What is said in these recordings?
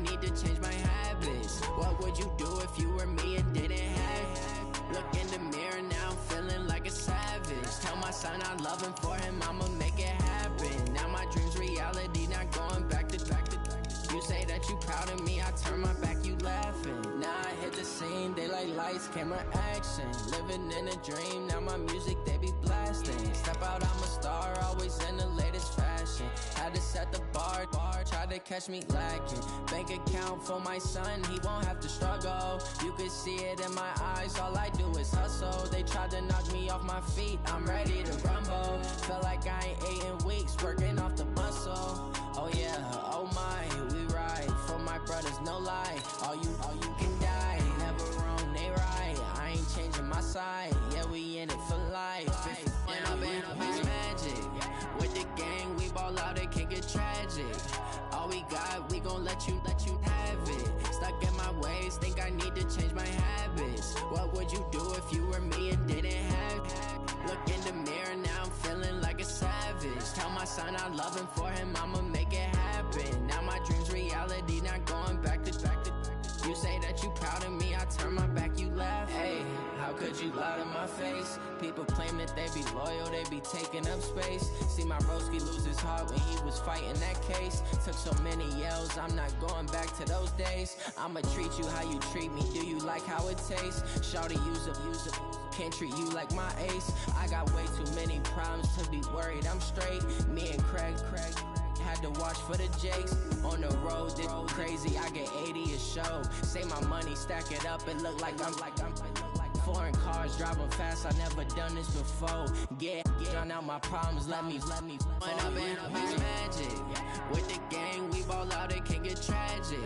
need to change my habits. What would you do if you were me and didn't have it? Look in the mirror now, I'm feeling like a savage. Tell my son I love him, for him I'ma make it happen. Now my dream's reality, not going back to. You say that you proud of me, I turn my back, you laughing. Now I hit the scene, they like lights, camera, action. Living in a dream, now my music they be blasting. Step out, I'm a star, always in the latest fashion. Had to set the bar, try to catch me lacking. Bank account for my son, he won't have to struggle. You can see it in my eyes, all I do is hustle. They tried to knock me off my feet, I'm ready to rumble. Feel like I ain't ate in weeks, working off the muscle. Oh yeah, oh my, we ride for my brothers, no lie. All you can die, never wrong, they right. I ain't changing my side, yeah, we in it for life. And I've been magic. With the gang, we ball out, it can get tragic. All we got, we gon' let you have it. Stuck in my ways, think I need to change my habits. What would you do if you were me and didn't have it? Look in the mirror, now I'm feeling like a savage. Tell my son I love him, for him I'ma make it happen. Now my dream's reality, not going back to. You say that you proud of me, I turn my back, you laugh. Hey, how could you lie to my face? People claim that they be loyal, they be taking up space. See my broski lose his heart when he was fighting that case. Took so many yells, I'm not going back to those days. I'ma treat you how you treat me, do you like how it tastes? Shawty, use up, can't treat you like my ace. I got way too many problems to be worried, I'm straight. Me and Craig had to watch for the Jakes. On the road, this crazy, I get 80 a show. Say my money, stack it up, it look like I'm foreign cars, driving fast, I never done this before. Drown out my problems, let me When I've been magic. With the gang, we ball out, it can get tragic.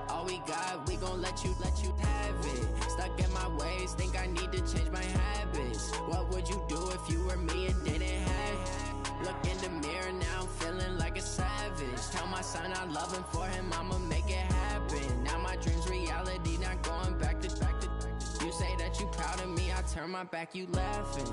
All we got, we gon' let you have it. Stuck in my ways, think I need to change my habits. What would you do if you were me and didn't have it? Look in the mirror, now I'm feeling like a savage. Tell my son I love him, for him I'ma make it happen. Now my dream's reality, not going back to. You say that you proud of me, I turn my back, you laughing.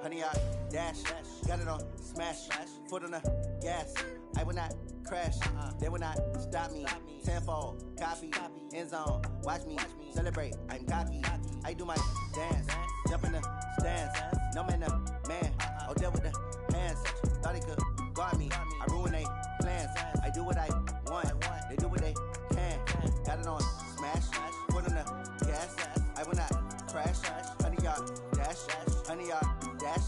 Honey, I dash, got it on smash, foot on the gas. I will not crash, they will not stop me. Tenfold, copy, end zone, watch me celebrate. I'm cocky, I do my dance, jump in the stands. No man, man, oh deal with the hands. Thought he could guard me, I ruin they plans. I do what I want, they do what they can. Got it on smash, foot on the gas. I will not crash, honey, y'all dash, honey, y'all dash,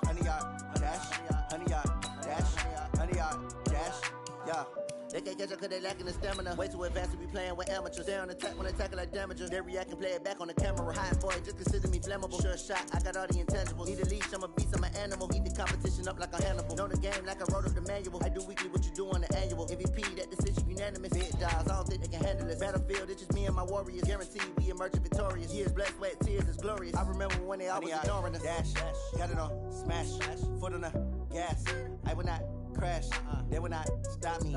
honey, y'all dash, honey, y'all dash, honey, y'all dash, yeah. They can't catch up cause they lacking the stamina. Way too advanced to be playing with amateurs. They on attack when they tackle like damagers. They react and play it back on the camera. Hot boy, just consider me flammable. Sure shot, I got all the intangibles. Need a leash, I'm a beast, I'm an animal. Heat the competition up like a Hannibal. Know the game like I wrote up the manual. I do weekly what you do on the annual. MVP, that decision unanimous. Big dials, I don't think they can handle it. Battlefield, it's just me and my warriors. Guaranteed we emerging victorious. Years, blood, sweat, tears is glorious. I remember when they always ignoring us. Dash, got it on smash, foot on the gas. I will not crash, they will not stop me.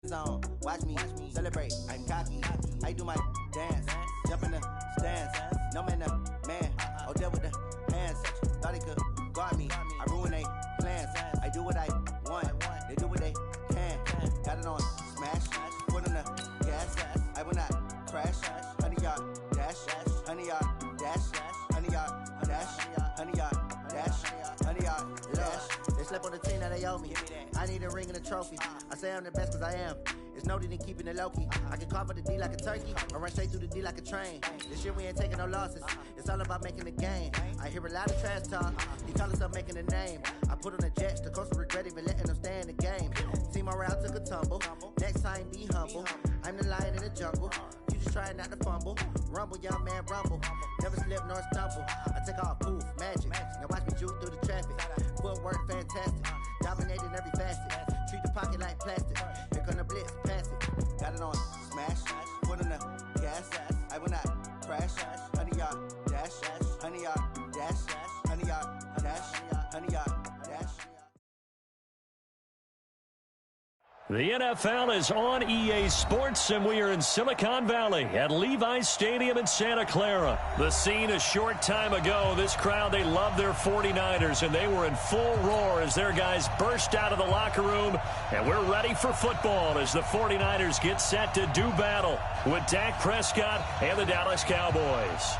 Zone, watch me celebrate. I'm cocky, I do my dance, jump in the stands. No man, man, oh deal with the hands. Thought he could guard me, I ruin they plans. I do what I want, they do what they can. Got it on smash, foot on the gas. I will not crash, honey, y'all dash, honey, y'all dash, honey, y'all dash, honey, y'all dash, honey, y'all dash. They slept on the team that they owe me. I need a ring and a trophy. I say I'm the best cause I am. It's no need in keeping it low-key. I can carve for the D like a turkey, or run straight through the D like a train. This year we ain't taking no losses. It's all about making the game. I hear a lot of trash talk. He call himself making a name. I put on the jets, the coach will regret even letting them stay in the game. Team morale took a tumble. Next time be humble. I'm the lion in the jungle. You just trying not to fumble. Rumble, young man, rumble. Never slip nor stumble. I take off, poof, magic. Now watch me juke through the traffic. Footwork fantastic. Dominating every facet. Treat the pocket like plastic. Here come the blitz, pass it. Got it on smash. Foot on the gas. I will not crash. 100 yard dash. 100 yard dash. 100 yard dash. 100 yard dash. The NFL is on EA Sports, and we are in Silicon Valley at Levi's Stadium in Santa Clara. The scene a short time ago. This crowd, they love their 49ers, and they were in full roar as their guys burst out of the locker room. And we're ready for football as the 49ers get set to do battle with Dak Prescott and the Dallas Cowboys.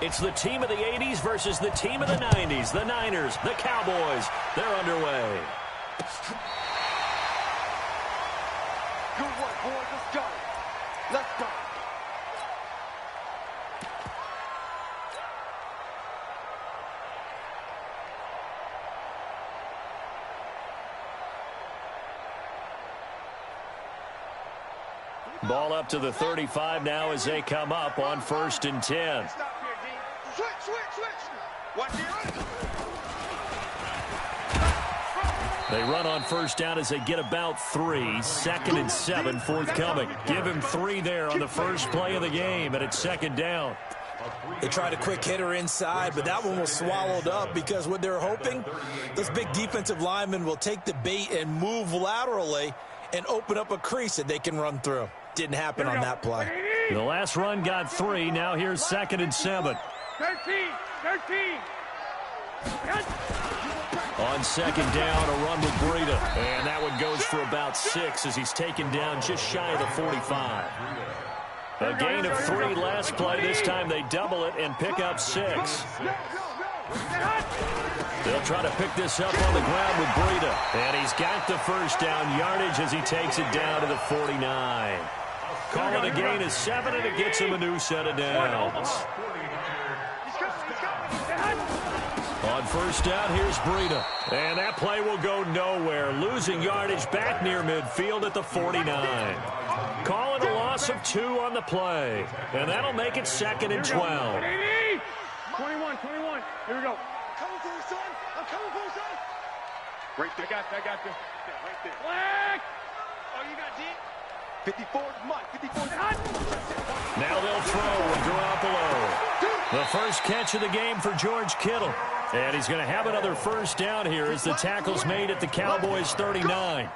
It's the team of the 80s versus the team of the 90s. The Niners, the Cowboys, they're underway. Good work, boys. Let's go. Let's go. Ball up to the 35 now as they come up on 1st and 10. They run on 1st down as they get about 3. 2nd and 7 forthcoming. Give him 3 there on the first play of the game, and it's 2nd down. They tried a quick hitter inside, but that one was swallowed up because what they're hoping, those big defensive linemen will take the bait and move laterally and open up a crease that they can run through. Didn't happen on that play. The last run got 3. Now here's 2nd and 7. 13. On 2nd down, a run with Breida. And that one goes for about 6 as he's taken down just shy of the 45. A gain of 3 last play. This time they double it and pick up 6. They'll try to pick this up on the ground with Breida. And he's got the first down yardage as he takes it down to the 49. Calling a gain of 7, and it gets him a new set of downs. On 1st down, here's Breida. And that play will go nowhere. Losing yardage back near midfield at the 49. Calling a loss of 2 on the play. And that'll make it 2nd and 12. 21. Here we go. Coming for you, son. I'm coming for you, son. Right there. I got this. Yeah, right there. Black. Oh, you got deep. 54 Mike. 54 Now they'll throw with Garoppolo. The first catch of the game for George Kittle. And he's going to have another first down here as the tackle's made at the Cowboys 39.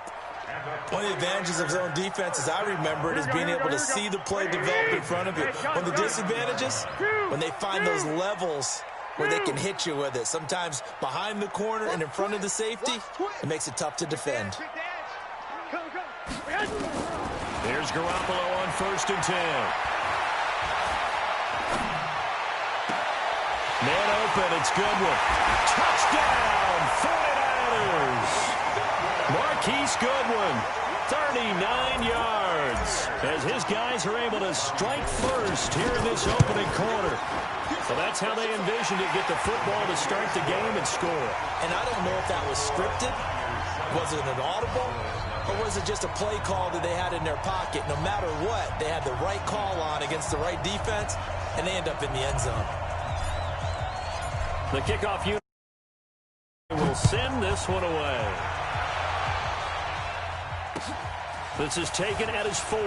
One of the advantages of zone defense, as I remember it, is being able to see the play develop in front of you. One of the disadvantages, when they find those levels where they can hit you with it. Sometimes behind the corner and in front of the safety, it makes it tough to defend. Here's Garoppolo on 1st and 10. Man open, it's Goodwin. Touchdown, 49ers. Marquise Goodwin, 39 yards, as his guys are able to strike first here in this opening quarter. So that's how they envisioned it, get the football to start the game and score. And I don't know if that was scripted. Was it an audible? Or was it just a play call that they had in their pocket? No matter what, they had the right call on against the right defense, and they end up in the end zone. The kickoff unit will send this one away. This is taken at his 4.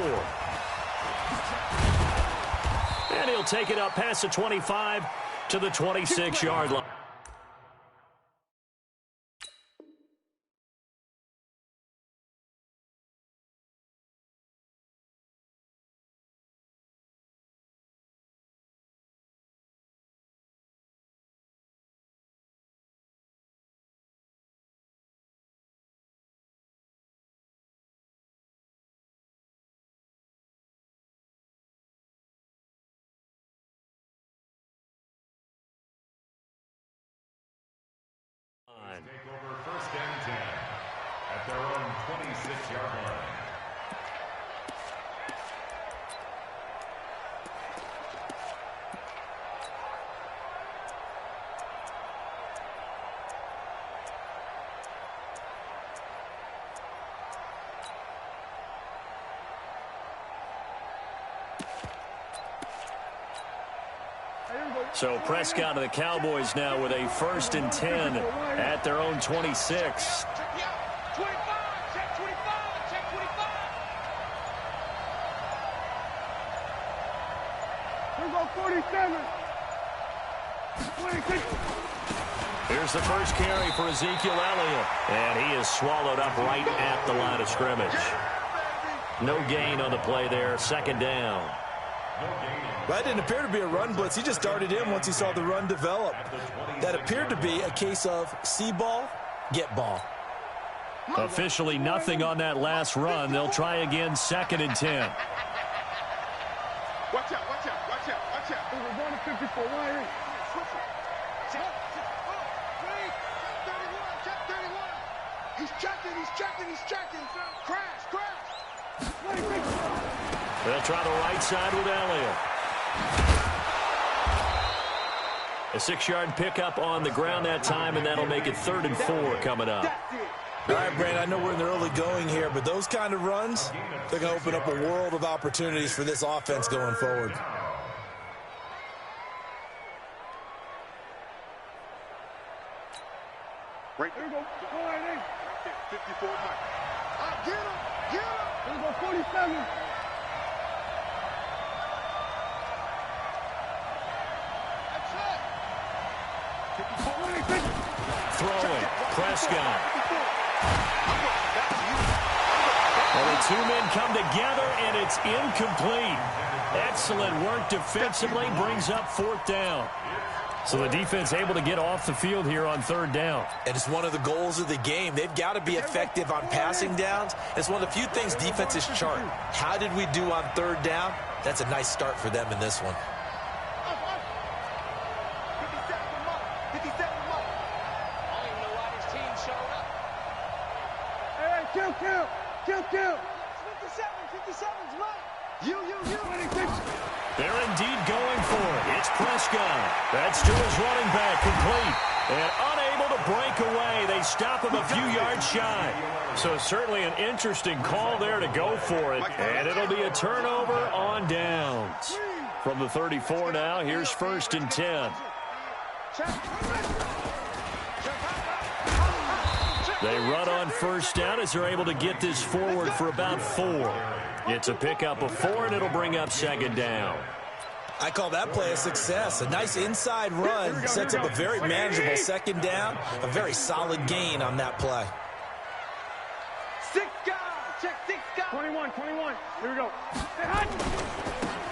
And he'll take it up past the 25 to the 26-yard line. 26-yard line. So Prescott and the Cowboys now with a 1st and 10 at their own 26. Check 25, check 25, check 25. Here we go, 47. 26. Here's the first carry for Ezekiel Elliott, and he is swallowed up right at the line of scrimmage. No gain on the play there, 2nd down. Well, that didn't appear to be a run blitz. He just darted in once he saw the run develop. That appeared to be a case of see ball, get ball. Officially nothing on that last run. They'll try again, 2nd and 10. Watch out, watch out, watch out, watch out. We're going to 54. Why? Check 31, check 31. He's checking, he's checking, he's checking. Crash, crash. 26. They'll try the right side with Elliott. A 6-yard pickup on the ground that time, and that'll make it 3rd and 4 coming up. All right, Brandon, I know we're in the early going here, but those kind of runs, they're going to open up a world of opportunities for this offense going forward. Right there. Go. Right there. 54 Mike. Get him. Get him. There we go, 47. Throwing, Prescott. Well, the 2 men come together, and it's incomplete. Excellent work defensively, brings up 4th down. So the defense able to get off the field here on 3rd down. And it's one of the goals of the game. They've got to be effective on passing downs. It's one of the few things defenses chart. How did we do on 3rd down? That's a nice start for them in this one. Kill. 57's Mike. You. 26. They're indeed going for it. It's Prescott. That's to his running back, complete. And unable to break away. They stop him a few yards shy. So certainly an interesting call there to go for it. And it'll be a turnover on downs. From the 34 now, here's 1st and 10. They run on 1st down as they're able to get this forward for about 4. It's a pickup of 4, and it'll bring up 2nd down. I call that play a success. A nice inside run sets up a very manageable 2nd down. A very solid gain on that play. 6 guys. Check 6 guys. 21. Here we go.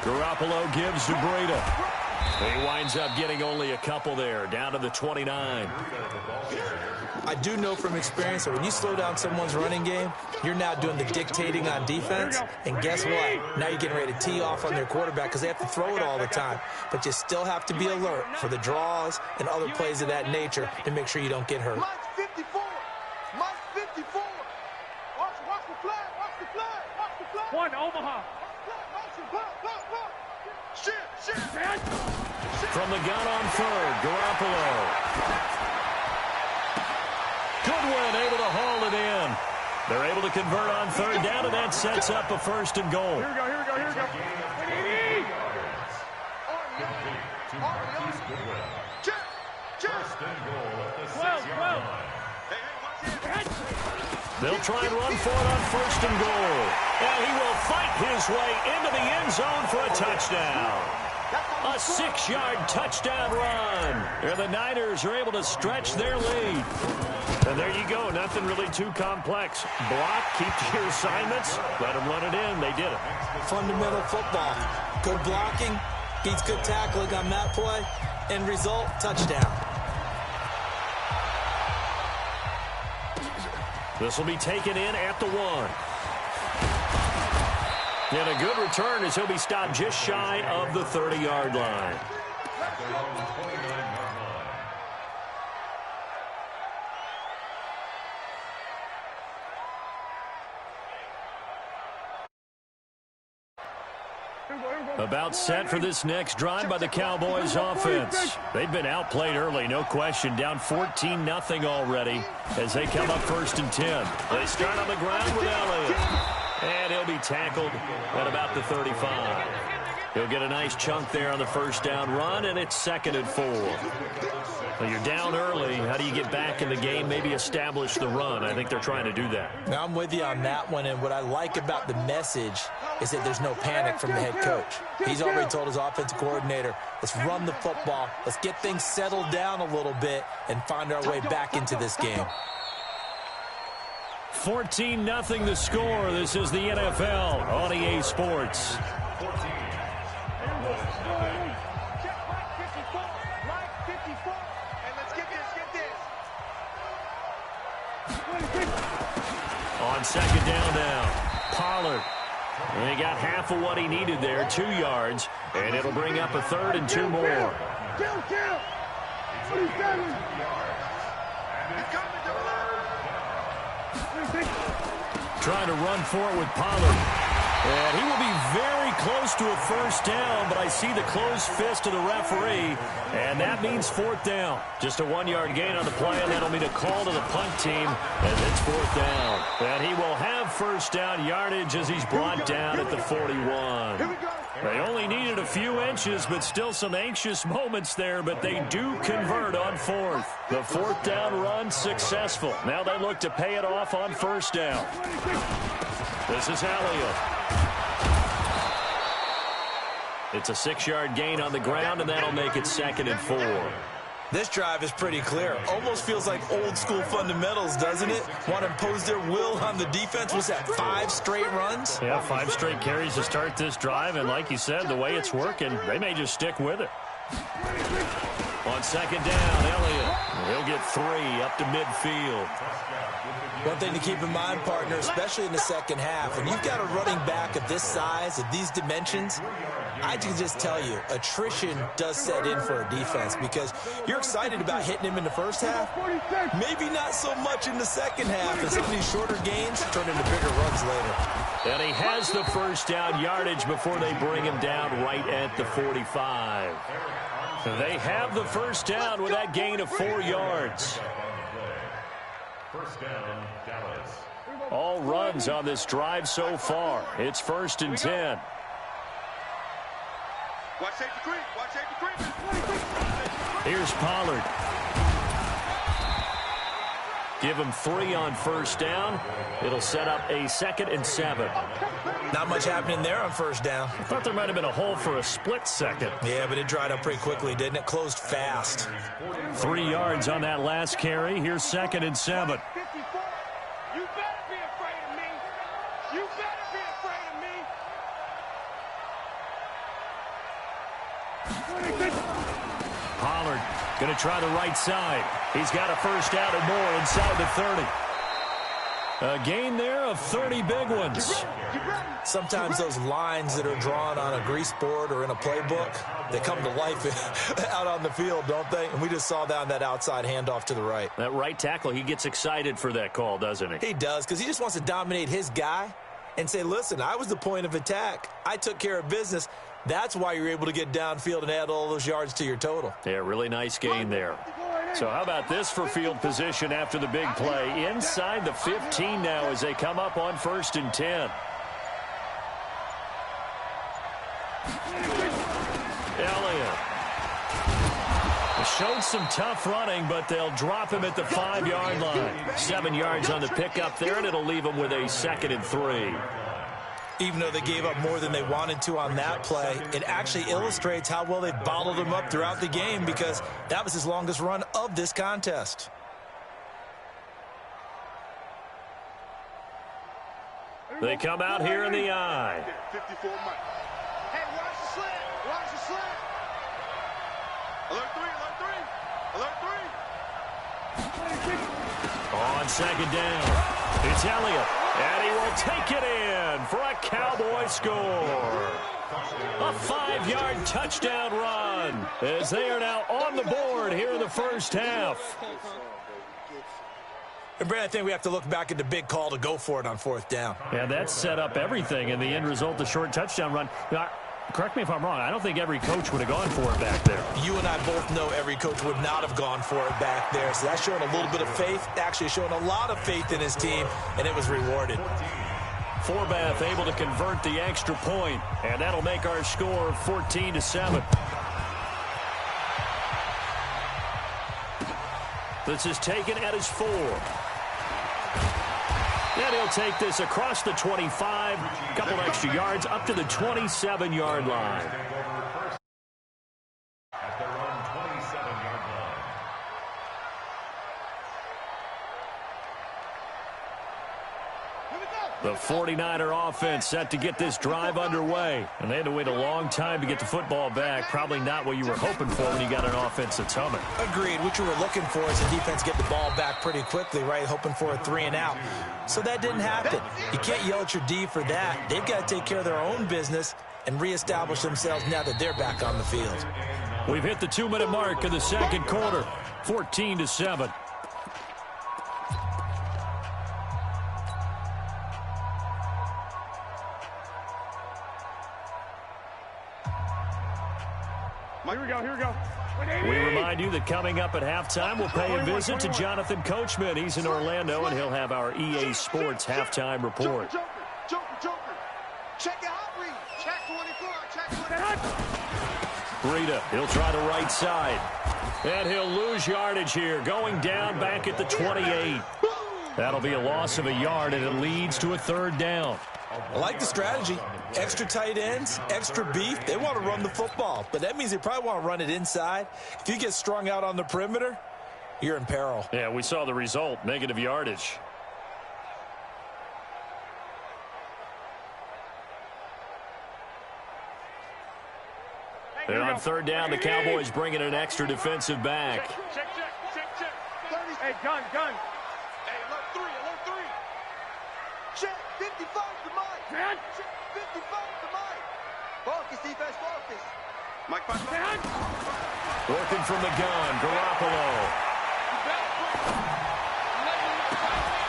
Garoppolo gives to Breida. He winds up getting only a couple there, down to the 29. I do know from experience that when you slow down someone's running game, you're now doing the dictating on defense. And guess what? Now you're getting ready to tee off on their quarterback because they have to throw it all the time. But you still have to be alert for the draws and other plays of that nature to make sure you don't get hurt. Mike's 54. Mike's 54. Watch the flag. Watch the flag. Watch the flag. One, Omaha. Watch the flag. Shit. From the gun on 3rd, Garoppolo. Goodwin able to haul it in. They're able to convert on 3rd down, and that sets up a 1st and goal. Here we go. They'll try and run for it on 1st and goal. And he will fight his way into the end zone for a touchdown. A 6-yard touchdown run. And the Niners are able to stretch their lead. And there you go. Nothing really too complex. Block, keep to your assignments, let them run it in. They did it. Fundamental football. Good blocking, beats good tackling on that play. End result, touchdown. This will be taken in at the 1. And a good return as he'll be stopped just shy of the 30-yard line. About set for this next drive by the Cowboys offense. They've been outplayed early, no question. Down 14-0 already as they come up 1st and 10. They start on the ground with Elliott. And he'll be tackled at about the 35. He'll get a nice chunk there on the 1st down run, and it's 2nd and 4. Well, you're down early. How do you get back in the game, maybe establish the run? I think they're trying to do that. Now, I'm with you on that one, and what I like about the message is that there's no panic from the head coach. He's already told his offensive coordinator, let's run the football, let's get things settled down a little bit and find our way back into this game. 14-0 the score. This is the NFL on EA Sports. On 2nd down now, Pollard. And he got half of what he needed there, 2 yards, and it'll bring up a 3rd and 2 more. Trying to run for it with Pollard. And he will be very close to a 1st down, but I see the closed fist of the referee, and that means 4th down. Just a 1-yard gain on the play, and that'll mean a call to the punt team as it's 4th down. And he will have 1st down yardage as he's brought down at the 41. They only needed a few inches, but still some anxious moments there, but they do convert on 4th. The 4th down run successful. Now they look to pay it off on 1st down. This is Elliott. It's a 6-yard gain on the ground, and that'll make it 2nd and 4. This drive is pretty clear. Almost feels like old-school fundamentals, doesn't it? Want to impose their will on the defense. Was that 5 straight runs? Yeah, 5 straight carries to start this drive, and like you said, the way it's working, they may just stick with it. On 2nd down, Elliott. He'll get 3 up to midfield. One thing to keep in mind, partner, especially in the second half, when you've got a running back of this size, of these dimensions, I can just tell you, attrition does set in for a defense because you're excited about hitting him in the first half. Maybe not so much in the second half, as some of these shorter gains turn into bigger runs later. And he has the 1st down yardage before they bring him down right at the 45. They have the 1st down with that gain of 4 yards. 1st down, Dallas. All runs on this drive so far. It's 1st and 10. Watch safety creep. Watch safety creep. Here's Pollard. Give him 3 on 1st down. It'll set up a 2nd and 7. Not much happening there on 1st down. I thought there might have been a hole for a split second. Yeah, but it dried up pretty quickly, didn't it? Closed fast. 3 yards on that last carry. Here's 2nd and 7. You better be afraid of me. You better be afraid of me. Pollard going to try the right side. He's got a 1st down and more inside the 30. A gain there of 30 big ones. Sometimes those lines that are drawn on a grease board or in a playbook, they come to life out on the field, don't they? And we just saw that on that outside handoff to the right. That right tackle, he gets excited for that call, doesn't he? He does, because he just wants to dominate his guy and say, listen, I was the point of attack. I took care of business. That's why you're able to get downfield and add all those yards to your total. Yeah, really nice gain there. So how about this for field position after the big play? Inside the 15 now as they come up on 1st and 10. Elliott. Showed some tough running, but they'll drop him at the 5-yard line. 7 yards on the pickup there, and it'll leave him with a 2nd and 3. Even though they gave up more than they wanted to on that play, it actually illustrates how well they bottled him up throughout the game because that was his longest run of this contest. They come out here in the eye. 54 Mike. Hey, watch the slant. Watch the slant. Alert 3. Alert 3. Alert 3. On 2nd down, it's Elliott, and he will take it in for a Cowboy score. A 5-yard touchdown run as they are now on the board here in the first half. And, Brad, I think we have to look back at the big call to go for it on 4th down. Yeah, that set up everything in the end result, the short touchdown run. Correct me if I'm wrong. I don't think every coach would have gone for it back there. You and I both know every coach would not have gone for it back there. So that's showing a little bit of faith, actually showing a lot of faith in his team, and it was rewarded. Forbath able to convert the extra point, and that'll make our score 14-7. This is taken at his 4. And he'll take this across the 25, a couple extra yards up to the 27-yard line. At their own 27-yard line. The 49er offense set to get this drive underway. And they had to wait a long time to get the football back. Probably not what you were hoping for when you got an offense that's humming. Agreed. What you were looking for is the defense get the ball back pretty quickly, right? Hoping for a 3-and-out. So that didn't happen. You can't yell at your D for that. They've got to take care of their own business and reestablish themselves now that they're back on the field. We've hit the 2-minute mark of the second quarter. 14-7. Here we go. We remind you that coming up at halftime, we'll pay a visit to Jonathan Coachman. He's in Orlando, and he'll have our EA Sports halftime report. Joker. Check your hot read. Check 24. Check 24. Breida, he'll try the right side. And he'll lose yardage here, going down back at the 28. That'll be a loss of a yard, and it leads to a 3rd down. I like the strategy. Extra tight ends, extra beef. They want to run the football, but that means they probably want to run it inside. If you get strung out on the perimeter, you're in peril. Yeah, we saw the result, negative yardage. And on 3rd down, the Cowboys bringing an extra defensive back. Check. Hey, gun. Hey, alert 3. Check, 55 to Mike. Man. Check, 55 to Mike. Focus, defense, focus. Mike, man. Working from the gun, Garoppolo.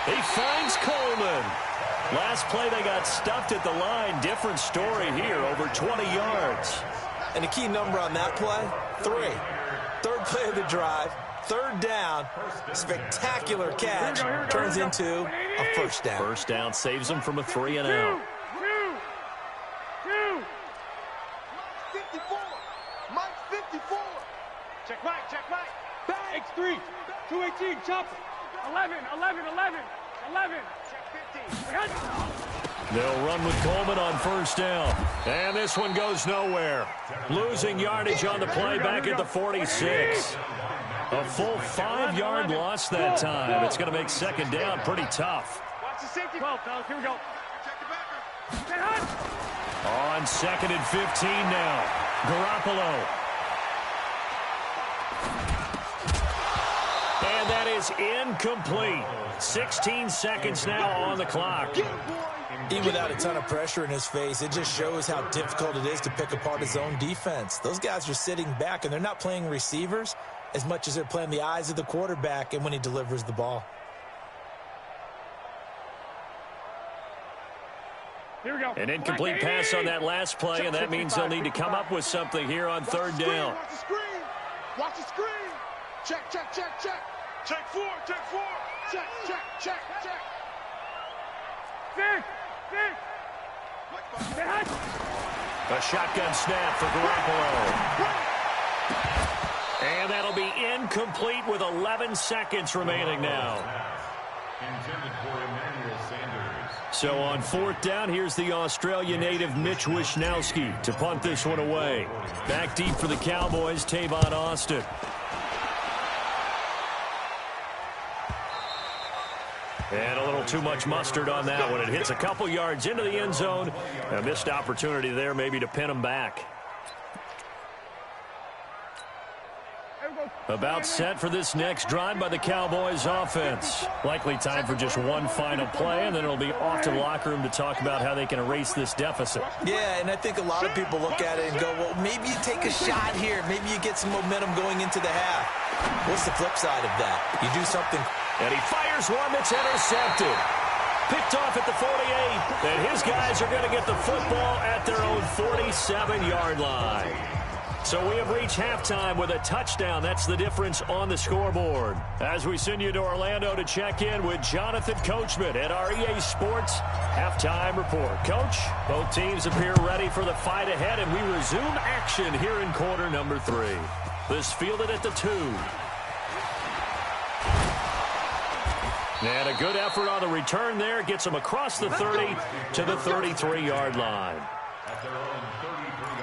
He finds Coleman. Last play, they got stuffed at the line. Different story here, over 20 yards. And the key number on that play, 3. 3rd play of the drive, 3rd down, spectacular catch, turns into a 1st down. 1st down saves them from a 3-and-out. 54. Mike's 54. Check Mike. Back. X3. 218. Chopper. 11. Check 50. They'll run with Coleman on 1st down. And this one goes nowhere. Losing yardage on the play back at the 46. A full 5-yard loss that time. It's going to make 2nd down pretty tough. Watch the safety. 12, fellas. Here we go. Check the backer. On 2nd and 15 now. Garoppolo. And that is incomplete. 16 seconds now on the clock. Even without a ton of pressure in his face, it just shows how difficult it is to pick apart his own defense. Those guys are sitting back, and they're not playing receivers as much as they're playing the eyes of the quarterback and when he delivers the ball. Here we go. An incomplete pass on that last play, and that means they'll need to come up with something here on 3rd down. Watch the screen. Check. Check 4. Check. Six. A shotgun snap for Garoppolo. And that'll be incomplete with 11 seconds remaining now. Intended for Emmanuel Sanders. So on 4th down, here's the Australia native Mitch Wishnowski to punt this one away. Back deep for the Cowboys, Tavon Austin. And a little too much mustard on that one. It hits a couple yards into the end zone. A missed opportunity there maybe to pin him back. About set for this next drive by the Cowboys offense. Likely time for just one final play, and then it'll be off to the locker room to talk about how they can erase this deficit. Yeah, and I think a lot of people look at it and go, well, maybe you take a shot here. Maybe you get some momentum going into the half. What's the flip side of that? You do something. And he fires one that's intercepted. picked off at the 48. And his guys are going to get the football at their own 47-yard line. So we have reached halftime with a touchdown. That's the difference on the scoreboard. As we send you to Orlando to check in with Jonathan Coachman at our EA Sports Halftime Report. Coach, both teams appear ready for the fight ahead, and we resume action here in quarter number 3. This fielded at the 2. And a good effort on the return there. Gets them across the 30 to the 33-yard line. At their own 33-yard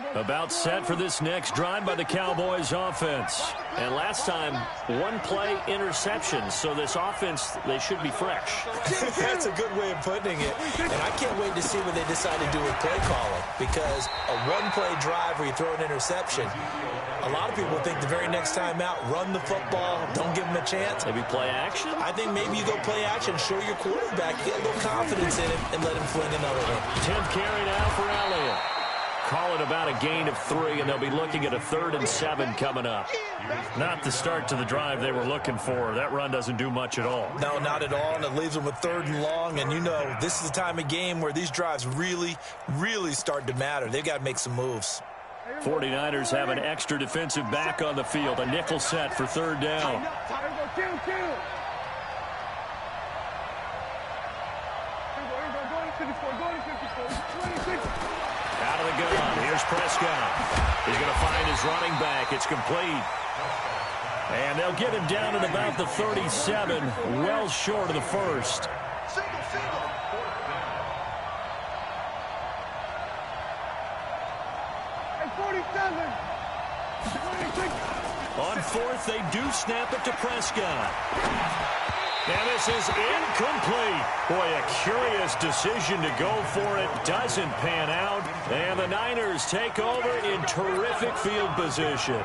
line. About set for this next drive by the Cowboys offense. And last time, one play interception. So this offense, they should be fresh. That's a good way of putting it. And I can't wait to see what they decide to do with play calling. Because a one-play drive where you throw an interception, a lot of people think the very next time out, run the football, don't give them a chance. Maybe play action? I think maybe you go play action, show your quarterback, get a little confidence in him, and let him fling another one. 10th carry now for Elliott. Call it about a gain of 3, and they'll be looking at a 3rd and 7 coming up. Not the start to the drive they were looking for. That run doesn't do much at all. No, not at all, and it leaves them with 3rd and long. And, you know, this is the time of game where these drives really, really start to matter. They've got to make some moves. 49ers have an extra defensive back on the field. A nickel set for 3rd down. Out of the gun. Here's Prescott. He's going to find his running back. It's complete. And they'll get him down at about the 37, well short of the first. On 4th, they do snap it to Prescott. And this is incomplete. Boy, a curious decision to go for it. Doesn't pan out. And the Niners take over in terrific field position.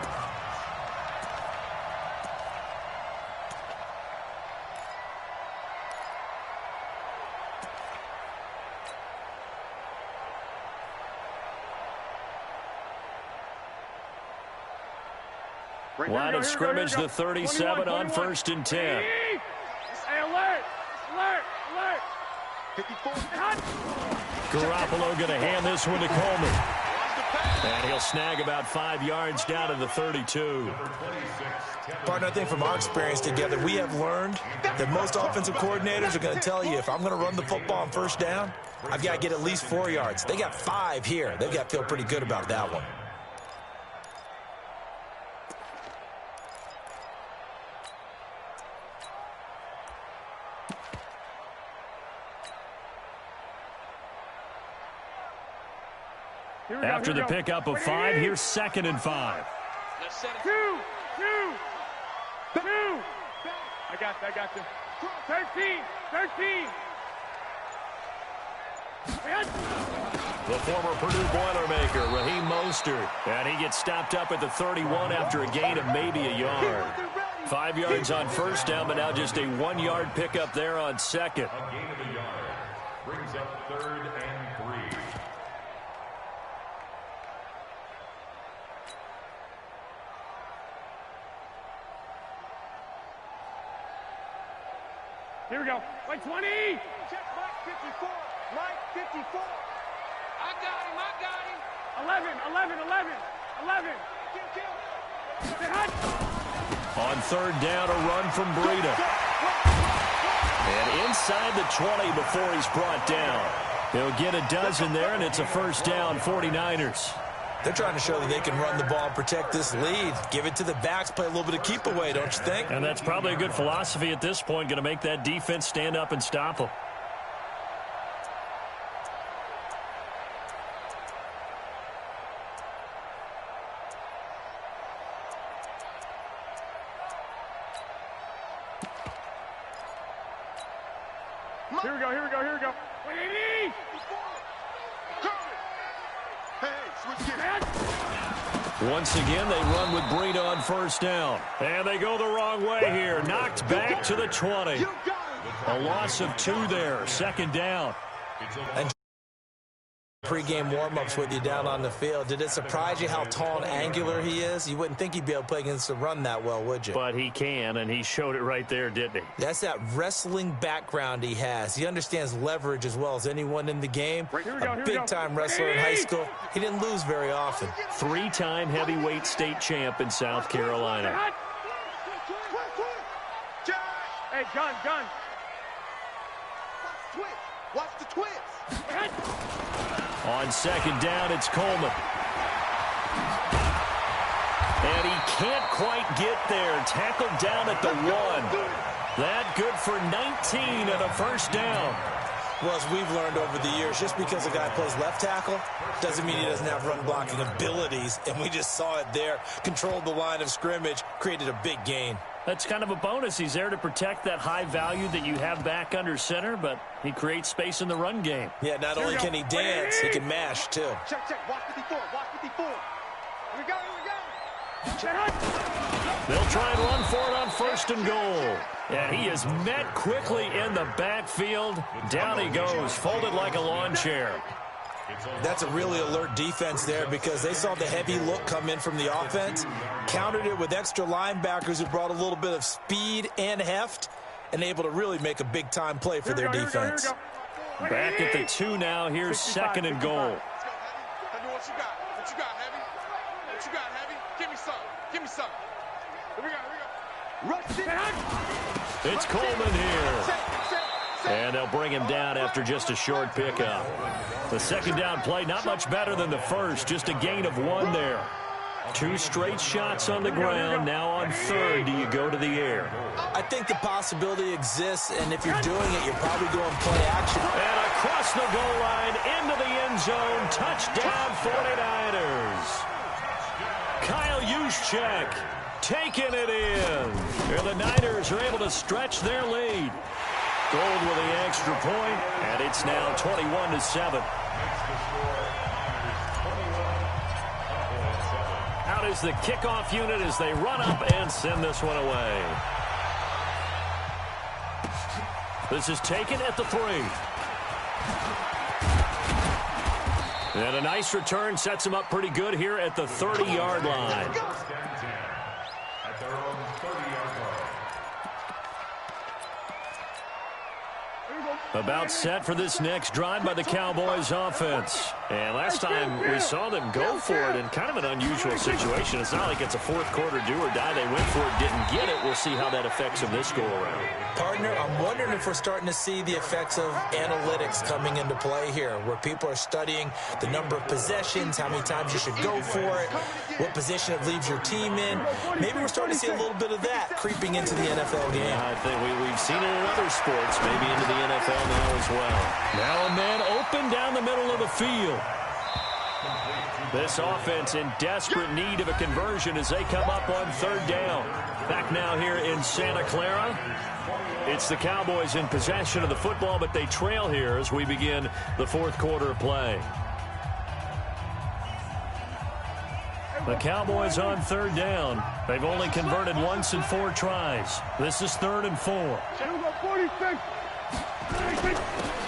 Line of scrimmage, the 37 on 1st and 10. Hey, alert! Alert! Alert! 54. Garoppolo going to hand this one to Coleman. And he'll snag about 5 yards down to the 32. Partner, I think from our experience together, we have learned that most offensive coordinators are going to tell you, if I'm going to run the football on 1st down, I've got to get at least 4 yards. They got 5 here. They've got to feel pretty good about that one. After the pickup of 5, here's 2nd and 5. Two. I got you. 13. The former Purdue Boilermaker, Raheem Mostert. And he gets stopped up at the 31 after a gain of maybe a yard. 5 yards on 1st down, but now just a 1-yard pickup there on 2nd. A gain of a yard. Brings up 3rd and 3. Here we go. Like 20. Check Mike 54. Mike 54. I got him. 11. On 3rd down, a run from Breida. And inside the 20 before he's brought down. He'll get a dozen there, and it's a 1st down, 49ers. They're trying to show that they can run the ball and protect this lead. Give it to the backs, play a little bit of keep away, don't you think? And that's probably a good philosophy at this point, going to make that defense stand up and stop them. Here we go. 180. Once again, they run with Breida on 1st down. And they go the wrong way here. Knocked back to the 20. A loss of 2 there. 2nd down. And Pre-game warm-ups with you down on the field. Did it surprise you how tall and angular he is? You wouldn't think he'd be able to play against the run that well, would you? But he can, and he showed it right there, didn't he? That's that wrestling background he has. He understands leverage as well as anyone in the game. A big-time wrestler in high school. He didn't lose very often. 3-time heavyweight state champ in South Carolina. Hey, John. Watch the twist. On second down, it's Coleman. And he can't quite get there. Tackled down at the 1. That good for 19 and a first down. Well, as we've learned over the years, just because a guy plays left tackle doesn't mean he doesn't have run blocking abilities. And we just saw it there. Controlled the line of scrimmage, created a big gain. That's kind of a bonus. He's there to protect that high value that you have back under center, but he creates space in the run game. Yeah, not only can he dance, he can mash, too. Check. Watch 54. Here we go. They'll try and run for it on first and goal. And he is met quickly in the backfield. Down he goes, folded like a lawn chair. That's a really alert defense there because they saw the heavy look come in from the offense, countered it with extra linebackers who brought a little bit of speed and heft, and able to really make a big-time play for their defense. Back at the 2 now. Here's second and goal. I know what you got. What you got, Heavy? Give me some. Here we go. Rush it. It's Coleman here. And they'll bring him down after just a short pickup. The second down play, not much better than the first. Just a gain of 1 there. 2 straight shots on the ground. Now on third, do you go to the air? I think the possibility exists, and if you're doing it, you're probably going play action. And across the goal line, into the end zone. Touchdown, 49ers. Kyle Juszczyk taking it in. And the Niners are able to stretch their lead. Gold with the extra point, and it's now 21-7. Out is the kickoff unit as they run up and send this one away. This is taken at the 3. And a nice return sets him up pretty good here at the 30-yard line. At their own 30-yard line. About set for this next drive by the Cowboys offense. And last time we saw them go for it in kind of an unusual situation. It's not like it's a fourth quarter do or die. They went for it, didn't get it. We'll see how that affects them this go around. Partner, I'm wondering if we're starting to see the effects of analytics coming into play here, where people are studying the number of possessions, how many times you should go for it, what position it leaves your team in. Maybe we're starting to see a little bit of that creeping into the NFL game. I think we've seen it in other sports, maybe into the NFL now as well. Now a man open down the middle of the field. This offense in desperate need of a conversion as they come up on third down. Back now here in Santa Clara. It's the Cowboys in possession of the football, but they trail here as we begin the fourth quarter of play. The Cowboys on third down. They've only converted once in 4 tries. This is 3rd and 4.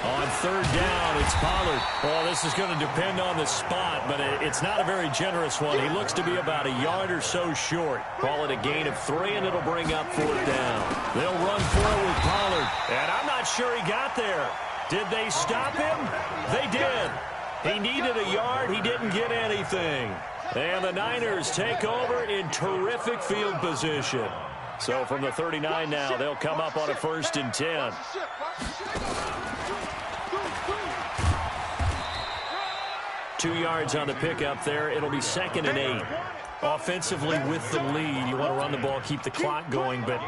On third down, it's Pollard. Well, this is going to depend on the spot, but it's not a very generous one. He looks to be about a yard or so short. Call it a gain of 3, and it'll bring up 4th down. They'll run forward with Pollard, and I'm not sure he got there. Did they stop him? They did. He needed a yard. He didn't get anything. And the Niners take over in terrific field position. So from the 39 now, they'll come up on a 1st and 10. Two yards on the pickup there. It'll be 2nd and 8. Offensively with the lead, you want to run the ball, keep the clock going, but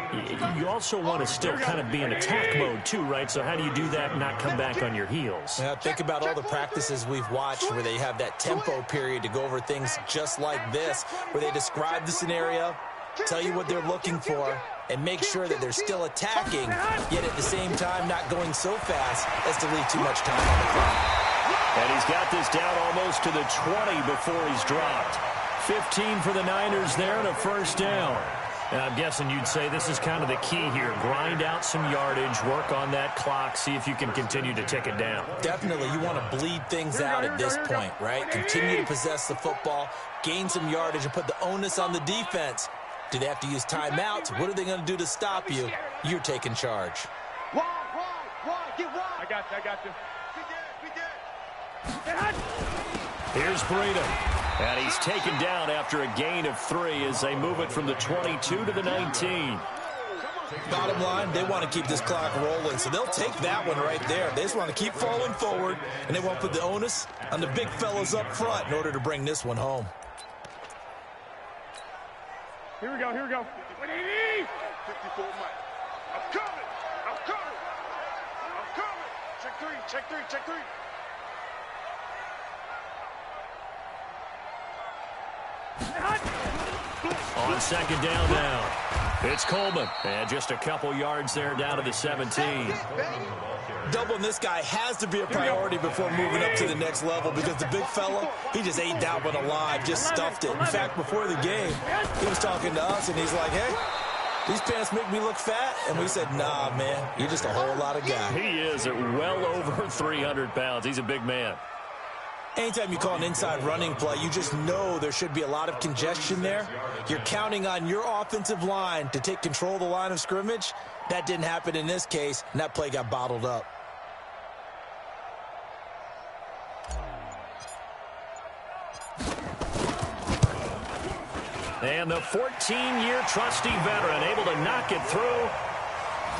you also want to still kind of be in attack mode too, right? So how do you do that and not come back on your heels? Yeah, think about all the practices we've watched where they have that tempo period to go over things just like this, where they describe the scenario, tell you what they're looking for, and make sure that they're still attacking, yet at the same time not going so fast as to leave too much time on the clock. And he's got this down almost to the 20 before he's dropped. 15 for the Niners there and a 1st down. And I'm guessing you'd say this is kind of the key here. Grind out some yardage, work on that clock, see if you can continue to tick it down. Definitely, you want to bleed things out at this point, right? Continue to possess the football, gain some yardage, and put the onus on the defense. Do they have to use timeouts? What are they going to do to stop you? You're taking charge. Wide, get wide. I got you. Here's Breida. And he's taken down after a gain of 3 as they move it from the 22 to the 19. Bottom line, they want to keep this clock rolling, so they'll take that one right there. They just want to keep falling forward, and they want to put the onus on the big fellas up front in order to bring this one home. Here we go. 54 Mike. I'm coming. Check three. On second down now, it's Coleman. And just a couple yards there down to the 17. Doubling this guy has to be a priority before moving up to the next level because the big fella, he just ate that one alive, just stuffed it. In fact, before the game, he was talking to us, and he's like, hey, these pants make me look fat. And we said, nah, man, you're just a whole lot of guy. He is at well over 300 pounds. He's a big man. Anytime you call an inside running play, you just know there should be a lot of congestion there. You're counting on your offensive line to take control of the line of scrimmage. That didn't happen in this case, and that play got bottled up. And the 14-year trusty veteran able to knock it through,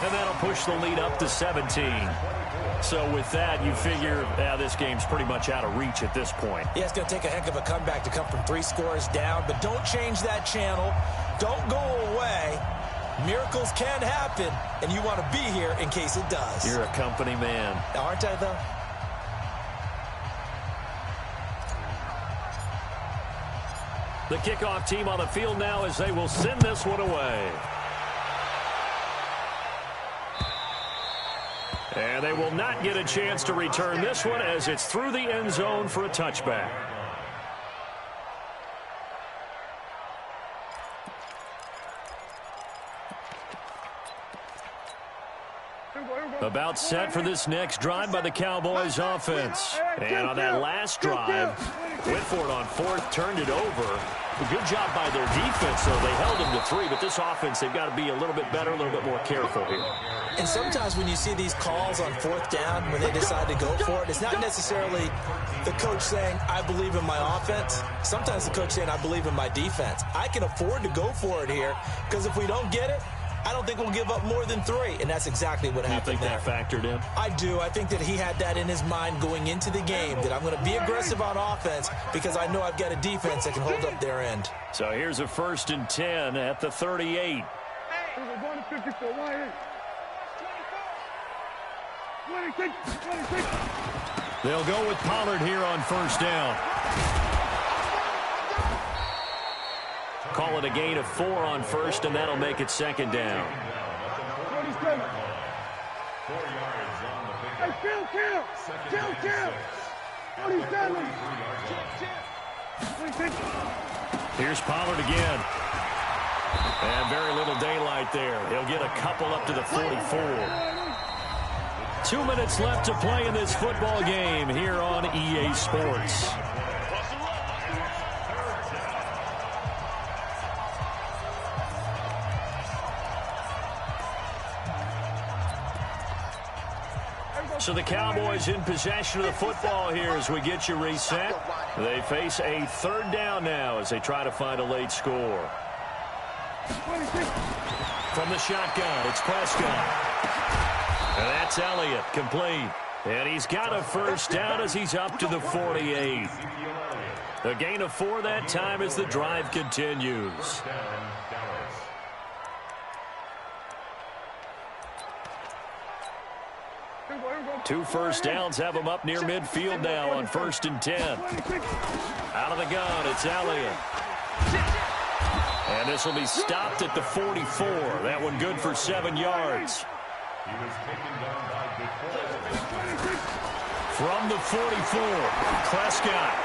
and that'll push the lead up to 17. So with that, you figure this game's pretty much out of reach at this point. Yeah, it's going to take a heck of a comeback to come from 3 scores down, but don't change that channel. Don't go away. Miracles can happen, and you want to be here in case it does. You're a company man. Aren't I, though? The kickoff team on the field now as they will send this one away. And they will not get a chance to return this one as it's through the end zone for a touchback. About set for this next drive by the Cowboys offense. And on that last drive, Whitford on 4th turned it over. A good job by their defense, though. They held them to 3, but this offense, they've got to be a little bit better, a little bit more careful here. And sometimes when you see these calls on 4th down, when they decide to go for it, it's not necessarily the coach saying, I believe in my offense. Sometimes the coach saying, I believe in my defense. I can afford to go for it here because if we don't get it, I don't think we'll give up more than 3, and that's exactly what happened there. You think that factored in? I do. I think that he had that in his mind going into the game, that I'm going to be aggressive on offense because I know I've got a defense that can hold up their end. So here's a 1st and 10 at the 38. They'll go with Pollard here on 1st down. Call it a gain of 4 on 1st, and that'll make it 2nd down. Here's Pollard again. And very little daylight there. He'll get a couple up to the 44. 2 minutes left to play in this football game here on EA Sports. So the Cowboys in possession of the football here as we get you reset. They face a 3rd down now as they try to find a late score. From the shotgun, it's Prescott. And that's Elliott, complete. And he's got a 1st down as he's up to the 48. A gain of 4 that time as the drive continues. 2 first downs have him up near midfield now on 1st and 10. Out of the gun, it's Elliott. And this will be stopped at the 44. That one good for 7 yards. From the 44, Prescott.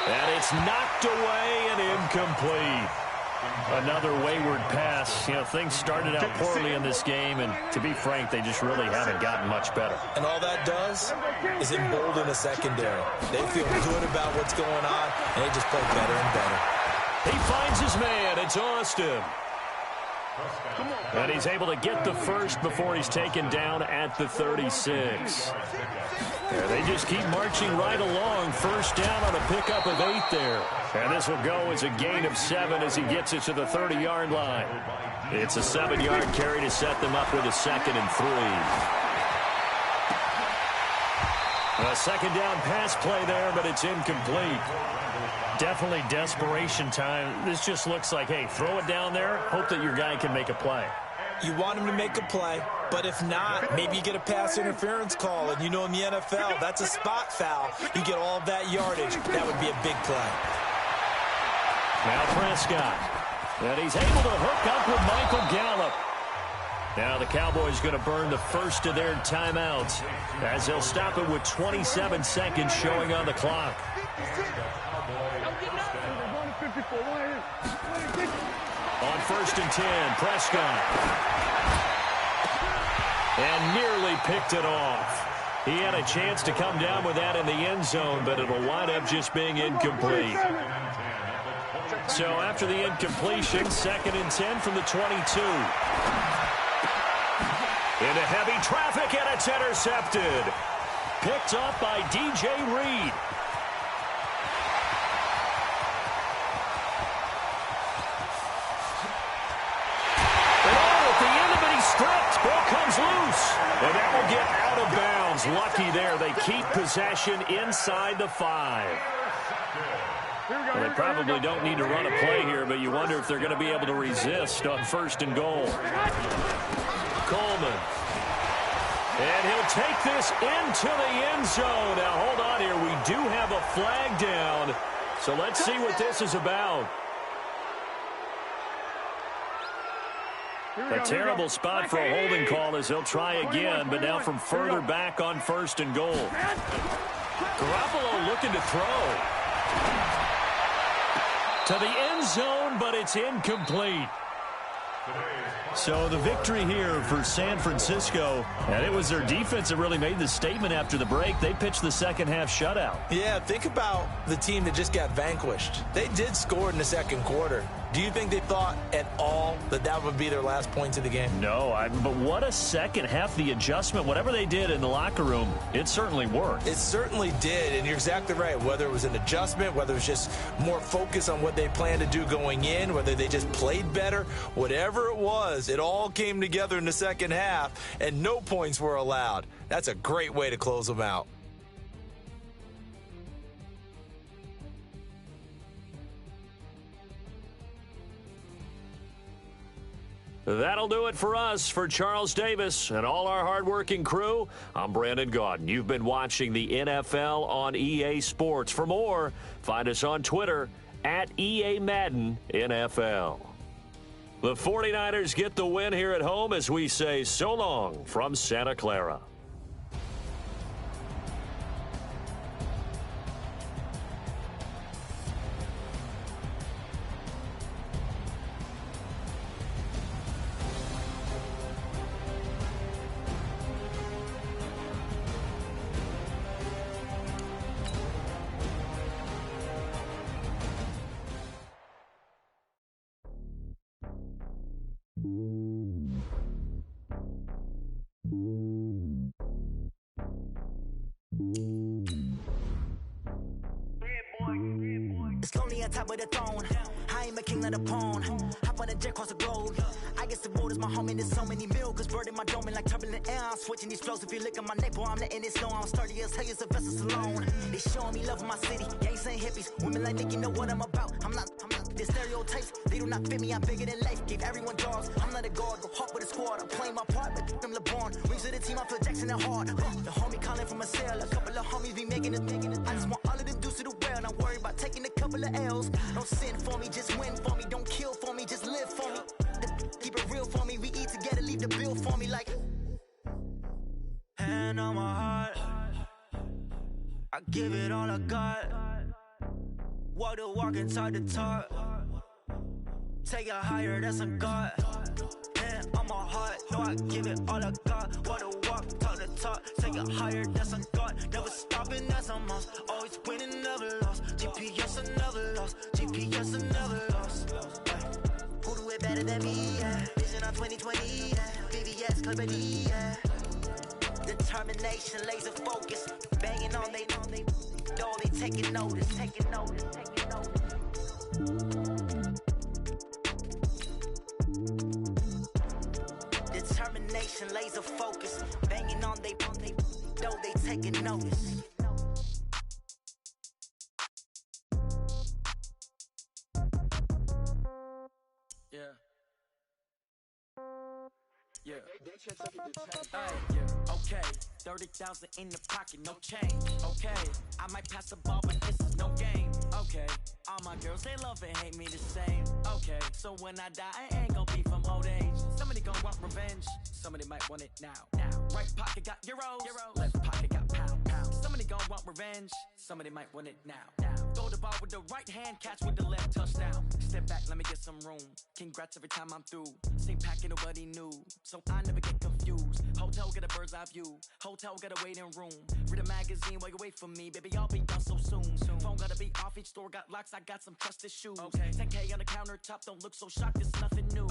And it's knocked away and incomplete. Another wayward pass. You know, things started out poorly in this game, and to be frank, they just really haven't gotten much better. And all that does is embolden the secondary. They feel good about what's going on, and they just play better and better. He finds his man. It's Austin. And he's able to get the first before he's taken down at the 36. Yeah, they just keep marching right along. First down on a pickup of 8 there. And this will go as a gain of 7 as he gets it to the 30-yard line. It's a 7-yard carry to set them up with a 2nd and 3. A second down pass play there, but it's incomplete. Definitely desperation time. This just looks like, hey, throw it down there, hope that your guy can make a play. You want him to make a play, but if not, maybe you get a pass interference call, and you know in the NFL, that's a spot foul. You get all of that yardage. That would be a big play. Now Prescott. And he's able to hook up with Michael Gallup. Now the Cowboys going to burn the first of their timeouts as they'll stop it with 27 seconds showing on the clock. On 1st and 10, Prescott. And nearly picked it off. He had a chance to come down with that in the end zone, but it'll wind up just being incomplete. So after the incompletion, 2nd and 10 from the 22. Into heavy traffic, and it's intercepted. Picked up by DJ Reed. Ball comes loose, and that will get out of bounds. Lucky there. They keep possession inside the 5. Well, they probably don't need to run a play here, but you wonder if they're going to be able to resist on 1st and goal. Coleman. And he'll take this into the end zone. Now, hold on here. We do have a flag down, so let's see what this is about. A terrible spot for a holding call as he'll try again, but now from further back on 1st and goal. Garoppolo looking to throw. To the end zone, but it's incomplete. So the victory here for San Francisco, and it was their defense that really made the statement after the break. They pitched the second half shutout. Yeah, think about the team that just got vanquished. They did score in the second quarter. Do you think they thought at all that that would be their last points of the game? No, but what a second half. The adjustment, whatever they did in the locker room, it certainly worked. It certainly did, and you're exactly right. Whether it was an adjustment, whether it was just more focus on what they planned to do going in, whether they just played better, whatever it was, it all came together in the second half, and no points were allowed. That's a great way to close them out. That'll do it for us. For Charles Davis and all our hardworking crew, I'm Brandon Gaudin. You've been watching the NFL on EA Sports. For more, find us on Twitter at EA Madden NFL. The 49ers get the win here at home as we say so long from Santa Clara. It's lonely on top of the throne. I ain't a king of the pawn. Hop on a jet across the globe. I guess the world is my home and there's so many miracles burning my dome like turbulent air. I'm switching these flows. If you look at my neck, boy, I'm letting it slow. I'm sturdy as hell as a vessel alone. They showing me love in my city. Gangs ain't hippies. Women like Nick, you know what I'm about. I'm not the stereotypes. They do not fit me. I'm bigger than life. Gave everyone jobs. I'm not a guard. Go hard with a squad. I'm playing my part, but I'm LeBron. Rings to the team. I feel Jackson and hard. The homie calling from a cell. A couple of homies be making it. I just want all of them dudes to the well. Not worry about taking a couple of L's. Don't sin for me, just win for me. Don't kill for me, just live for me. Keep it real for me. We eat together, leave the bill for me like. Hand on my heart, I give it all I got. Walk the walk and talk the talk. take it higher, that's a God. Man, on my heart, know I give it all I got. Wanna walk, talk the talk, take it higher, that's a God. Never stopping, that's a must. Always winning, never lost. GPS, I never lost. GPS, I never lost. Who do it better than me? Yeah. Vision on 2020, yeah. VVS, Clarity, yeah. Determination, laser focus, banging on they door, they taking notice. Determination, laser focus, banging on they door, they taking notice. Yeah. Okay, 30,000 in the pocket, no change. Okay, I might pass the ball, but this is no game. Okay, all my girls, they love and hate me the same. Okay, so when I die, I ain't gon' be from old age. Somebody gon' want revenge, somebody might want it now. Right pocket got euros, left pocket got pound. Somebody gon' want revenge, somebody might want it now. Throw the ball with the right hand, catch with the left, touchdown. Step back, let me get some room. Congrats every time I'm through. Same packet, nobody knew, so I never get confused. Hotel get a bird's eye view, hotel got a waiting room. Read a magazine while you wait for me, baby, I'll be done so soon. Phone gotta be off, each store got locks, I got some trusted shoes. 10K on the countertop, don't look so shocked, it's nothing new.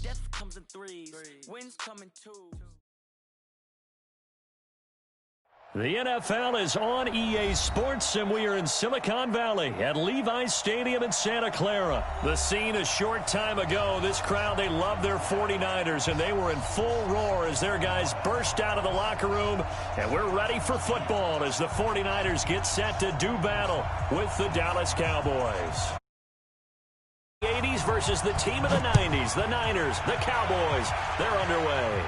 Death comes in threes, wins come in twos. The NFL is on EA Sports, and we are in Silicon Valley at Levi's Stadium in Santa Clara. The scene a short time ago, this crowd, they love their 49ers, and they were in full roar as their guys burst out of the locker room, and we're ready for football as the 49ers get set to do battle with the Dallas Cowboys. The 80s versus the team of the 90s, the Niners, the Cowboys, they're underway.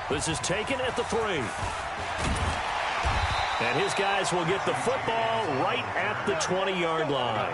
This is taken at the 3. And his guys will get the football right at the 20-yard line.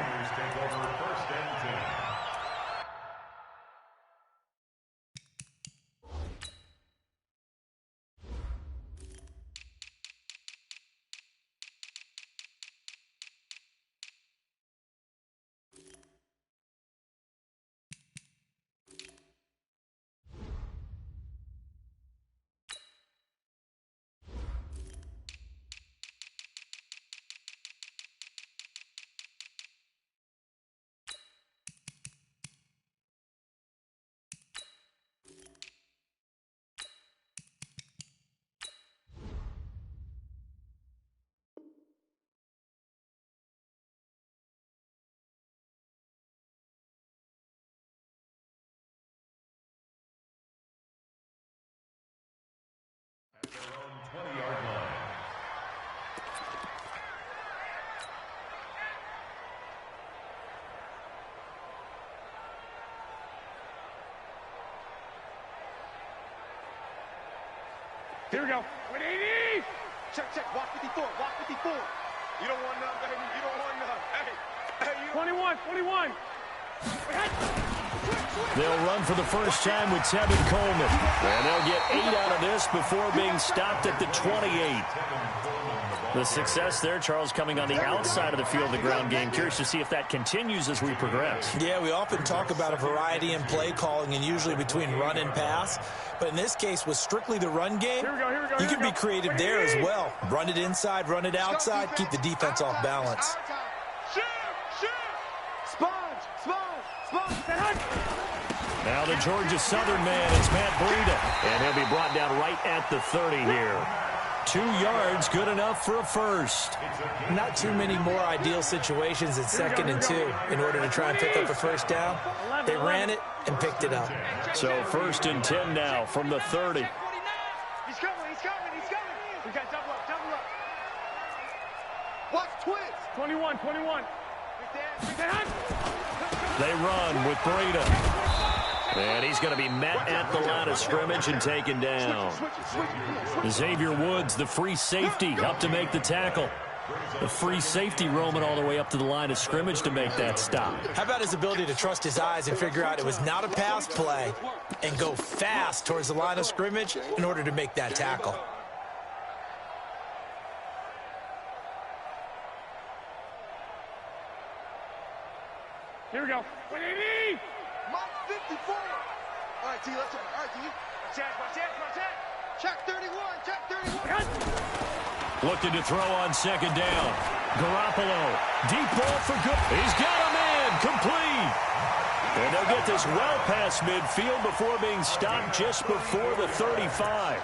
At their own 20-yard line. Here we go. 180! Check. Walk 54. Walk 54. You don't want none, baby. You don't want none. Hey, you 21. They'll run for the first time with Tevin Coleman. And they'll get 8 out of this before being stopped at the 28. The success there, Charles, coming on the outside of the field, the ground game. Curious to see if that continues as we progress. Yeah, we often talk about a variety in play calling and usually between run and pass. But in this case, with strictly the run game, you can be creative there as well. Run it inside, run it outside, keep the defense off balance. Now the Georgia Southern man is Matt Breida, and he'll be brought down right at the 30 here. 2 yards, good enough for a first. Not too many more ideal situations at 2nd and 2 in order to try and pick up a first down. They ran it and picked it up. So 1st and 10 now from the 30. He's coming. We got double up. Watch twins. 21. They run with Breida. And he's going to be met at the line of scrimmage and taken down. Xavier Woods, the free safety, up to make the tackle. The free safety roaming all the way up to the line of scrimmage to make that stop. How about his ability to trust his eyes and figure out it was not a pass play and go fast towards the line of scrimmage in order to make that tackle. Here we go. 180! T, let's go. All right, T. Watch that. Check 31. Looking to throw on second down. Garoppolo, deep ball for good. He's got him in, complete. And they'll get this well past midfield before being stopped just before the 35.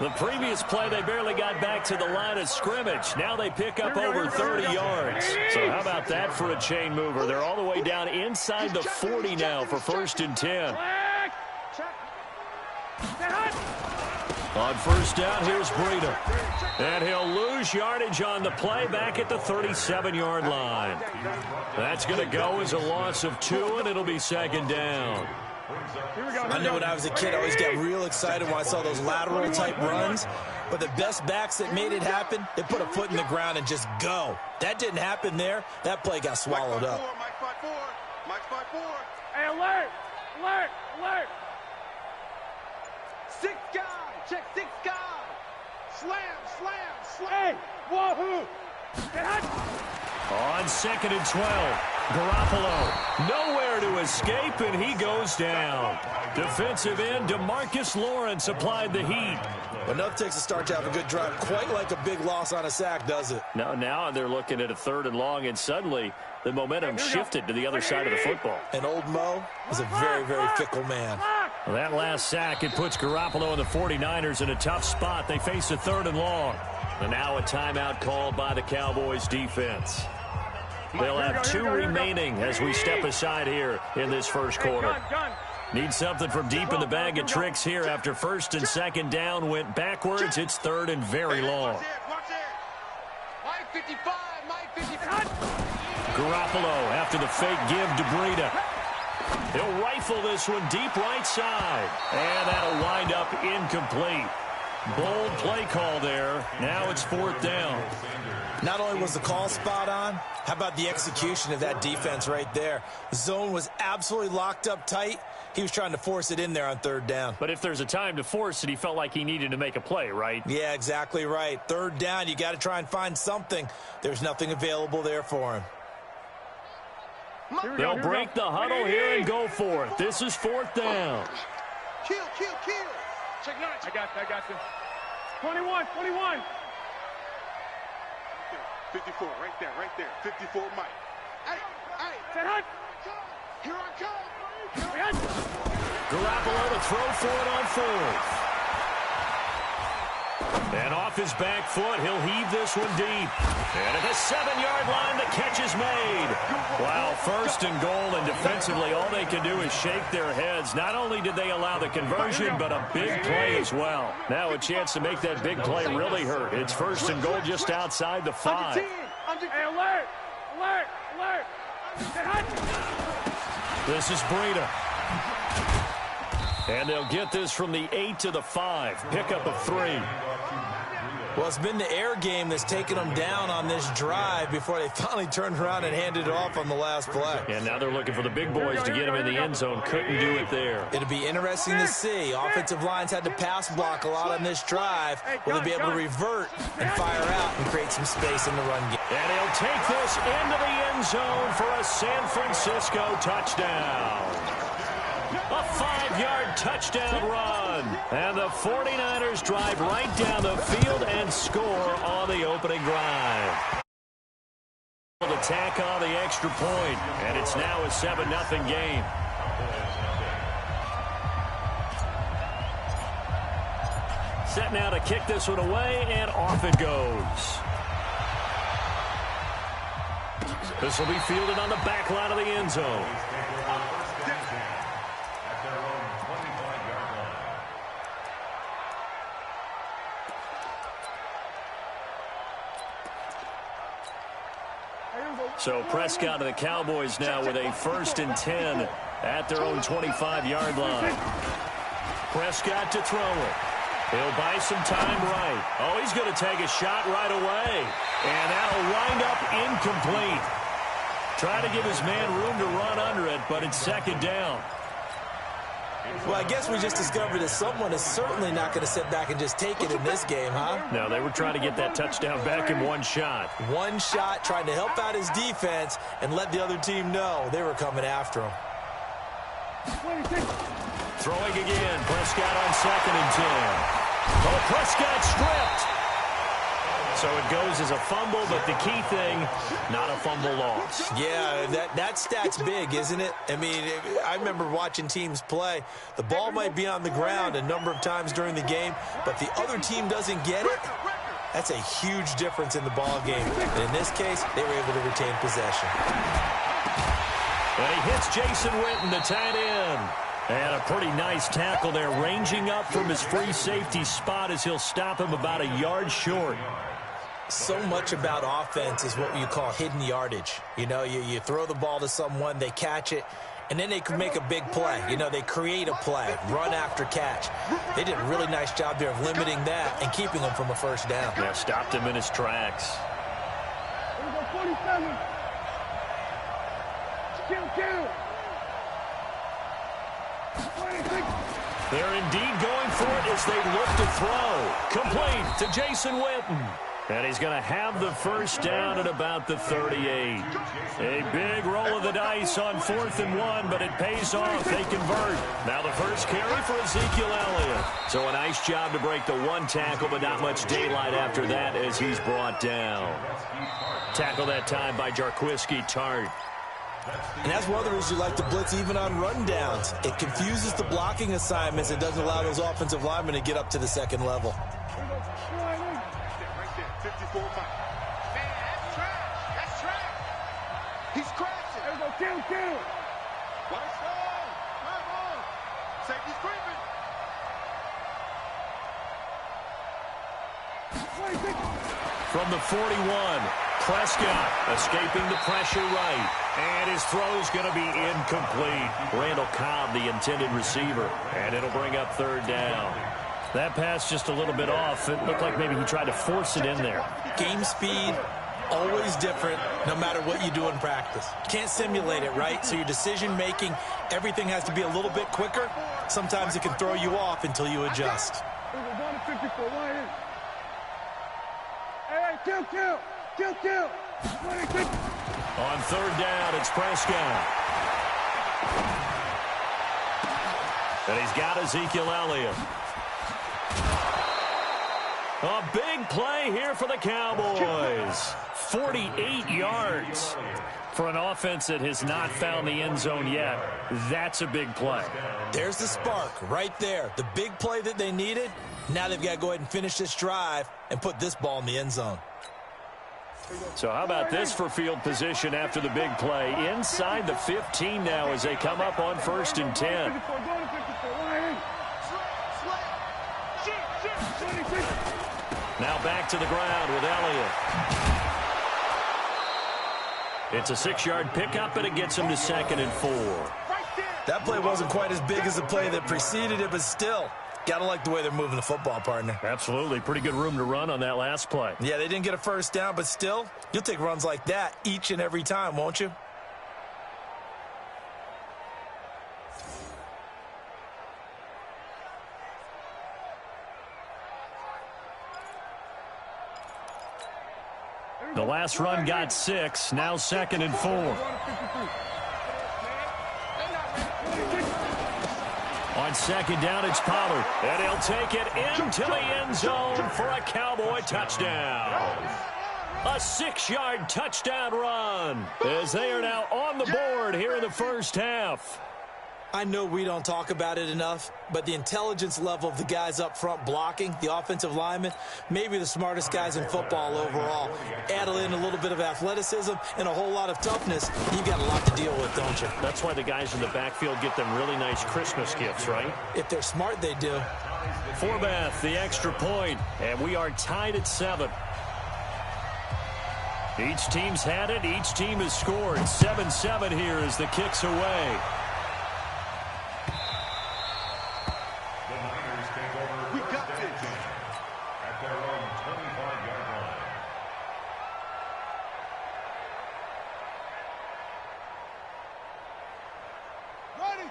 The previous play, they barely got back to the line of scrimmage. Now they pick up over 30 yards. So how about that for a chain mover? They're all the way down inside the 40 now for 1st and 10. On first down, here's Breida. And he'll lose yardage on the play back at the 37-yard line. That's going to go as a loss of 2, and it'll be second down. I know when I was a kid, I always got real excited when I saw those lateral-type runs. But the best backs that made it happen, they put a foot in the ground and just go. That didn't happen there. That play got swallowed up. Mike 5-4. Hey, alert! 6 guys. Check 6 guys. Slam. Hey, wahoo! On 2nd and 12, Garoppolo nowhere to escape, and he goes down. Defensive end DeMarcus Lawrence applied the heat. Enough takes a start to have a good drive. Quite like a big loss on a sack, does it? Now they're looking at a 3rd and long, and suddenly the momentum shifted to the other side of the football. And old Mo is a very, very fickle man. Well, that last sack, it puts Garoppolo and the 49ers in a tough spot. They face a 3rd and long. And now a timeout called by the Cowboys defense. They'll have 2 remaining as we step aside here in this first quarter. Need something from deep in the bag of tricks here after 1st and 2nd down went backwards. It's 3rd and very long. Mike 55. Garoppolo after the fake give to Breida. He'll rifle this one deep right side. And that'll wind up incomplete. Bold play call there. Now it's 4th down. Not only was the call spot on, how about the execution of that defense right there? The zone was absolutely locked up tight. He was trying to force it in there on 3rd down. But if there's a time to force it, he felt like he needed to make a play, right? Yeah, exactly right. 3rd down, you got to try and find something. There's nothing available there for him. They'll break the huddle here and go for it. This is 4th down. Kill. Check 9. I got you. 21. 54, right there. 54, Mike. Hey. Set hunt. Here I come. Garoppolo to throw for it on 4th. And off his back foot, he'll heave this one deep. And at the 7-yard line, the catch is made. Wow, 1st and goal, and defensively, all they can do is shake their heads. Not only did they allow the conversion, but a big play as well. Now a chance to make that big play really hurt. It's 1st and goal just outside the 5. Hey, alert. This is Breida. And they'll get this from the 8 to the 5. Pickup of 3. Well, it's been the air game that's taken them down on this drive before they finally turned around and handed it off on the last play. And now they're looking for the big boys to get them in the end zone. Couldn't do it there. It'll be interesting to see. Offensive lines had to pass block a lot on this drive. Will they be able to revert and fire out and create some space in the run game? And he'll take this into the end zone for a San Francisco touchdown. A 5-yard touchdown run. And the 49ers drive right down the field and score on the opening drive. To tack on the extra point, and it's now a 7-0 game. Set now to kick this one away, and off it goes. This will be fielded on the back line of the end zone. So Prescott and the Cowboys now with a 1st and 10 at their own 25-yard line. Prescott to throw it. He'll buy some time right. Oh, he's going to take a shot right away. And that'll wind up incomplete. Try to give his man room to run under it, but it's 2nd down. Well, I guess we just discovered that someone is certainly not going to sit back and just take it in this game, huh? No, they were trying to get that touchdown back in one shot. One shot, trying to help out his defense and let the other team know they were coming after him. Throwing again. Prescott on 2nd and 10. Oh, Prescott stripped. So it goes as a fumble, but the key thing, not a fumble loss. Yeah, that stat's big, isn't it? I mean, I remember watching teams play. The ball might be on the ground a number of times during the game, but the other team doesn't get it. That's a huge difference in the ball game. And in this case, they were able to retain possession. And he hits Jason Witten, the tight end. And a pretty nice tackle there, ranging up from his free safety spot as he'll stop him about a yard short. So much about offense is what you call hidden yardage. You know, you throw the ball to someone, they catch it, and then they can make a big play. You know, they create a play, run after catch. They did a really nice job there of limiting that and keeping him from a first down. Yeah, stopped him in his tracks. Here we go, 47. Kill. 26. They're indeed going for it as they look to throw. Complete to Jason Witten. And he's going to have the first down at about the 38. A big roll of the dice on 4th and 1, but it pays off. They convert. Now the first carry for Ezekiel Elliott. So a nice job to break the one tackle, but not much daylight after that as he's brought down. Tackle that time by Jarquiski Tart. And that's one of the reasons you like to blitz even on rundowns. It confuses the blocking assignments. It doesn't allow those offensive linemen to get up to the second level. 54 miles. Man, that's trash. That's trash. He's crashing. There we go. Kill. Watch down. Come on. Safety's creeping. 26. From the 41, Prescott escaping the pressure right. And his throw's going to be incomplete. Randall Cobb, the intended receiver. And it'll bring up 3rd down. That pass just a little bit off. It looked like maybe he tried to force it in there. Game speed, always different, no matter what you do in practice. Can't simulate it, right? So your decision-making, everything has to be a little bit quicker. Sometimes it can throw you off until you adjust. Hey, kill. 26. On 3rd down, it's Prescott. And he's got Ezekiel Elliott. A big play here for the Cowboys. 48 yards for an offense that has not found the end zone yet. That's a big play. There's the spark right there. The big play that they needed. Now they've got to go ahead and finish this drive and put this ball in the end zone. So how about this for field position after the big play? Inside the 15 now as they come up on 1st and 10. Now back to the ground with Elliott. It's a 6-yard pickup, and it gets him to 2nd and 4. That play wasn't quite as big as the play that preceded it, but still, got to like the way they're moving the football, partner. Absolutely. Pretty good room to run on that last play. Yeah, they didn't get a first down, but still, you'll take runs like that each and every time, won't you? The last run got 6. Now 2nd and 4. On 2nd down, it's Pollard. And he'll take it into the end zone for a Cowboy touchdown. A 6-yard touchdown run as they are now on the board here in the first half. I know we don't talk about it enough, but the intelligence level of the guys up front blocking, the offensive linemen, maybe the smartest guys in football overall. Add in a little bit of athleticism and a whole lot of toughness, you've got a lot to deal with, don't you? That's why the guys in the backfield get them really nice Christmas gifts, right? If they're smart, they do. Forbath, the extra point, and we are tied at 7. Each team's had it. Each team has scored. 7-7 here as the kick's away.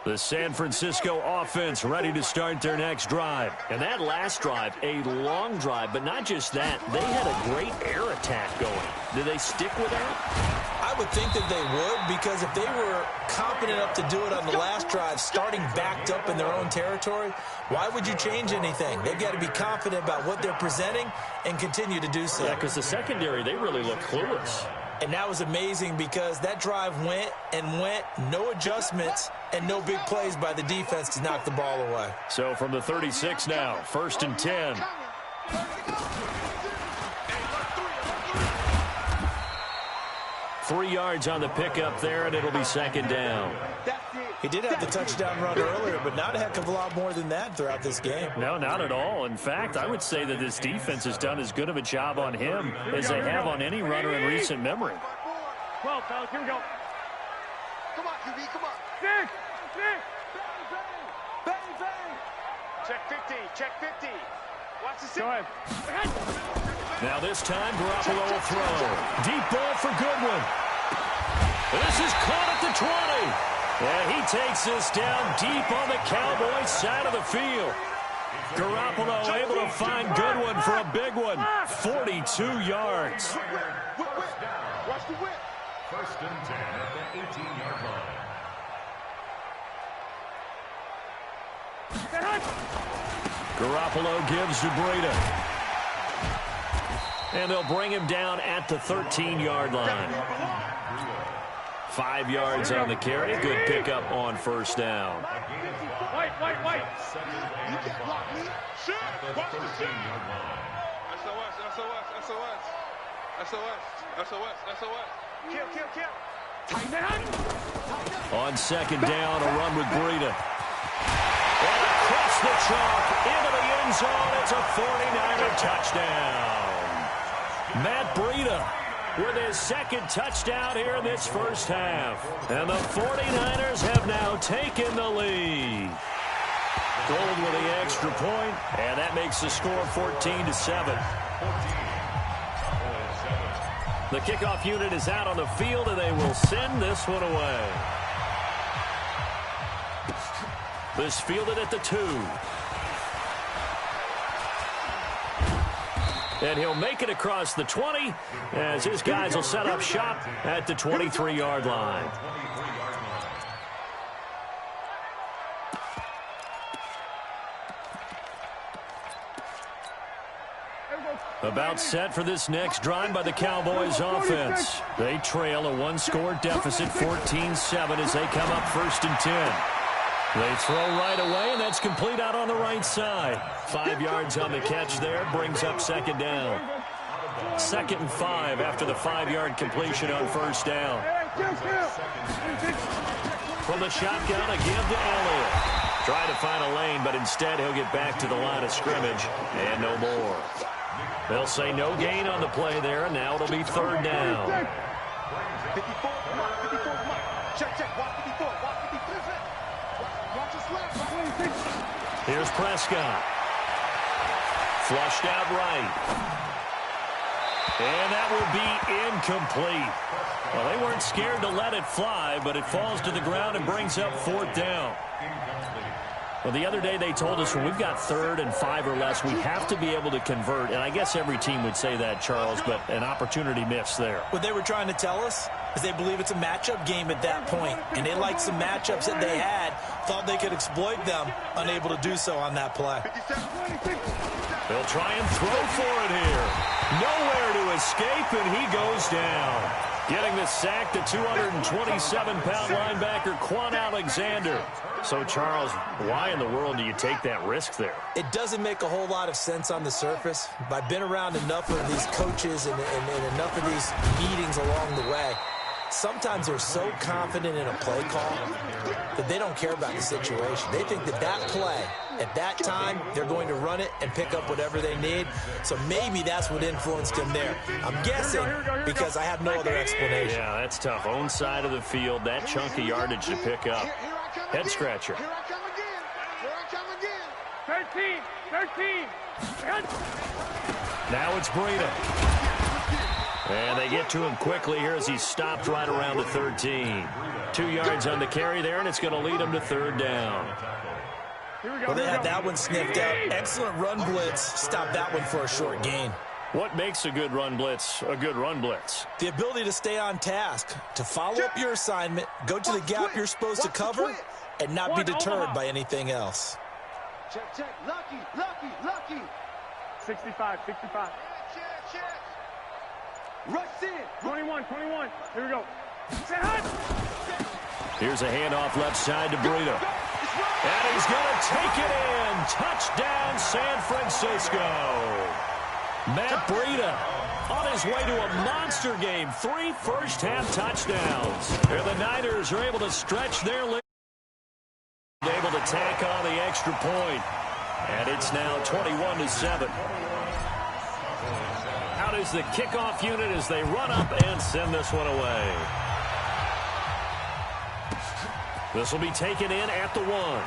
The San Francisco offense ready to start their next drive. And that last drive, a long drive, but not just that. They had a great air attack going. Did they stick with that? I I would think that they would, because if they were confident enough to do it on the last drive, starting backed up in their own territory, why would you change anything? They've got to be confident about what they're presenting and continue to do so. Yeah, because the secondary, they really look clueless. And that was amazing because that drive went and went, no adjustments, and no big plays by the defense to knock the ball away. So from the 36 now, 1st and 10. Three yards on the pickup there, and it'll be 2nd down. He did have the touchdown run earlier, but not a heck of a lot more than that throughout this game. No, not at all. In fact, I would say that this defense has done as good of a job on him as they have on any runner in recent memory. 12, fellas, here we go. Come on, QB, come on. 6. Bang, bang. Check 50, check 50. Watch the 6. Go ahead. Now this time, Garoppolo will throw. Deep ball for Goodwin. This is caught at the 20. And he takes this down deep on the Cowboys side of the field. Garoppolo able to find Goodwin for a big one. 42 yards. Watch the whip. 1st and 10 at the 18-yard line. Garoppolo gives to Breida. And they'll bring him down at the 13-yard line. 5 yards on the carry. Good pickup on 1st down. White. You can't block me. Shoot. Watch the shoot. SOS. Kill. On 2nd down, a run with Breida. And across the chalk, into the end zone. It's a 49er touchdown. Matt Breida with his 2nd touchdown here in this 1st half. And the 49ers have now taken the lead. Gold with the extra point, and that makes the score 14-7. The kickoff unit is out on the field, and they will send this one away. This fielded at the 2. And he'll make it across the 20 as his guys will set up shop at the 23-yard line. About set for this next drive by the Cowboys offense. They trail a 1-score deficit, 14-7, as they come up 1st and 10. They throw right away, and that's complete out on the right side. 5 yards on the catch there, brings up 2nd down. 2nd and 5 after the 5-yard completion on 1st down. From the shotgun, a give to Elliott. Try to find a lane, but instead he'll get back to the line of scrimmage, and no more. They'll say no gain on the play there, and now it'll be 3rd down. 54, come on, 54, come on. Check, walk 54, walk 54. Watch his left. Here's Prescott. Flushed out right. And that will be incomplete. Well, they weren't scared to let it fly, but it falls to the ground and brings up 4th down. Well, the other day they told us when we've got 3rd and 5 or less, we have to be able to convert. And I guess every team would say that, Charles, but an opportunity missed there. What they were trying to tell us is they believe it's a matchup game at that point, and they liked some matchups that they had, thought they could exploit them, unable to do so on that play. They'll try and throw for it here. Nowhere to escape, and he goes down. Getting the sack, the 227-pound linebacker, Quan Alexander. So, Charles, why in the world do you take that risk there? It doesn't make a whole lot of sense on the surface. But I've been around enough of these coaches and enough of these meetings along the way. Sometimes they're so confident in a play call that they don't care about the situation. They think that that play, at that time, they're going to run it and pick up whatever they need. So maybe that's what influenced him there. I'm guessing because I have no other explanation. Yeah, that's tough. Own side of the field, that chunk of yardage to pick up. Head scratcher. Here I come again. 13. Now it's Breida. And they get to him quickly here as he's stopped right around the 13. 2 yards on the carry there, and it's going to lead him to 3rd down. Well, they had that one sniffed out. Excellent run blitz. Stopped that one for a short gain. What makes a good run blitz a good run blitz? The ability to stay on task, to follow up your assignment, go to the gap you're supposed to cover, and not be deterred by anything else. Check, check. Lucky, lucky, lucky. 65, 65. Rush in. 21, 21. Here we go. Here's a handoff left side to Breida. And he's going to take it in. Touchdown, San Francisco. Matt Breida on his way to a monster game. 3 first-half touchdowns. And the Niners are able to stretch their lead. Able to tack on the extra point. And it's now 21-7. Out is the kickoff unit as they run up and send this one away. This will be taken in at the 1.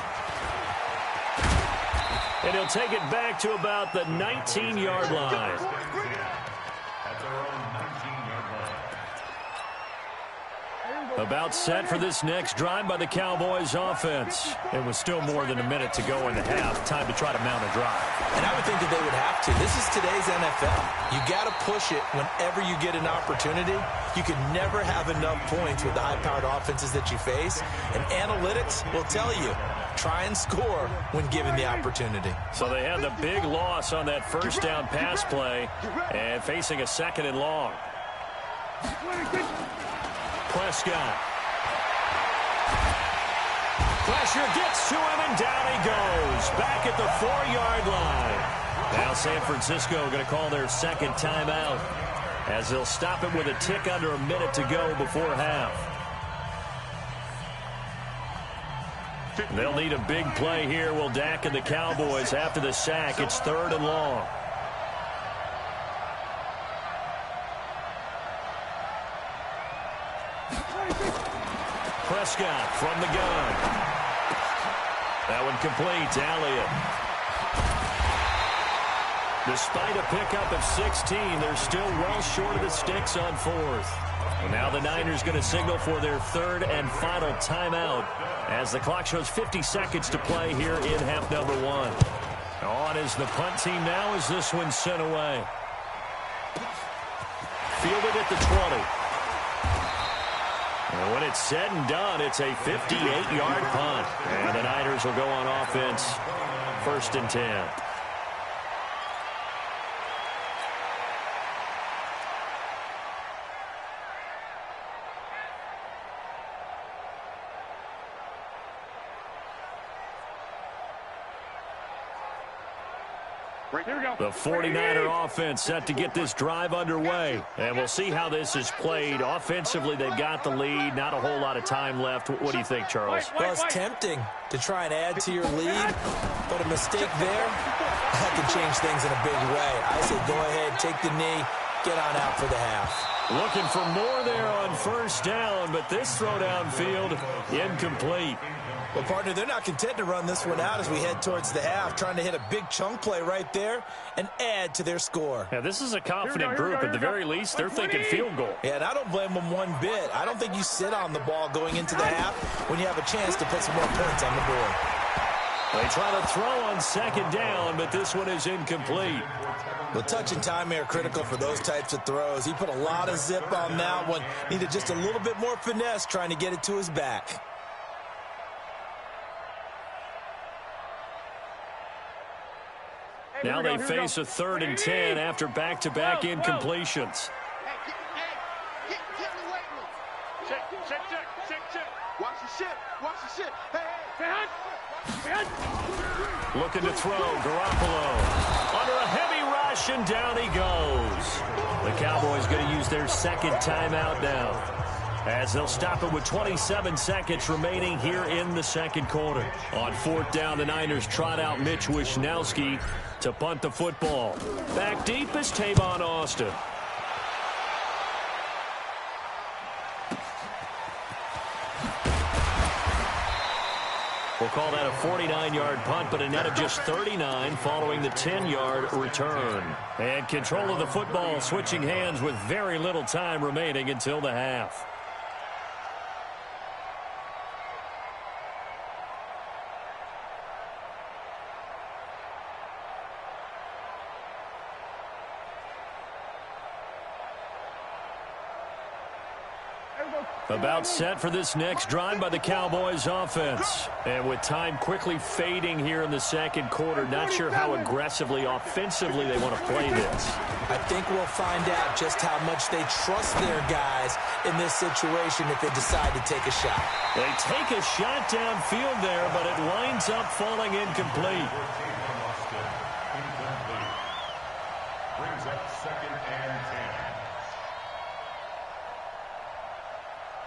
And he'll take it back to about the 19-yard line. About set for this next drive by the Cowboys offense. It was still more than a minute to go in the half. Time to try to mount a drive. And I would think that they would have to. This is today's NFL. You got to push it whenever you get an opportunity. You can never have enough points with the high-powered offenses that you face. And analytics will tell you, try and score when given the opportunity. So they had the big loss on that first down pass play and facing a 2nd and long. Prescott. Pressure gets to him, and down he goes. Back at the 4-yard line. Now San Francisco going to call their 2nd timeout as they'll stop it with a tick under a minute to go before half. They'll need a big play here. Will Dak and the Cowboys after the sack. It's 3rd and long. Prescott from the gun. That one complete to Elliott. Despite a pickup of 16, they're still well short of the sticks on 4th. And now the Niners going to signal for their 3rd and final timeout as the clock shows 50 seconds to play here in half number 1. On is the punt team now as this one's sent away. Fielded at the 20. And when it's said and done, it's a 58-yard punt. And the Niners will go on offense, 1st and 10. The 49er offense set to get this drive underway. And we'll see how this is played. Offensively, they've got the lead. Not a whole lot of time left. What do you think, Charles? Well, it's tempting to try and add to your lead, but a mistake there, that can change things in a big way. I say go ahead, take the knee, get on out for the half. Looking for more there on 1st down, but this throw downfield incomplete. Well, partner, they're not content to run this one out as we head towards the half, trying to hit a big chunk play right there and add to their score. Yeah, this is a confident group. At the very least, they're thinking field goal. Yeah, and I don't blame them one bit. I don't think you sit on the ball going into the half when you have a chance to put some more points on the board. They try to throw on 2nd down, but this one is incomplete. Well, touch and time are critical for those types of throws. He put a lot of zip on that one. Needed just a little bit more finesse trying to get it to his back. Now they face a 3rd and 10 after back-to-back incompletions. Watch the shit. Watch the shit. Hey. Looking to throw. Garoppolo under a heavy rush, and down he goes. The Cowboys going to use their 2nd timeout now, as they'll stop it with 27 seconds remaining here in the 2nd quarter. On 4th down, the Niners trot out Mitch Wishnowski to punt the football. Back deep is Tavon Austin. We'll call that a 49-yard punt, but a net of just 39 following the 10-yard return. And control of the football switching hands with very little time remaining until the half. About set for this next drive by the Cowboys offense. And with time quickly fading here in the second quarter, not sure how aggressively, offensively they want to play this. I think we'll find out just how much they trust their guys in this situation if they decide to take a shot. They take a shot downfield there, but it winds up falling incomplete. Brings up 2nd and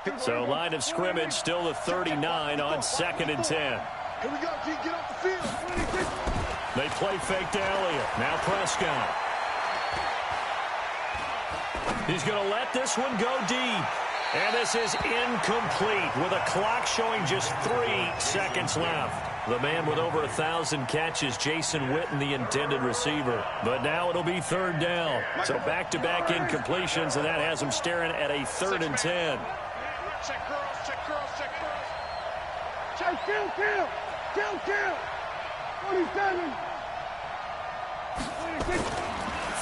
10. So line of scrimmage still the 39 on 2nd and 10. Here we go, G. Get off the field. They play fake to Elliott. Now Prescott. He's going to let this one go deep. And this is incomplete with a clock showing just 3 seconds left. The man with over 1,000 catches, Jason Witten, the intended receiver. But now it'll be 3rd down. So back-to-back incompletions, and that has him staring at a 3rd and 10. Check girls, check girls, check girls. Check, kill. 47.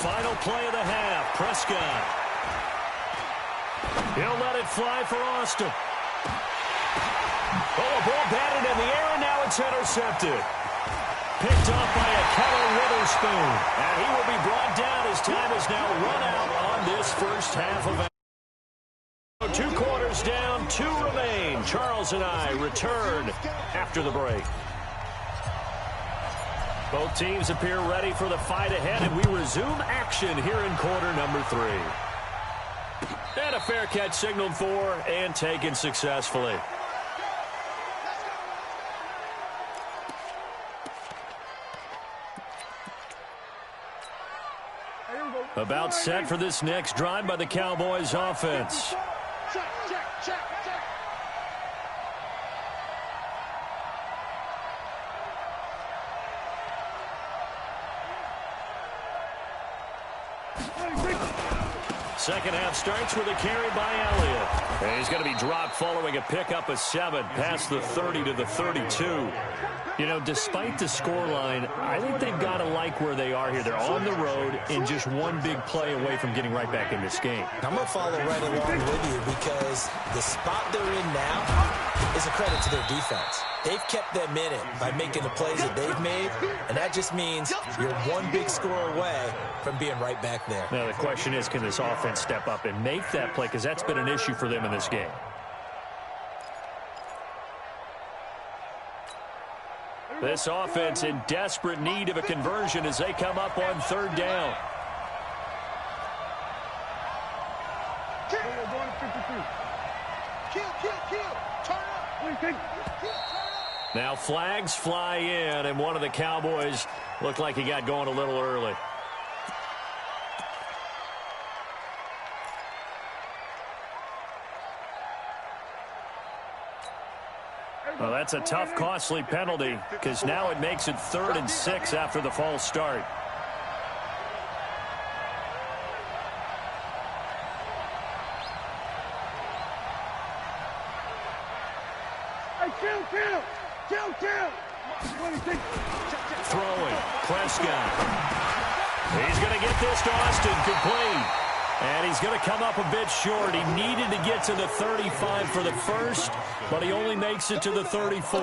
Final play of the half. Prescott. He'll let it fly for Austin. Oh, a ball batted in the air, and now it's intercepted. Picked off by a Keller Witherspoon. And he will be brought down as time is now run out on this first half of it. 2 quarters down, 2 remain. Charles and I return after the break. Both teams appear ready for the fight ahead, and we resume action here in quarter number 3. And a fair catch signaled for and taken successfully. About set for this next drive by the Cowboys offense. Check. Second half starts with a carry by Elliott. And he's going to be dropped following a pickup of 7 past the 30 to the 32. You know, despite the scoreline, I think they've got to like where they are here. They're on the road and just one big play away from getting right back in this game. I'm going to follow right along with you because the spot they're in now is a credit to their defense. They've kept them in it by making the plays that they've made, and that just means you're one big score away from being right back there. Now, the question is, can this offense step up and make that play? Because that's been an issue for them in this game. This offense in desperate need of a conversion as they come up on 3rd down. Kill. Turn up. Now flags fly in, and one of the Cowboys looked like he got going a little early. Well, that's a tough, costly penalty because now it makes it 3rd and 6 after the false start. Kill. Throwing. Prescott. He's going to get this to Austin complete. And he's going to come up a bit short. He needed to get to the 35 for the first, but he only makes it to the 34.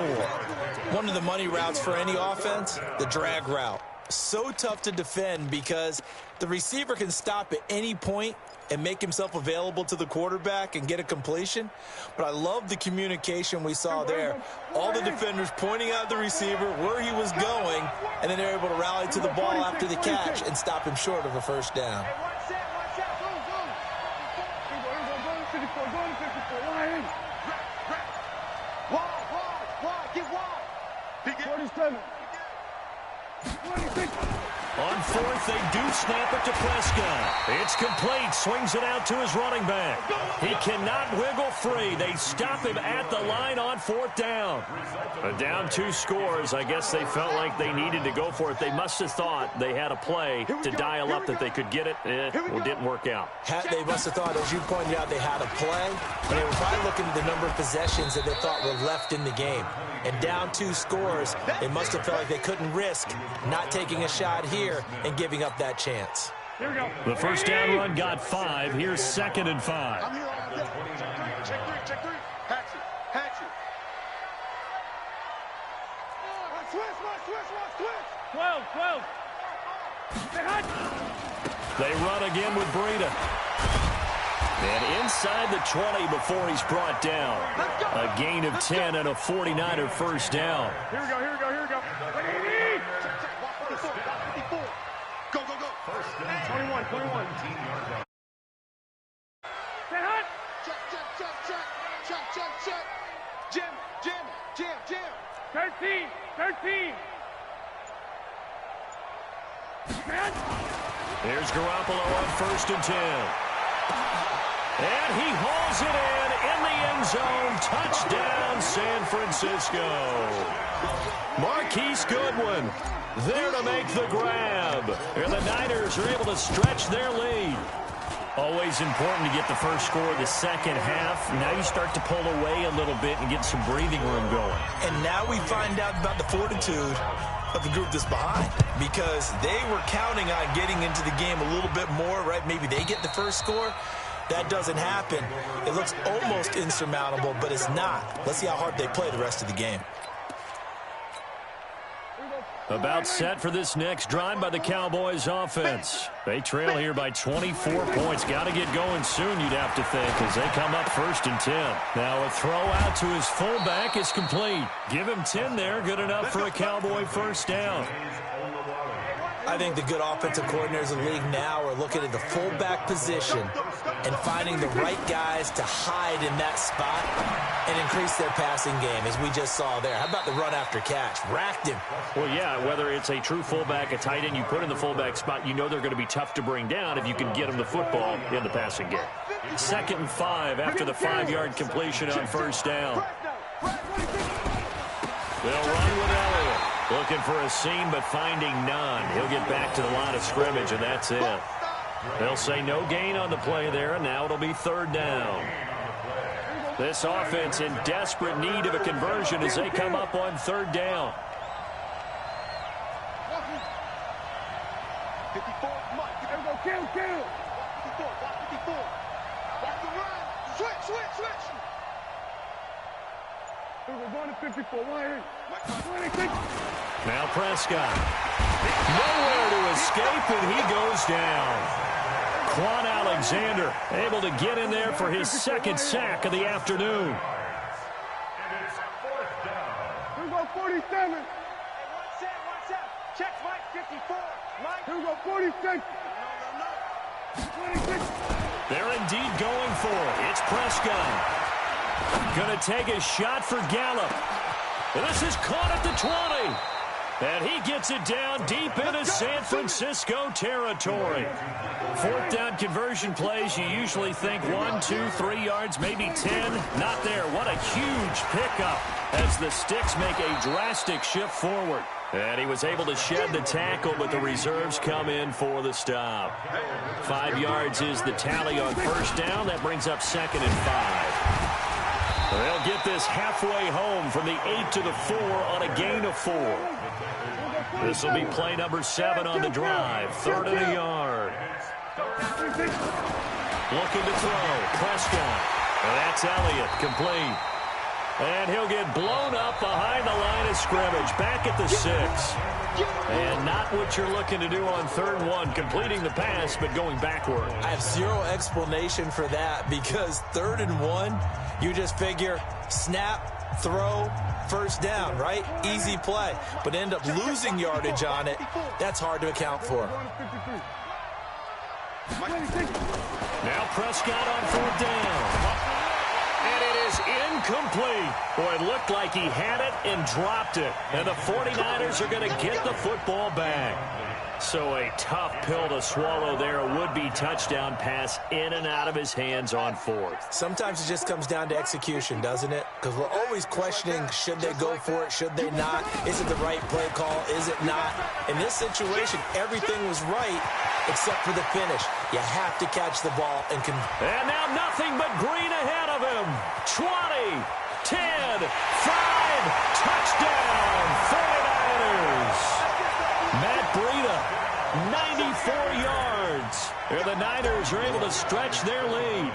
One of the money routes for any offense, the drag route. So tough to defend because the receiver can stop at any point and make himself available to the quarterback and get a completion. But I love the communication we saw there. All the defenders pointing out the receiver where he was going, and then they're able to rally to the ball after the catch and stop him short of a first down. On 4th, they do snap it to Prescott. It's complete. Swings it out to his running back. He cannot wiggle free. They stop him at the line on 4th down. But down 2 scores. I guess they felt like they needed to go for it. They must have thought they had a play to dial up that they could get it. Well, didn't work out. They must have thought, as you pointed out, they had a play. But they were probably looking at the number of possessions that they thought were left in the game. And down 2 scores, they must have felt like they couldn't risk not taking a shot here and giving up that chance. The first down run got 5. Here's 2nd and 5. check three. Hatch it. Switch. 12. They run again with Breida. And inside the 20 before he's brought down. A gain of 10 and a 49er first down. Here we go. 54. Go. 21. Stay hot. Check. Jam. 13. There's Garoppolo on 1st and 10. And he hauls it in the end zone. Touchdown, San Francisco. Marquise Goodwin there to make the grab. And the Niners are able to stretch their lead. Always important to get the first score of the second half. Now you start to pull away a little bit and get some breathing room going. And now we find out about the fortitude of the group that's behind, because they were counting on getting into the game a little bit more, right? Maybe they get the first score. That doesn't happen. It looks almost insurmountable, but it's not. Let's see how hard they play the rest of the game. About set for this next drive by the Cowboys offense. They trail here by 24 points. Got to get going soon, you'd have to think, as they come up 1st and 10. Now a throw out to his fullback is complete. Give him 10 there. Good enough for a Cowboy first down. I think the good offensive coordinators in the league now are looking at the fullback position and finding the right guys to hide in that spot and increase their passing game, as we just saw there. How about the run after catch? Racked him. Well, yeah, whether it's a true fullback, a tight end you put in the fullback spot, you know they're going to be tough to bring down if you can get them the football in the passing game. 2nd and 5 after the 5-yard completion on 1st down. They'll run with Elliott. Looking for a seam, but finding none. He'll get back to the line of scrimmage, and that's it. They'll say no gain on the play there, and now it'll be 3rd down. This offense in desperate need of a conversion as they come up on 3rd down. 54, Mike. Here we go, kill. 54, watch the run. Switch. We're going to 54. 26. Now Prescott. Nowhere to escape, and he goes down. Quan Alexander able to get in there for his 2nd sack of the afternoon. Here we go, 47. One set. Check, Mike, 54. Mike. Here we go, 46. No. 26. They're indeed going for it. It's Prescott. Going to take a shot for Gallup. This is caught at the 20. And he gets it down deep into San Francisco territory. 4th down conversion plays, you usually think 1, 2, 3 yards, maybe 10. Not there. What a huge pickup as the Sticks make a drastic shift forward. And he was able to shed the tackle, but the reserves come in for the stop. 5 yards is the tally on 1st down. That brings up 2nd and 5. They'll get this halfway home from the 8 to the 4 on a gain of 4. This will be play number 7 on the drive. 3rd and a yard. Looking to throw. Prescott. And that's Elliott. Complete. And he'll get blown up behind the line of scrimmage. Back at the 6. And not what you're looking to do on 3rd and 1. Completing the pass, but going backward. I have zero explanation for that, because 3rd and 1, you just figure snap, throw, 1st down, right? Easy play. But end up losing yardage on it. That's hard to account for. Now Prescott on 4th down. And it is incomplete. Boy, it looked like he had it and dropped it. And the 49ers are going to get the football back. So a tough pill to swallow there. A would-be touchdown pass in and out of his hands on 4th. Sometimes it just comes down to execution, doesn't it? Because we're always questioning, should they go for it, should they not? Is it the right play call, is it not? In this situation, everything was right except for the finish. You have to catch the ball and And now nothing but green ahead of him. 20, 10, 5, touchdown, 49ers. Matt Breida, 94 yards. And the Niners are able to stretch their lead.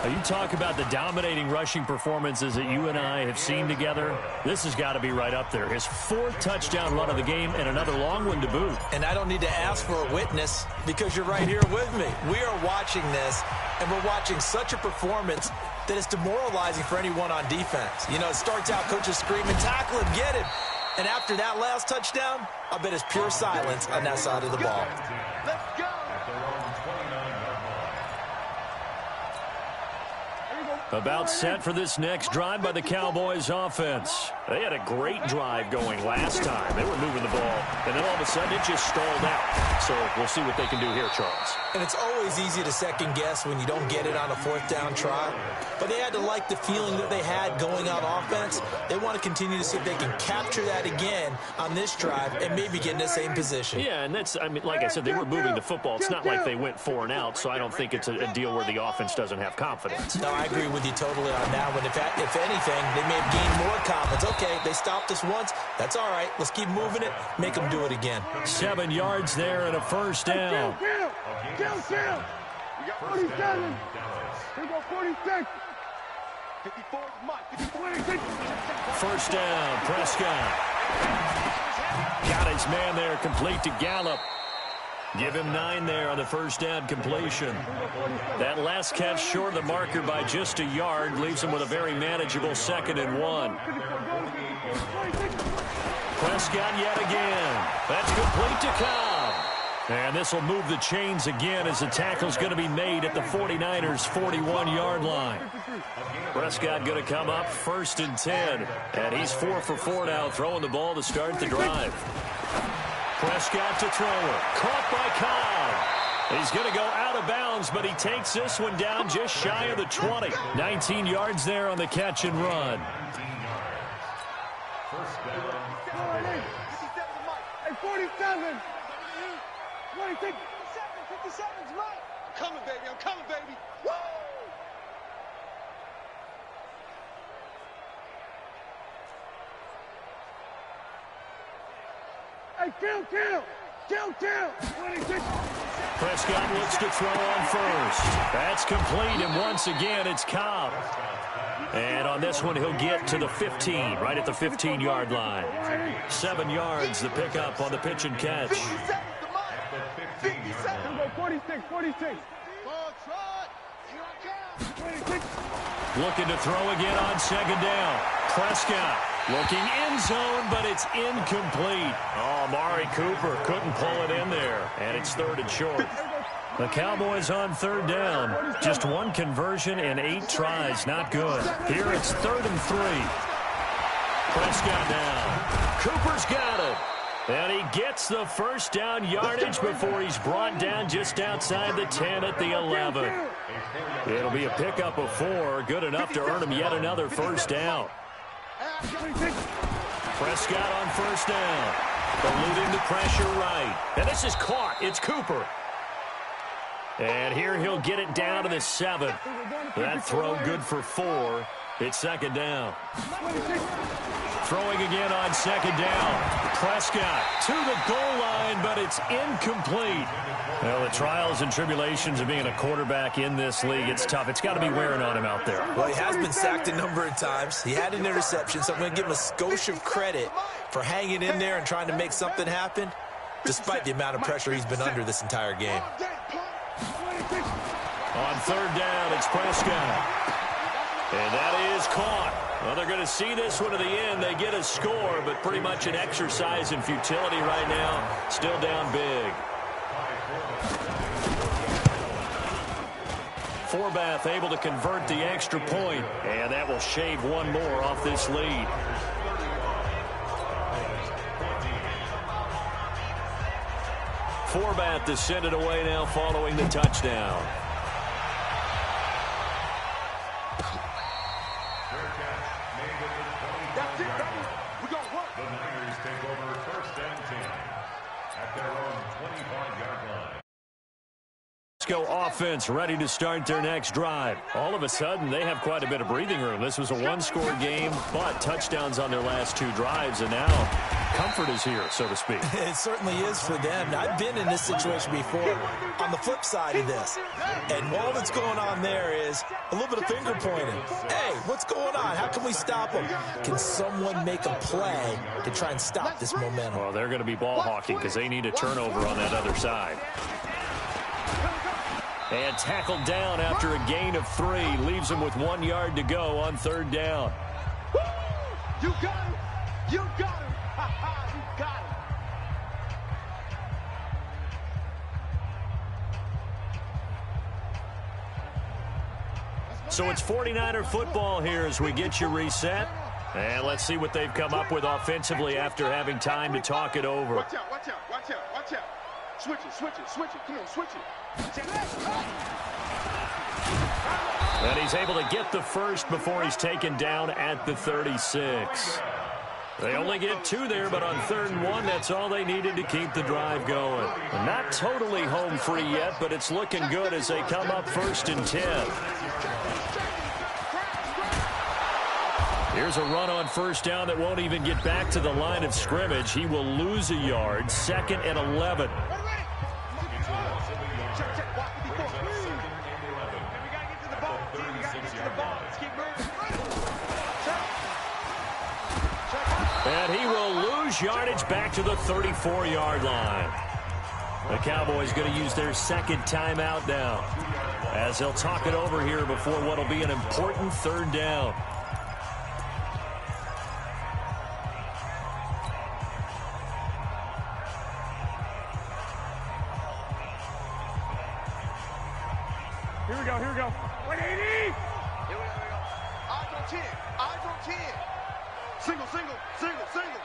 You talk about the dominating rushing performances that you and I have seen together. This has got to be right up there. His 4th touchdown run of the game and another long one to boot. And I don't need to ask for a witness because you're right here with me. We are watching this, and we're watching such a performance that is demoralizing for anyone on defense. You know, it starts out coaches screaming, tackle him, get him. And after that last touchdown, I bet it's pure silence on that side of the ball. Let's go. About set for this next drive by the Cowboys offense. They had a great drive going last time. They were moving the ball, and then all of a sudden it just stalled out. So we'll see what they can do here, Charles. And it's always easy to second guess when you don't get it on a 4th down try. But they had to like the feeling that they had going on offense. They want to continue to see if they can capture that again on this drive and maybe get in the same position. Yeah, and that's, I mean, like I said, they were moving the football. It's not like they went 4 and out, so I don't think it's a deal where the offense doesn't have confidence. No, I agree with you totally on that one. If anything, they may have gained more confidence. Okay, they stopped us once. That's all right. Let's keep moving it. Make them do it again. 7 yards there and a first down. Kill. 47. Here we go, 46. 54 is 26. First down, Prescott. Got his man there, complete to Gallup. Give him 9 there on the first down completion. That last catch short of the marker by just a yard leaves him with a very manageable 2nd and 1. Prescott yet again. That's complete to Cobb. And this will move the chains again as the tackle's going to be made at the 49ers' 41-yard line. Prescott going to come up 1st and 10. And he's 4 for 4 now, throwing the ball to start the drive. Prescott to throw it. Caught by Cobb. He's going to go out of bounds, but he takes this one down just shy of the 20. 19 yards there on the catch and run. Hey, 47. 26. 57's mine. I'm coming, baby. I'm coming, baby. Woo! Hey, kill. 26. Prescott looks to throw on first. That's complete, and once again, it's Cobb. And on this one, he'll get to the 15, right at the 15-yard line. 7 yards, the pickup on the pitch and catch. 46. Looking to throw again on 2nd down. Prescott looking end zone, but it's incomplete. Oh, Amari Cooper couldn't pull it in there, and it's 3rd and short. The Cowboys on 3rd down. Just 1 conversion and 8 tries. Not good. Here it's 3rd and 3. Prescott now. Cooper's got it. And he gets the first down yardage before he's brought down just outside the 10 at the 11. It'll be a pickup of 4. Good enough to earn him yet another first down. Prescott on first down. Eluding the pressure right. And this is caught. It's Cooper. And here he'll get it down to the 7. That throw good for 4. It's 2nd down. Throwing again on 2nd down. Prescott to the goal line, but it's incomplete. Well, the trials and tribulations of being a quarterback in this league, it's tough. It's got to be wearing on him out there. Well, he has been sacked a number of times. He had an interception, so I'm going to give him a skosh of credit for hanging in there and trying to make something happen, despite the amount of pressure he's been under this entire game. On 3rd down, it's Prescott. And that is caught. Well, they're going to see this one to the end. They get a score, but pretty much an exercise in futility right now. Still down big. Forbath able to convert the extra point, and that will shave 1 more off this lead. Forbath to send it away now following the touchdown. That's it, baby. We're going to work. The Niners take over 1st and 10 at their own 25-yard line. Frisco offense ready to start their next drive. All of a sudden, they have quite a bit of breathing room. This was a one-score game, but touchdowns on their last 2 drives, and now comfort is here, so to speak. It certainly is for them. I've been in this situation before on the flip side of this. And all that's going on there is a little bit of finger pointing. Hey, what's going on? How can we stop them? Can someone make a play to try and stop this momentum? Well, they're going to be ball hawking because they need a turnover on that other side. And tackled down after a gain of 3. Leaves him with 1 yard to go on 3rd down. You got him. You got him. You got him. So it's 49er football here as we get you reset. And let's see what they've come up with offensively after having time to talk it over. Watch out, watch out, watch out, watch out. Switch it, switch it, switch it. Come on, switch it. And he's able to get the first before he's taken down at the 36. They only get 2 there, but on 3rd and 1, that's all they needed to keep the drive going. And not totally home free yet, but it's looking good as they come up 1st and 10. Here's a run on 1st down that won't even get back to the line of scrimmage. He will lose a yard. 2nd and 11. And he will lose yardage back to the 34-yard line. The Cowboys going to use their 2nd timeout now, as they'll talk it over here before what will be an important 3rd down. Here we go, here we go. 180! Here we go. Eyes on 10. Eyes on 10. Single, single, single, single.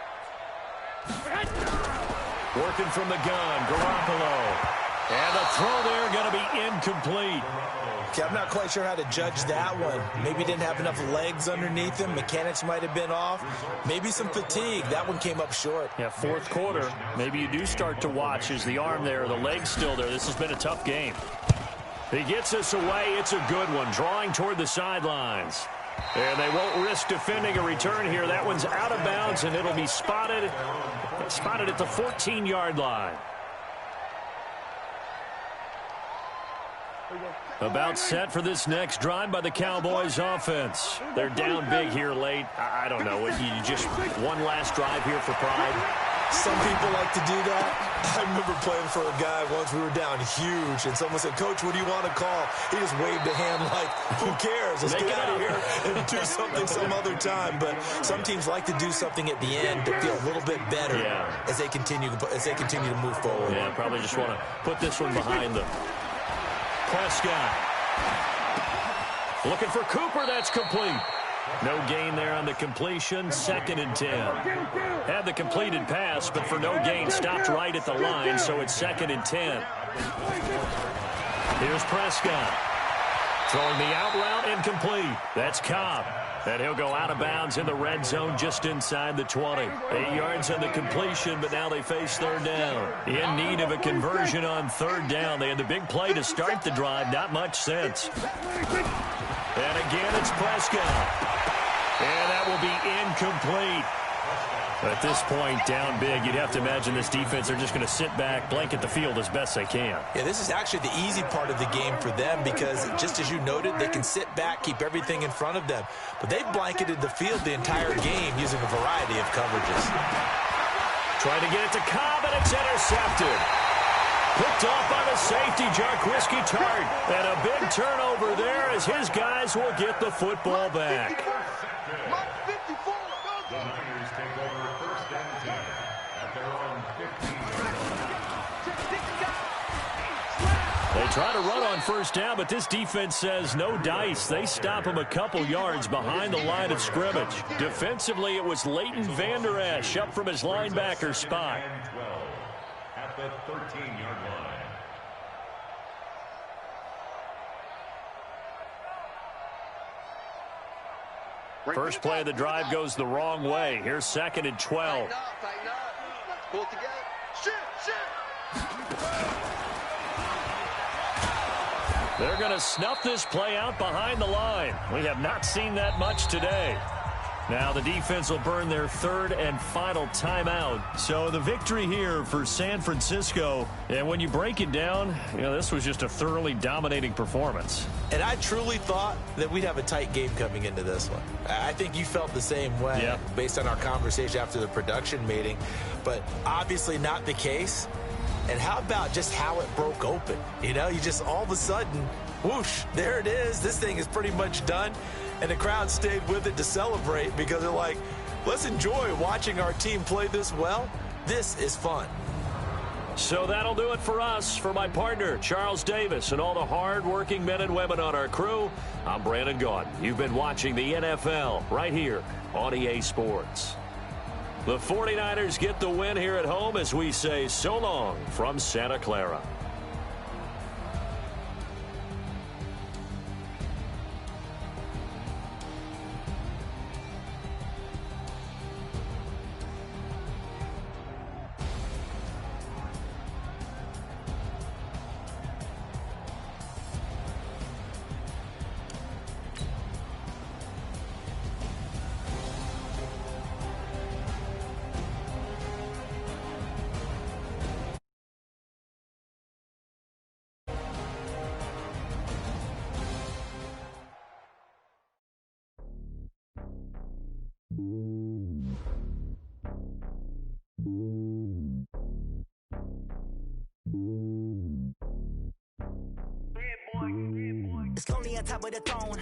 Working from the gun, Garoppolo. And the throw there going to be incomplete. Okay, I'm not quite sure how to judge that one. Maybe didn't have enough legs underneath him. Mechanics might have been off. Maybe some fatigue. That one came up short. Yeah, 4th quarter. Maybe you do start to watch. Is the arm there, the leg's still there? This has been a tough game. He gets us away. It's a good one. Drawing toward the sidelines. And they won't risk defending a return here. That one's out of bounds, and it'll be spotted at the 14-yard line. About set for this next drive by the Cowboys offense. They're down big here late. I don't know. You just one last drive here for pride. Some people like to do that. I remember playing for a guy once. We were down huge, and someone said, "Coach, what do you want to call?" He just waved a hand like, "Who cares? Let's get out of here and do something some other time." But some teams like to do something at the end to feel a little bit better as they continue to move forward. Yeah, probably just want to put this one behind them. Prescott looking for Cooper. That's complete. No gain there on the completion. 2nd and 10. Had the completed pass, but for no gain, stopped right at the line, so it's 2nd and 10. Here's Prescott. Throwing the out route, incomplete. That's Cobb. And he'll go out of bounds in the red zone just inside the 20. 8 yards on the completion, but now they face 3rd down. In need of a conversion on 3rd down. They had the big play to start the drive. Not much sense. And again, it's Prescott. And that will be incomplete. At this point, down big, you'd have to imagine this defense are just going to sit back, blanket the field as best they can. Yeah, this is actually the easy part of the game for them because, just as you noted, they can sit back, keep everything in front of them. But they've blanketed the field the entire game using a variety of coverages. Trying to get it to Cobb, and it's intercepted. Picked off by the safety, Jarquiski Tart. And a big turnover there as his guys will get the football back. They try to run on 1st down, but this defense says no dice. They stop him a couple yards behind the line of scrimmage. Defensively, it was Leighton Vander Esch up from his linebacker spot. At the 13-yard line. First play of the drive goes the wrong way. Here's 2nd and 12. Tighten up. Pull it together. Shit. They're going to snuff this play out behind the line. We have not seen that much today. Now the defense will burn their third and final timeout. So the victory here for San Francisco. And when you break it down, this was just a thoroughly dominating performance. And I truly thought that we'd have a tight game coming into this one. I think you felt the same way based on our conversation after the production meeting. But obviously not the case. And how about just how it broke open? You just all of a sudden, whoosh, there it is. This thing is pretty much done. And the crowd stayed with it to celebrate because they're like, let's enjoy watching our team play this well. This is fun. So that'll do it for us. For my partner, Charles Davis, and all the hard-working men and women on our crew, I'm Brandon Gaudin. You've been watching the NFL right here on EA Sports. The 49ers get the win here at home as we say so long from Santa Clara. It's lonely on top of the throne.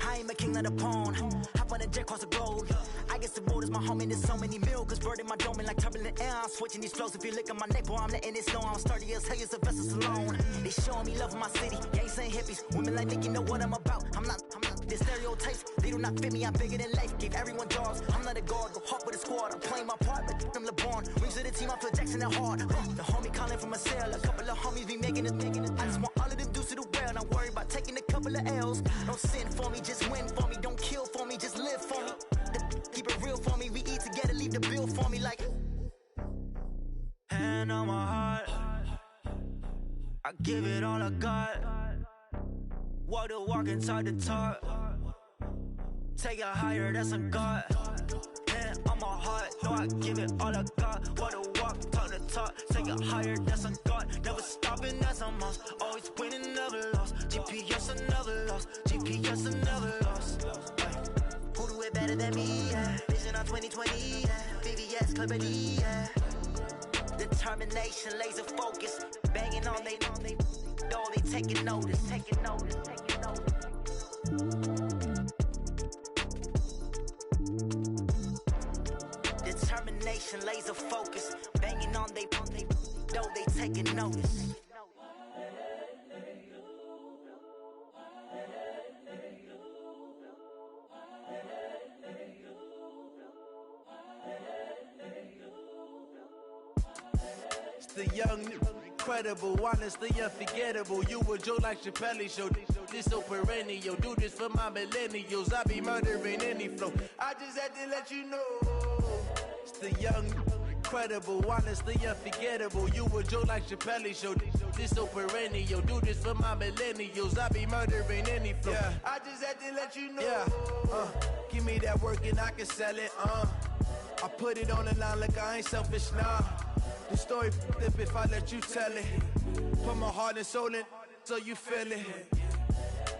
I ain't a king of the pawn. Hop on a jet across the globe. I guess the world is my home and there's so many milk. Cause bird in my dome and like turbulent air. I'm switching these flows. If you look at my neck, boy, I'm letting it slow. I'm sturdy as hell as a vessel alone. They showing me love in my city. Gangs and hippies. Women like Nick, you know what I'm about. I'm not the stereotypes. They do not fit me. I'm bigger than life. Gave everyone jobs. I'm not a guard. Go hard with a squad. I'm playing my part, but I'm LeBron. Rings of the team. I feel Jackson and hard. The homie calling from a cell. A couple of homies be making it. I just want all of them dudes to do well. Not worry about taking a couple of L's. Don't sin for me, just win for me. Don't kill for me, just live for me. Keep it real for me. We eat together, leave the bill for me like. Hand on my heart, I give it all I got. Walk the walk and talk the talk. Take it higher, that's a God. Hand on my heart, no, I give it all I got. Walk the walk, talk the talk. Take it higher, that's a God. Never stopping, that's a must. Always winning, never lost. GPS, I never lost. GPS, I never lost. Who do it better than me? Yeah. Vision on 2020. Yeah. VVS, Clarity. Yeah. Determination, laser focus. Banging on they door, they taking notice. Taking notice, taking notice. Determination, laser focus. Banging on they door, they taking notice. The young, incredible, honestly unforgettable. You a Joe like Chappelle show. This so perennial. Do this for my millennials. I be murdering any flow. I just had to let you know. It's the young, incredible, honestly unforgettable. You a Joe like Chappelle show. This so perennial. Do this for my millennials. I be murdering any flow. Yeah. I just had to let you know. Yeah. Give me that work and I can sell it. I put it on the line like I ain't selfish now. The story flip if I let you tell it. Put my heart and soul in so you feel it.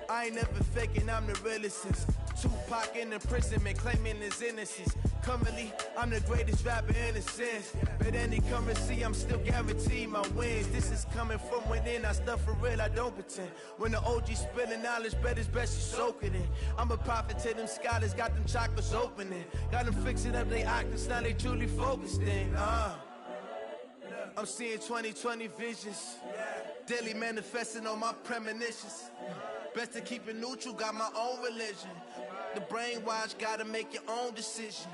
I ain't never faking, I'm the realest since Tupac in imprisonment, claiming his innocence. Currently, I'm the greatest rapper in a sense. But any currency, I'm still guaranteed my wins. This is coming from within, I stuff for real, I don't pretend. When the OG spilling knowledge, bet it's best you soak it in. I'm a prophet to them scholars, got them chakras opening. Got them fixing up they octaves, now they truly focused in. I'm seeing 2020 visions. Daily manifesting on my premonitions. Best to keep it neutral, got my own religion. The brainwash, gotta make your own decision.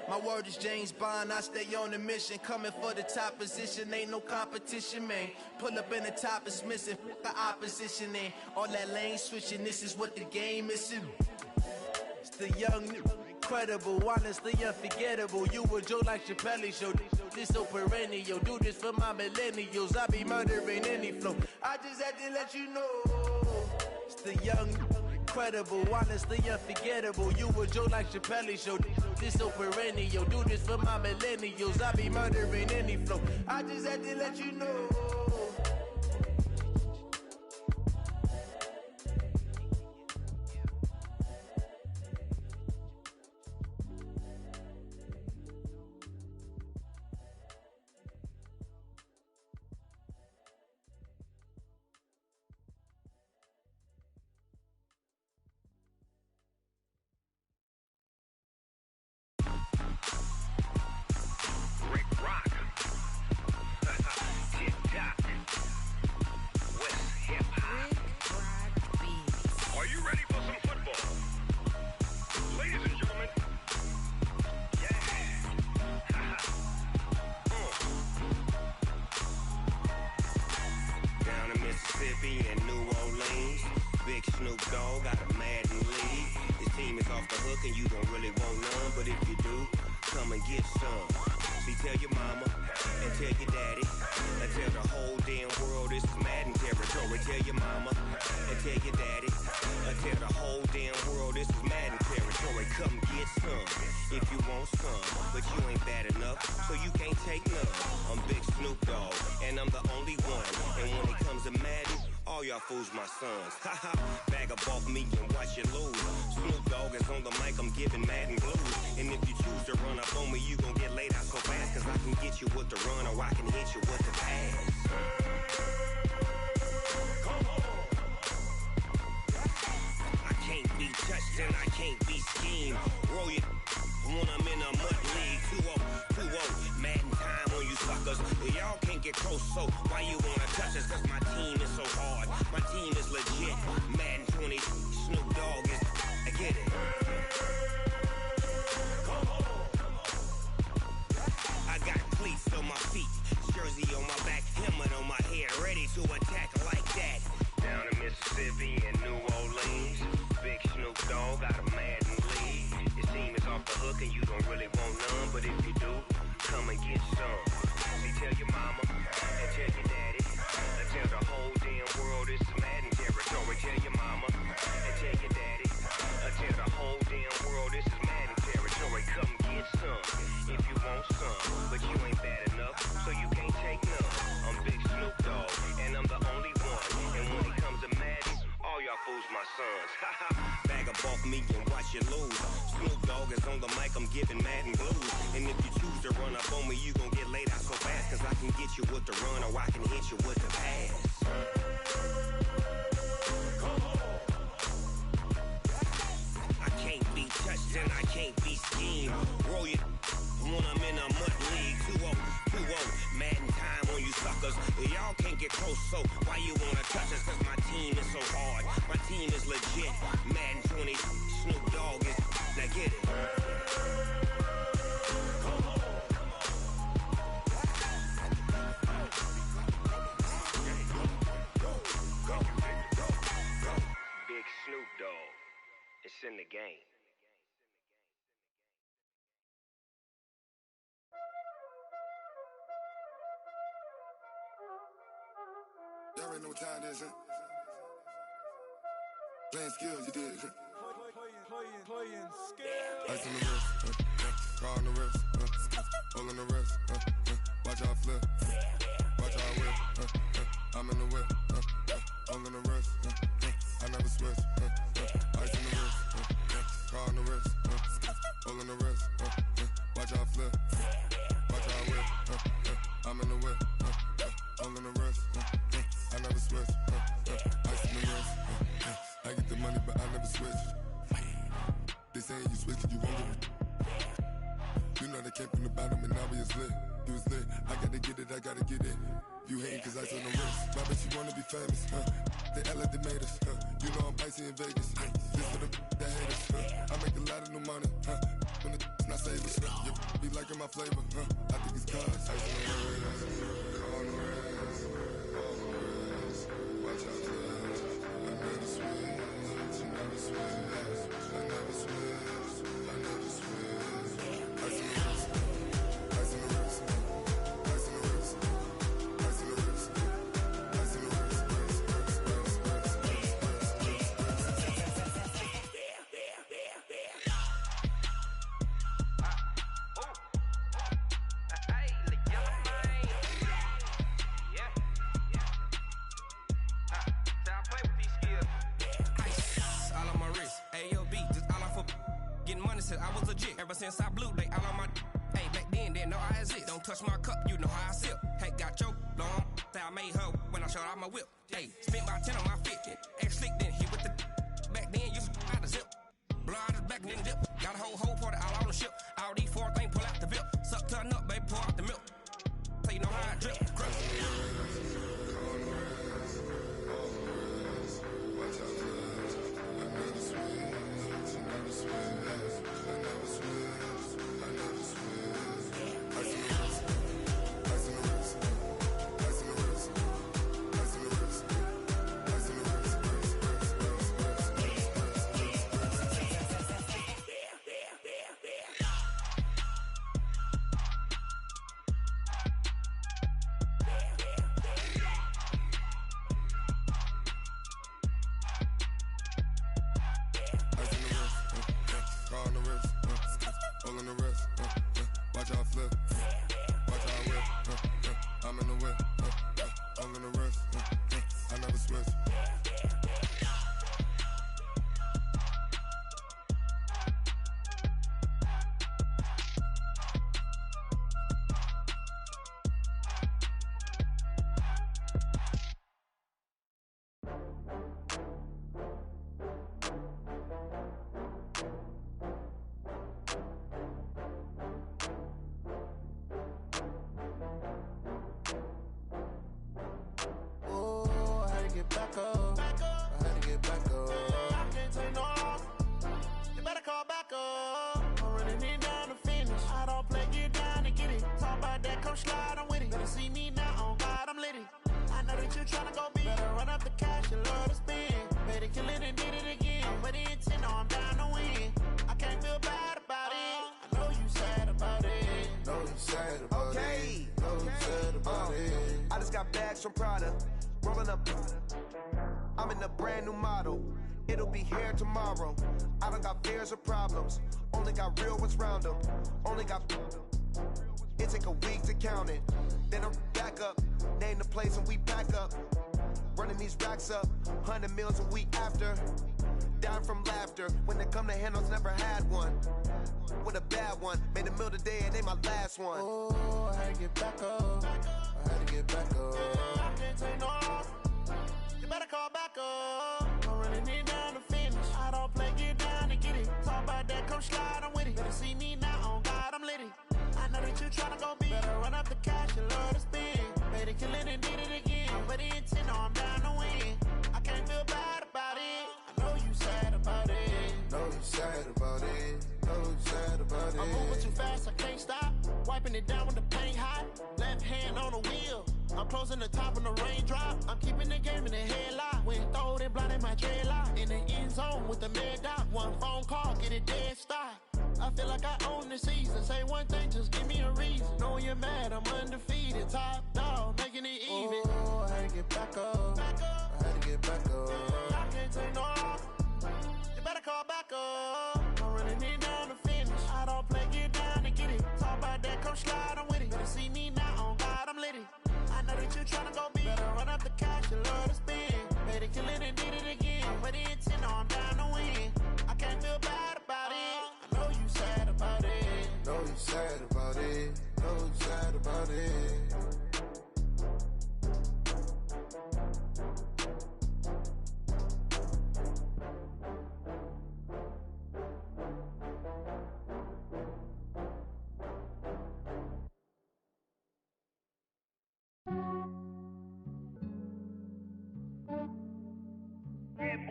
My word is James Bond, I stay on the mission. Coming for the top position, ain't no competition, man. Pull up in the top, it's missing, the opposition ain't. All that lane switching, this is what the game is. It's the young, incredible, honestly unforgettable. You a Joe like Chappelle show. This so perennial. Do this for my millennials. I be murdering any flow. I just had to let you know. a young, incredible, honestly unforgettable. You a joke like Chappelle Show. This so perennial. Do this for my millennials. I be murdering any flow. I just had to let you know. Fools my sons. Haha, bag up off me and watch you lose. Snoop Dogg is on the mic, I'm giving Madden blues. And if you choose to run up on me, you gon' get laid out so fast. Cause I can get you with the run or I can hit you with the pass. I can't be touched and I can't be schemed. Roll you when I'm in a mud league. 2-0, Madden time on you suckers. Y'all can't get close, so why you wanna touch us? Cause my team is so hard. My team is legit. Madden 20, Snoop Dogg is. I get it. I got cleats on my feet, jersey on my back, helmet on my head, ready to attack like that. Down in Mississippi and New Orleans, big Snoop Dogg got a Madden league. His team is off the hook and you don't really want none, but if you do, come and get some. See, tell your mama and tell your daddy, and tell the whole damn world this is Madden territory. Tell your mama and tell your daddy, and tell the whole damn world this is Madden territory. Come get some if you want some, but you ain't bad enough, so you can't take none. I'm Big Snoop Dogg, and I'm the only one. And when it comes to Madden, all y'all fools my sons. Haha, bag up off me and watch you lose. Snoop Dogg is on the mic, I'm giving Madden blues. And if you choose to run up on me, you gon' get laid out so fast. Cause I can get you with the run or I can hit you with the pass. I can't be touched and I can't be schemed. Roll you when I'm in a mud league. 2-0, Madden time on you suckers. Y'all can't get close, so why you wanna touch us? Cause my team is so hard. My team is legit. Madden 20, Snoop Dogg is. Now get it. Big Snoop Dogg. It's in the game. Y'all already know what time it is, huh? Playing skills, you did, huh? Playing skills. Ice on the wrist, car on the wrist, hole in the wrist, watch how I flip, watch how I whip, I'm in the whip, hole in the wrist, I never switch, ice on the wrist, car on the wrist, hole in the wrist, watch how I flip, watch how I whip, I'm in the whip, hole in the wrist, I never switch, ice on the wrist, I get the money but I never switch. They saying you switch cause you won't get it. You know they came from the bottom and now we is lit. You was lit, I gotta get it, I gotta get it. You hating cause ice on the wrist. Why bet you wanna be famous, huh? They act like they made us, huh? You know I'm icy in Vegas, this for the that hate us, huh? I make a lot of new money, huh? When the not save us, you be liking my flavor, huh? I think it's cause ice on the wrist, on the wrist, on the wrist. Watch out for this, I never switch, I never switch. I never switch, I never switch. Ice in the wrist, ice in the wrist, ice in the wrist, ice in the wrist, ice in the wrist, said I was legit. Ever since I blew, they all on my. Hey, back then, didn't know I exist. Don't touch my cup, you know how I sip. Hey, got your long. Say I made her when I showed out my whip. Hey, spent about 10 on my fit. Ex-slick, then hit with the. Back then, used to out the zip. Blow out his back and then dip. Got a whole party all on the ship. All these 4 things, pull out the VIP. Suck, turn up, baby, pour out the milk. So you know how I drip. Crush. Back up. I had to get back up. I can't take no loss. You better call back up. I'm running it down to finish. I don't play, get down and get it. Talk about that, come slide, I'm with it. Better see me now, on God, I'm lit it. I know that you tryna go big. Better run up the cash, you love to spend. Better kill it and did it again. I'm with the intent, no, I'm down to win. I can't feel bad about it. I know you sad about it. Know you sad about it. Know you sad about it. I just got bags from Prada. Rolling up, I'm in a brand new model. It'll be here tomorrow. I don't got fears or problems. Only got real ones round them. Only got. It take a week to count it. Then I'm back up. Name the place and we back up. Running these racks up. 100 meals a week after. Down from laughter. When they come to handles, never had one. With a bad one. Made a meal today and they my last one. Oh, I had to get back up. I had to get back up. I can't take no loss. You better call back up. I'm running it down to finish. I don't play, get down and get it. Talk about that, come slide, I'm with it. Better see me now, on God, I'm lit it. I know that you tryna go big. Better run up the cash, you love to spend. Made it, kill it and did it again. But the intent, no, I'm down to win. I can't feel bad about it. I know you sad about it. Know you sad about it. Know you sad about it. I'm moving too fast, I can't stop. Wiping it down with the paint hot. Left hand on the wheel. I'm closing the top when the raindrop. I'm keeping the game in the headlock. When throwed and blinded my dreadlock. In the end zone with the mad dot. One phone call, get it dead stop. I feel like I own the season. Say one thing, just give me a reason. Knowing you're mad, I'm undefeated. Top dog, making it even. Oh, I had to get back up. I had to get back up. I can't take no loss. You better call back up. I'm running it down to finish. I don't play, get down and get it. Talk about that, come slide, I'm with it. Better see me now, on God, I'm lit it. I know that you tryna go big. Better run up the cash, you love to spend. Made it, kill it and did it again. But the intent, no, I'm down to win. I can't feel bad about it. I know you sad about it. Know you sad about it. Know you sad about it.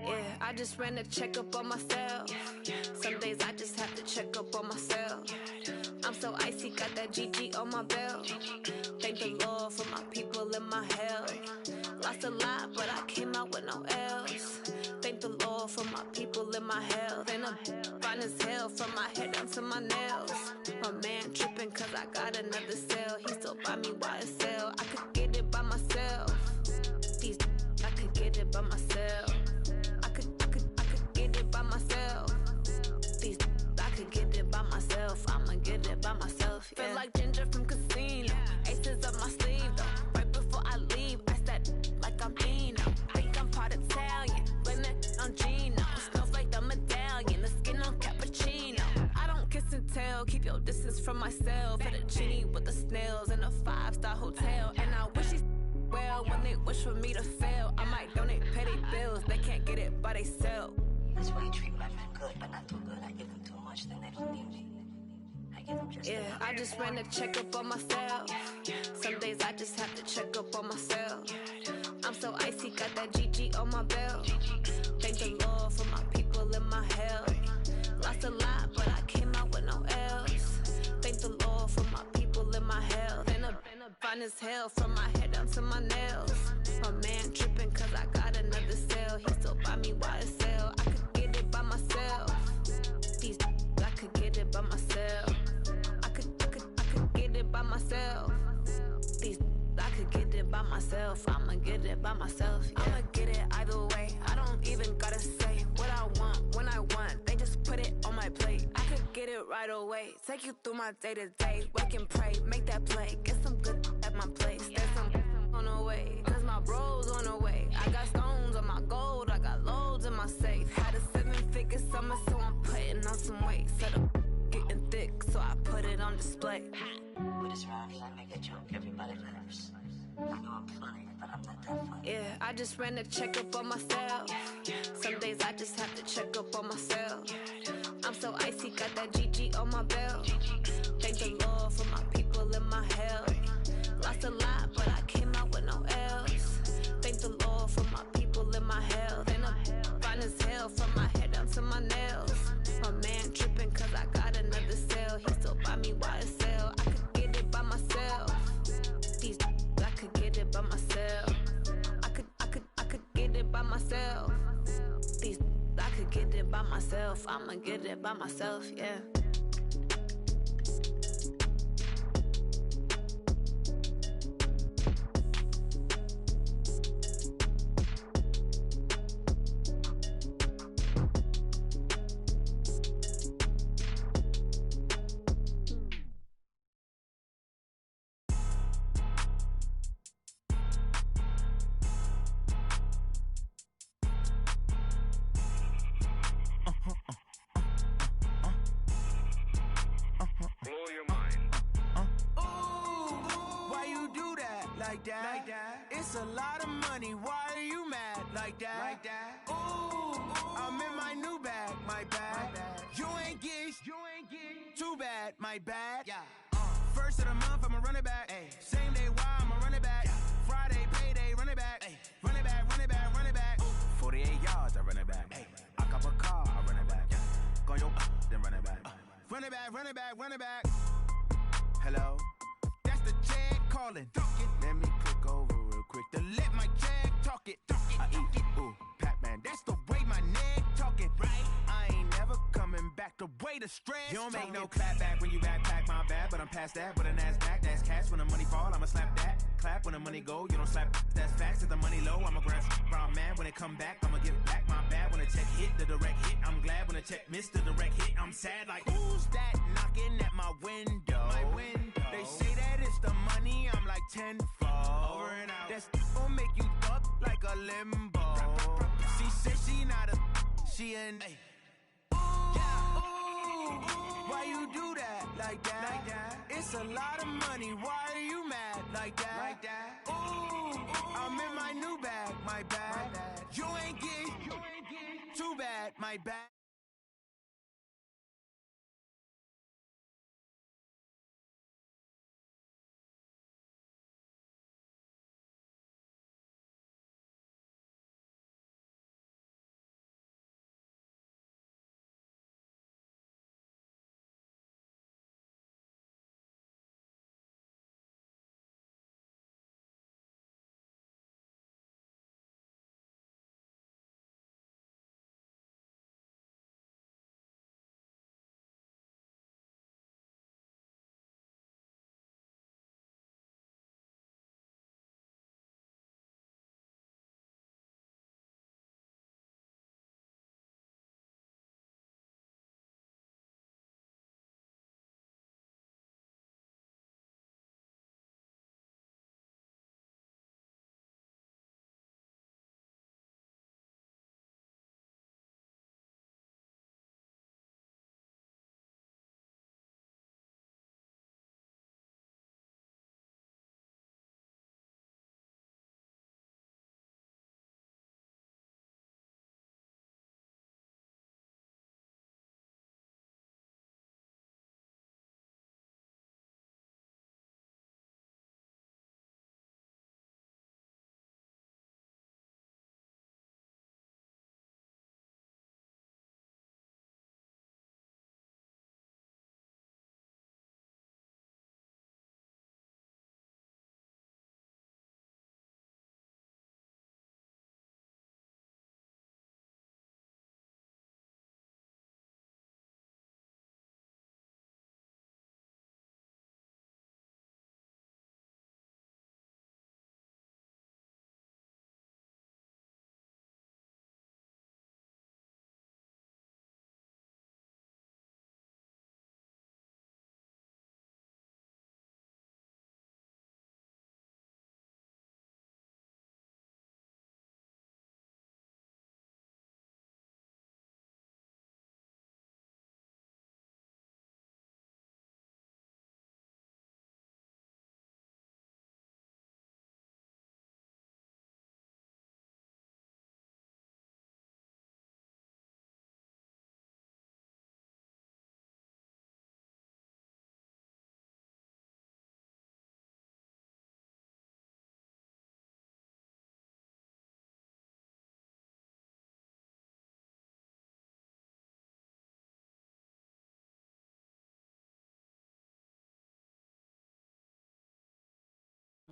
Yeah, I just ran a checkup on myself. Some days I just have to check up on myself. I'm so icy, got that GG on my belt. Thank the Lord for my people and my health. Lost a lot, but I came out with no L's. Thank the Lord for my people and my health. And I'm fine as hell from my head down to my nails. My man tripping cause I got another cell. He still buy me YSL. I could get it by myself. These I could get it by myself. I could get it by myself. These I could get it by myself. I'ma get it by myself. Yeah. Feel like Ginger from Casino. Aces up my sleeve though. Right before I leave, I said like I'm Dino. Think I'm part Italian. Blame it on Gino. Smells like the medallion. The skin on cappuccino. I don't from myself. For the genie with the snails in a 5-star hotel. And I wish she well when they wish for me to fail. I might donate, pay their bills. They can't get it by they sell. That's why I treat women good, but not too good. I give them too much, then they don't need me. I give them just enough. I just ran a checkup on myself. Some days I just have to check up on myself. I'm so icy, got that GG on my belt. Thank the Lord for my people in my hell. Lost a lot, but I came out with no L's. Thank the Lord for my people in my hell. Then I'm fine as hell from my head down to my nails. My man tripping cause I got another cell. He still buy me YSL. I could get it by myself. These I could get it by myself. I could get it by myself. These I could get it by myself. I'ma get it by myself. Yeah. I'ma get it either way. I don't even gotta say what I want when I want. They just put it on my plate. I could get it right away. Take you through my day to day. Wake and pray, make that play. Get some good at my place. There's some on the way. Cause my bros on the way. I got stones on my gold. I got loads in my safe. Had a 7-figure summer, so I'm putting on some weight. Set up getting thick, so I put it on display. With this round here, I make a joke. Everybody laughs. I know I'm funny, but I'm not that funny. Yeah, I just ran a checkup on myself. Some days I just have to check up on myself. I'm so icy, got that GG on my belt. Thank the Lord for my people in my hell. Lost a lot, but I came out with no L's. Thank the Lord for my people in my hell. Then I'm fine as hell from my head down to my nails. My man tripping cause I got another cell. He still buy me YSL. I could get it by myself. These I could get it by myself. I could get it by myself. These I could get it by myself. I'ma get it by myself, yeah. Like that. It's a lot of money. Why are you mad like that? Ooh, I'm in my new bag, my bad. You ain't get too bad, my bad. First of the month, I'ma run it back. Same day, why I'ma run it back. Friday, payday, run it back. Run it back, run it back, run it back. 48 yards, I run it back. I cop a car, I run it back. Go your then run it back. Run it back, run it back, run it back. Hello? That's the jag calling. Let me click over real quick to let my jag talk it. I eat, ooh, Pac-Man. That's the way my neck talking. Right? I ain't never coming back. The way the stress. You don't make no clap back when you backpack, my bad. But I'm past that with an ass back. That's cash when the money fall. I'ma slap that. Clap when the money go. You don't slap. That's facts. If the money low, I'ma grab brown man. When it come back, I'ma give back my bad. When the check hit, the direct hit. I'm glad when the check missed the direct hit. I'm sad like who's that knocking at my window? My window. They say that it's the money. I'm like tenfold. Over and out. That's gon' make you up like a limbo. She said she not a. She an. Why you do that like that? It's a lot of money. Why are you mad like that? Ooh, I'm in my new bag, my bad. You ain't get too bad, my bad.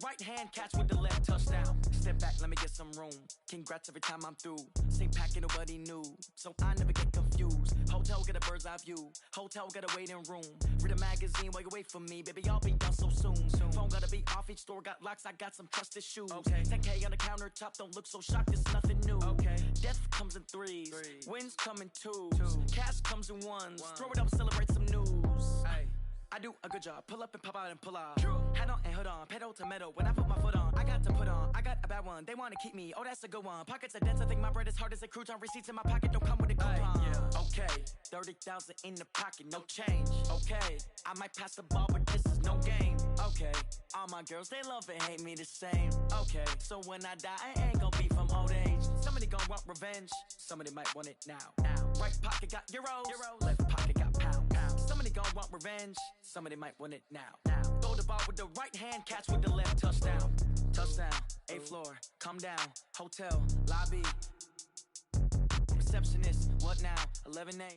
Right hand catch with the left touchdown. Step back, let me get some room. Congrats every time I'm through. Same packet, nobody knew, so I never get confused. Hotel, get a bird's eye view. Hotel, get a waiting room. Read a magazine while you wait for me. Baby, I'll be done so soon. Phone gotta be off, each store got locks. I got some trusted shoes. 10K on the countertop, don't look so shocked, it's nothing new. Death comes in threes. Wins come in twos. Cash comes in ones. Throw it up, celebrate some news. I do a good job, pull up and pop out and pull out. Hat on and hood on, pedal to metal. When I put my foot on, I got to put on. I got a bad one, they wanna keep me. Oh, that's a good one. Pockets are dense, I think my bread is hard as a crouton. Receipts in my pocket don't come with a coupon. Okay, 30,000 in the pocket, no change. Okay, I might pass the ball, but this is no game. Okay, all my girls, they love and hate me the same. Okay, so when I die, I ain't gonna be from old age. Somebody gonna want revenge, somebody might want it now. Right pocket got euros, left pocket got pounds. Somebody gonna want revenge, somebody might want it now. Throw the ball with the right hand, catch with the left touchdown. Touchdown, 8th floor, come down, hotel, lobby. Receptionist, what now? 11 a.m.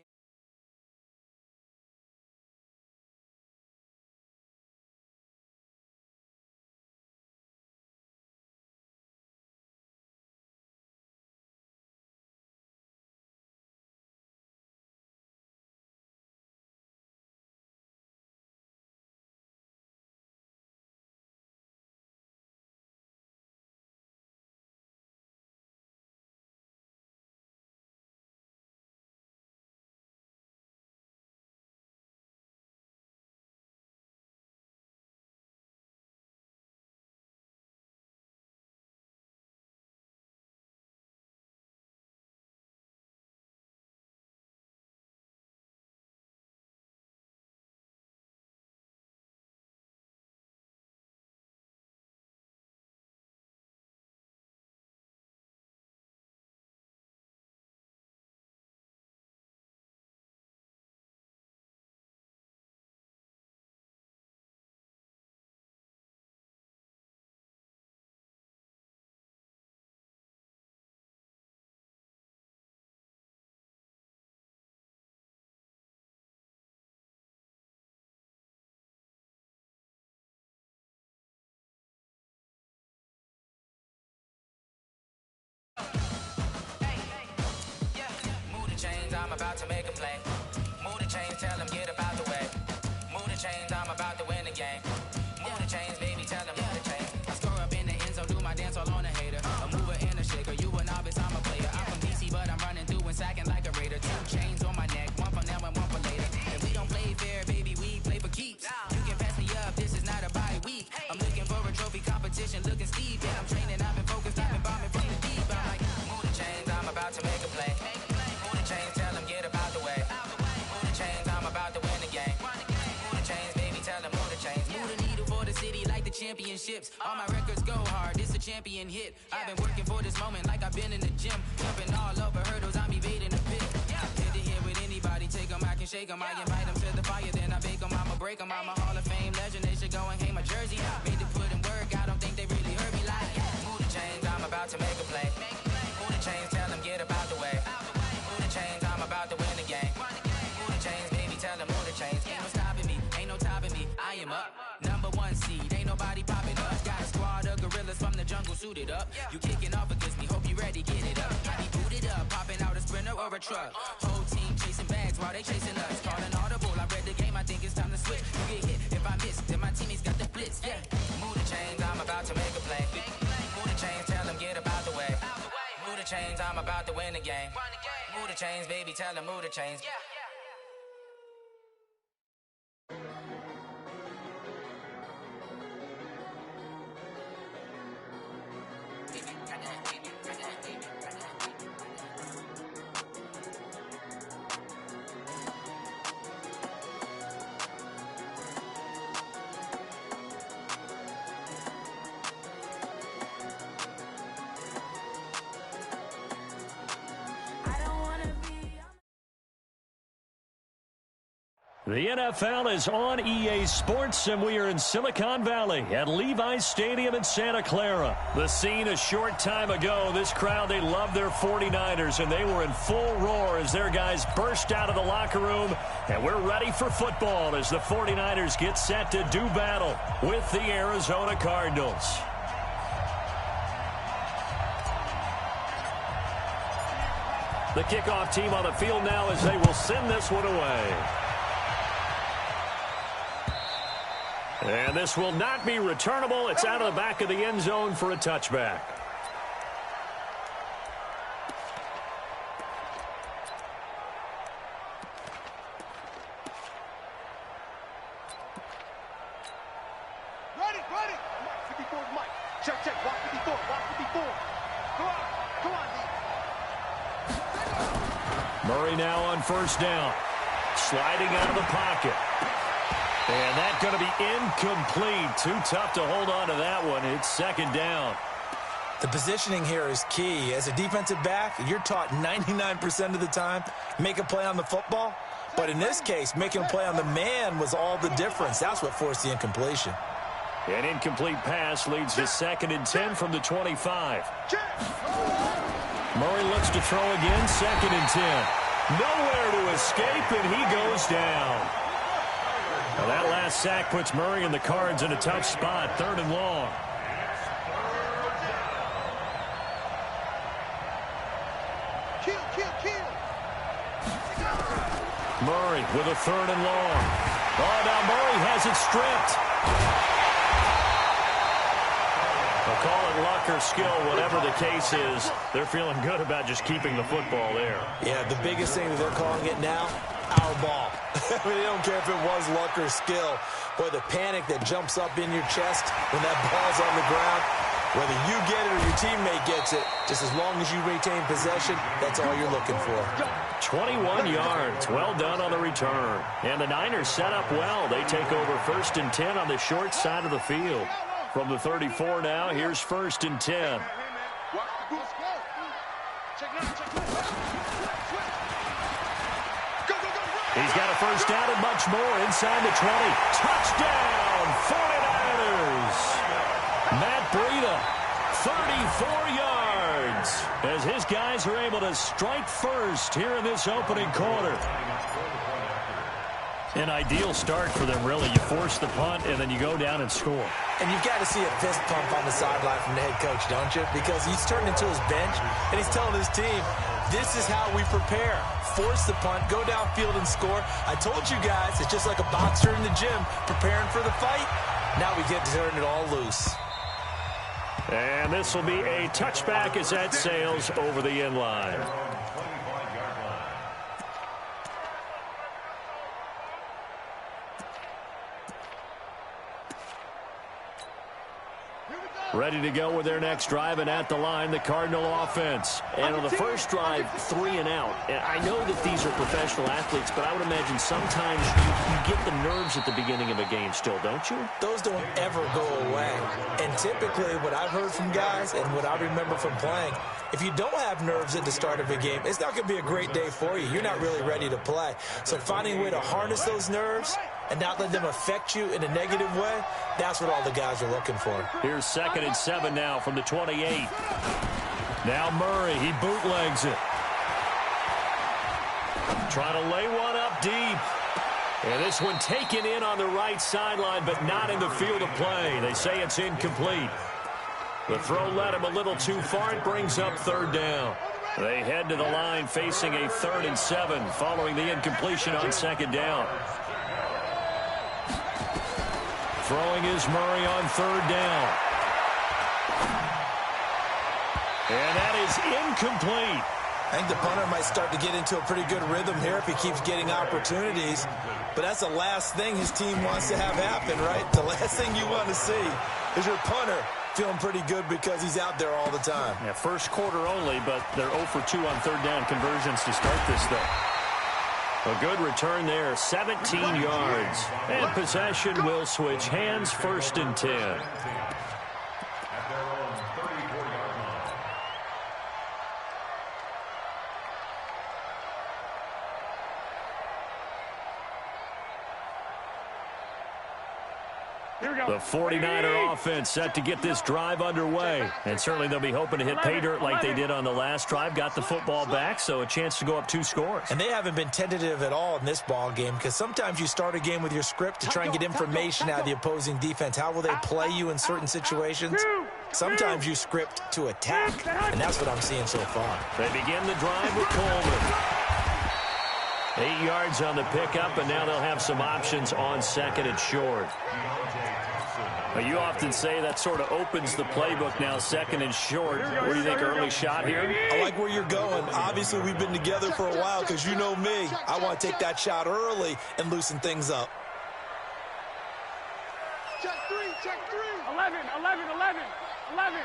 I'm about to make a play. Move the chains, tell them get about the way. Move the chains, I'm about to win the game. Move the chains, baby, tell them move the chains. I score up in the end zone, do my dance all on a hater. A mover and a shaker, you a novice, I'm a player. I'm from DC, but I'm running through and sacking like a raider. 2 chains on my neck, one for now and one for later. And we don't play fair, baby, we play for keeps. You can pass me up, this is not a bye week. I'm looking for a trophy competition, looking steep. Yeah, I'm training, I've been focused, I've been bombing from the deep. I'm like, move the chains, I'm about to make a play. Move the chains, tell them get about the way. Move the chains, I'm about to win the game. Move the chains, baby, tell them move the chains. Move the needle for the city like the championships. All my records go hard, it's a champion hit. I've been working for this moment like I've been in the gym. Jumping all over hurdles, I'm evading the pit. Hit to hit with anybody, take them, I can shake them. I invite them to the fire, then I bake them, I'ma break them. I'm a Hall of Fame legend, they should go and hang my jersey. Made to put in work, I don't think they really heard me like. Move the chains, I'm about to make a play. Move the chains, tell them get about the way. Move the chains, I'm about to win the game. Move the chains, baby, tell them move the chains. Ain't no stopping me, ain't no topping me. I am up, #1 seed, ain't nobody popping up. Got a squad of gorillas from the jungle suited up. You kicking off against me, hope you ready, get it up. I be booted up, popping out a sprinter or a truck. Whole team chasing bags while they chasing us. Calling audible, I read the game, I think it's time to switch. You get hit, if I miss, then my teammates got the blitz, yeah. Move the chains, I'm about to make a play. Move the chains, tell them get about the way. Move the chains, I'm about to win the game. Move the chains, baby, tell them move the chains. The NFL is on EA Sports, and we are in Silicon Valley at Levi's Stadium in Santa Clara. The scene a short time ago, this crowd, they love their 49ers, and they were in full roar as their guys burst out of the locker room. And we're ready for football as the 49ers get set to do battle with the Arizona Cardinals. The kickoff team on the field now as they will send this one away. And this will not be returnable. It's out of the back of the end zone for a touchback. Ready. Mike, 54 is Mike. Check. Walk 54. Go on, D. Murray now on first down. Sliding out of the pocket. And that's going to be incomplete. Too tough to hold on to that one. It's second down. The positioning here is key. As a defensive back, you're taught 99% of the time, make a play on the football. But in this case, making a play on the man was all the difference. That's what forced the incompletion. An incomplete pass leads to 2nd and 10 from the 25. Murray looks to throw again, 2nd and 10. Nowhere to escape, and he goes down. Now that last sack puts Murray and the Cards in a tough spot, 3rd and long. Kill. Murray with a 3rd and long. Oh, now Murray has it stripped. They'll call it luck or skill, whatever the case is. They're feeling good about just keeping the football there. Yeah, the biggest thing that they're calling it now, our ball. I mean, they don't care if it was luck or skill. Boy, the panic that jumps up in your chest when that ball's on the ground, whether you get it or your teammate gets it, just as long as you retain possession, that's all you're looking for. 21 yards. Well done on the return. And the Niners set up well. They take over 1st and 10 on the short side of the field. From the 34 now, here's 1st and 10. He's got a first down and much more inside the 20. Touchdown, 49ers. Matt Breida, 34 yards, as his guys are able to strike first here in this opening quarter. An ideal start for them, really. You force the punt, and then you go down and score. And you've got to see a fist pump on the sideline from the head coach, don't you? Because he's turned into his bench, and he's telling his team, this is how we prepare. Force the punt, go downfield and score. I told you guys, it's just like a boxer in the gym preparing for the fight. Now we get to turn it all loose. And this will be a touchback as that sails over the end line. Ready to go with their next drive, and at the line, the Cardinal offense. And on the first drive, 3 and out. And I know that these are professional athletes, but I would imagine sometimes you get the nerves at the beginning of a game still, don't you? Those don't ever go away. And typically, what I've heard from guys and what I remember from playing, if you don't have nerves at the start of a game, it's not going to be a great day for you. You're not really ready to play. So finding a way to harness those nerves and not let them affect you in a negative way, that's what all the guys are looking for. Here's 2nd and 7 now from the 28. Now Murray, he bootlegs it. Trying to lay one up deep. And this one taken in on the right sideline, but not in the field of play. They say it's incomplete. The throw led him a little too far. It brings up 3rd down. They head to the line facing a 3rd and 7 following the incompletion on 2nd down. Throwing is Murray on 3rd down. And that is incomplete. I think the punter might start to get into a pretty good rhythm here if he keeps getting opportunities. But that's the last thing his team wants to have happen, right? The last thing you want to see is your punter feeling pretty good because he's out there all the time. Yeah, first quarter only, but they're 0 for 2 on 3rd down conversions to start this thing. A good return there, 17 yards. And possession will switch hands, 1st and 10. The 49er offense set to get this drive underway. And certainly they'll be hoping to hit pay dirt like they did on the last drive. Got the football back, so a chance to go up 2 scores. And they haven't been tentative at all in this ball game, because sometimes you start a game with your script to try and get information out of the opposing defense. How will they play you in certain situations? Sometimes you script to attack, and that's what I'm seeing so far. They begin the drive with Coleman. 8 yards on the pickup, and now they'll have some options on second and short. You often say that sort of opens the playbook now, second and short. What do you think, early shot here? I like where you're going. Obviously, we've been together for a while because you know me. I want to take that shot early and loosen things up. Check 3, check 3. 11, 11, 11, 11.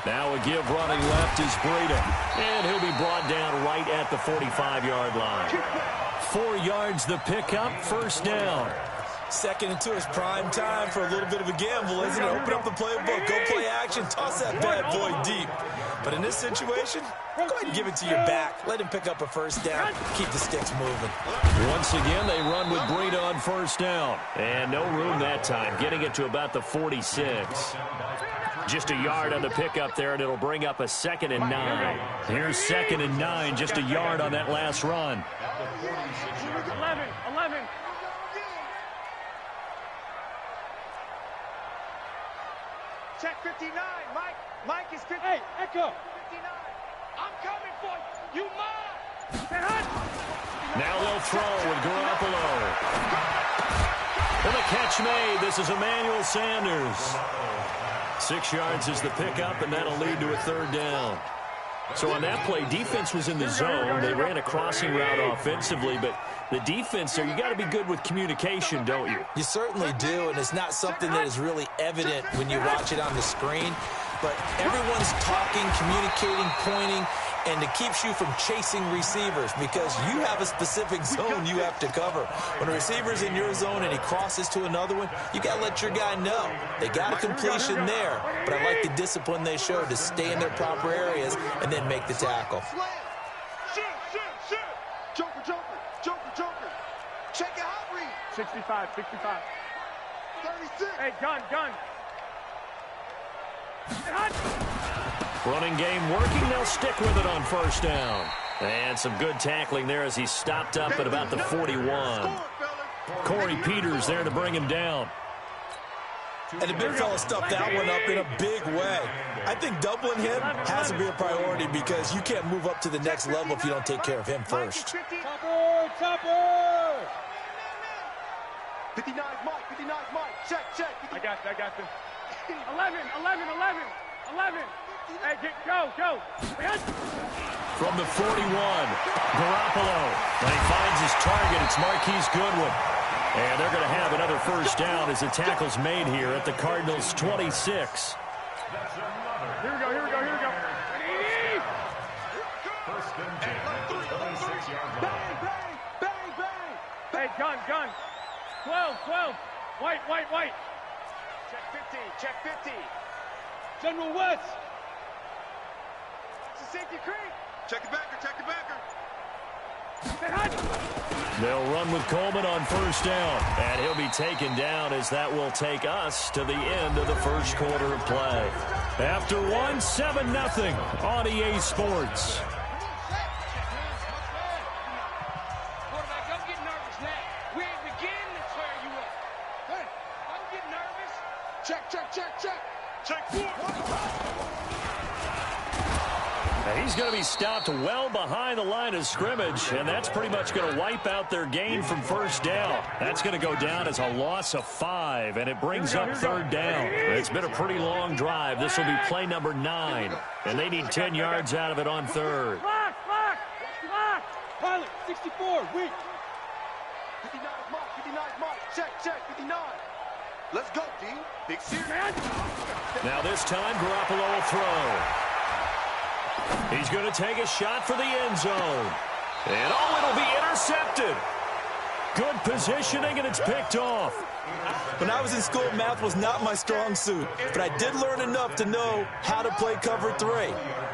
Now a give running left is Breida. And he'll be brought down right at the 45-yard line. 4 yards the pickup, first down. Second and 2 is prime time for a little bit of a gamble, isn't it? Open up the playbook, go play action, toss that bad boy deep. But in this situation, go ahead and give it to your back. Let him pick up a first down. Keep the sticks moving. Once again, they run with Breida on first down. And no room that time, getting it to about the 46. Just a yard on the pickup there, and it'll bring up a 2nd and 9. Here's 2nd and 9, just a yard on that last run. 11, 11. Check 59, Mike. Mike is 50. Hey, Echo. 59. I'm coming for you. You mine. Now they'll throw with Garoppolo. And the catch made. This is Emmanuel Sanders. 6 yards is the pickup, and that'll lead to a 3rd down. So on that play, defense was in the zone. They ran a crossing route offensively, but the defense there, you got to be good with communication, don't you? You certainly do, and it's not something that is really evident when you watch it on the screen. But everyone's talking, communicating, pointing, and it keeps you from chasing receivers because you have a specific zone you have to cover. When a receiver's in your zone and he crosses to another one, you got to let your guy know. They got a completion there, but I like the discipline they showed to stay in their proper areas and then make the tackle. Shoot. Joker. Check it out, Reed. 65. 36. Hey, gun. Running game working. They'll stick with it on first down. And some good tackling there as he stopped up at about the 41. Corey Peters there to bring him down. And the big fella stuffed that one up in a big way. I think doubling him has to be a priority because you can't move up to the next level if you don't take care of him first. Topper! 59 Mike. Check. I got this. 11. Hey, go. From the 41, Garoppolo. When he finds his target, it's Marquise Goodwin. And they're going to have another first down as the tackle's made here at the Cardinals' 26. Here we go. Bang. Hey, gun. 12. White. Check 50. General West. It's a safety creek. Check the backer. They'll run with Coleman on first down, and he'll be taken down as that will take us to the end of the first quarter of play. After 7-0 on EA Sports. Quarterback, don't get nervous now. We ain't beginning to tear you up. Hey, don't get nervous. Check. Check 4. And he's going to be stopped well behind the line of scrimmage, and that's pretty much going to wipe out their gain from first down. That's going to go down as a loss of 5, and it brings up 3rd down. It's been a pretty long drive. This will be play number 9, and they need 10 yards out of it on 3rd. Lock. Pilot, 64, weak. 59 Mike. Check, 59. Let's go, D. Big series. Now this time, Garoppolo will throw. He's going to take a shot for the end zone. And, it'll be intercepted. Good positioning, and it's picked off. When I was in school, math was not my strong suit, but I did learn enough to know how to play cover 3.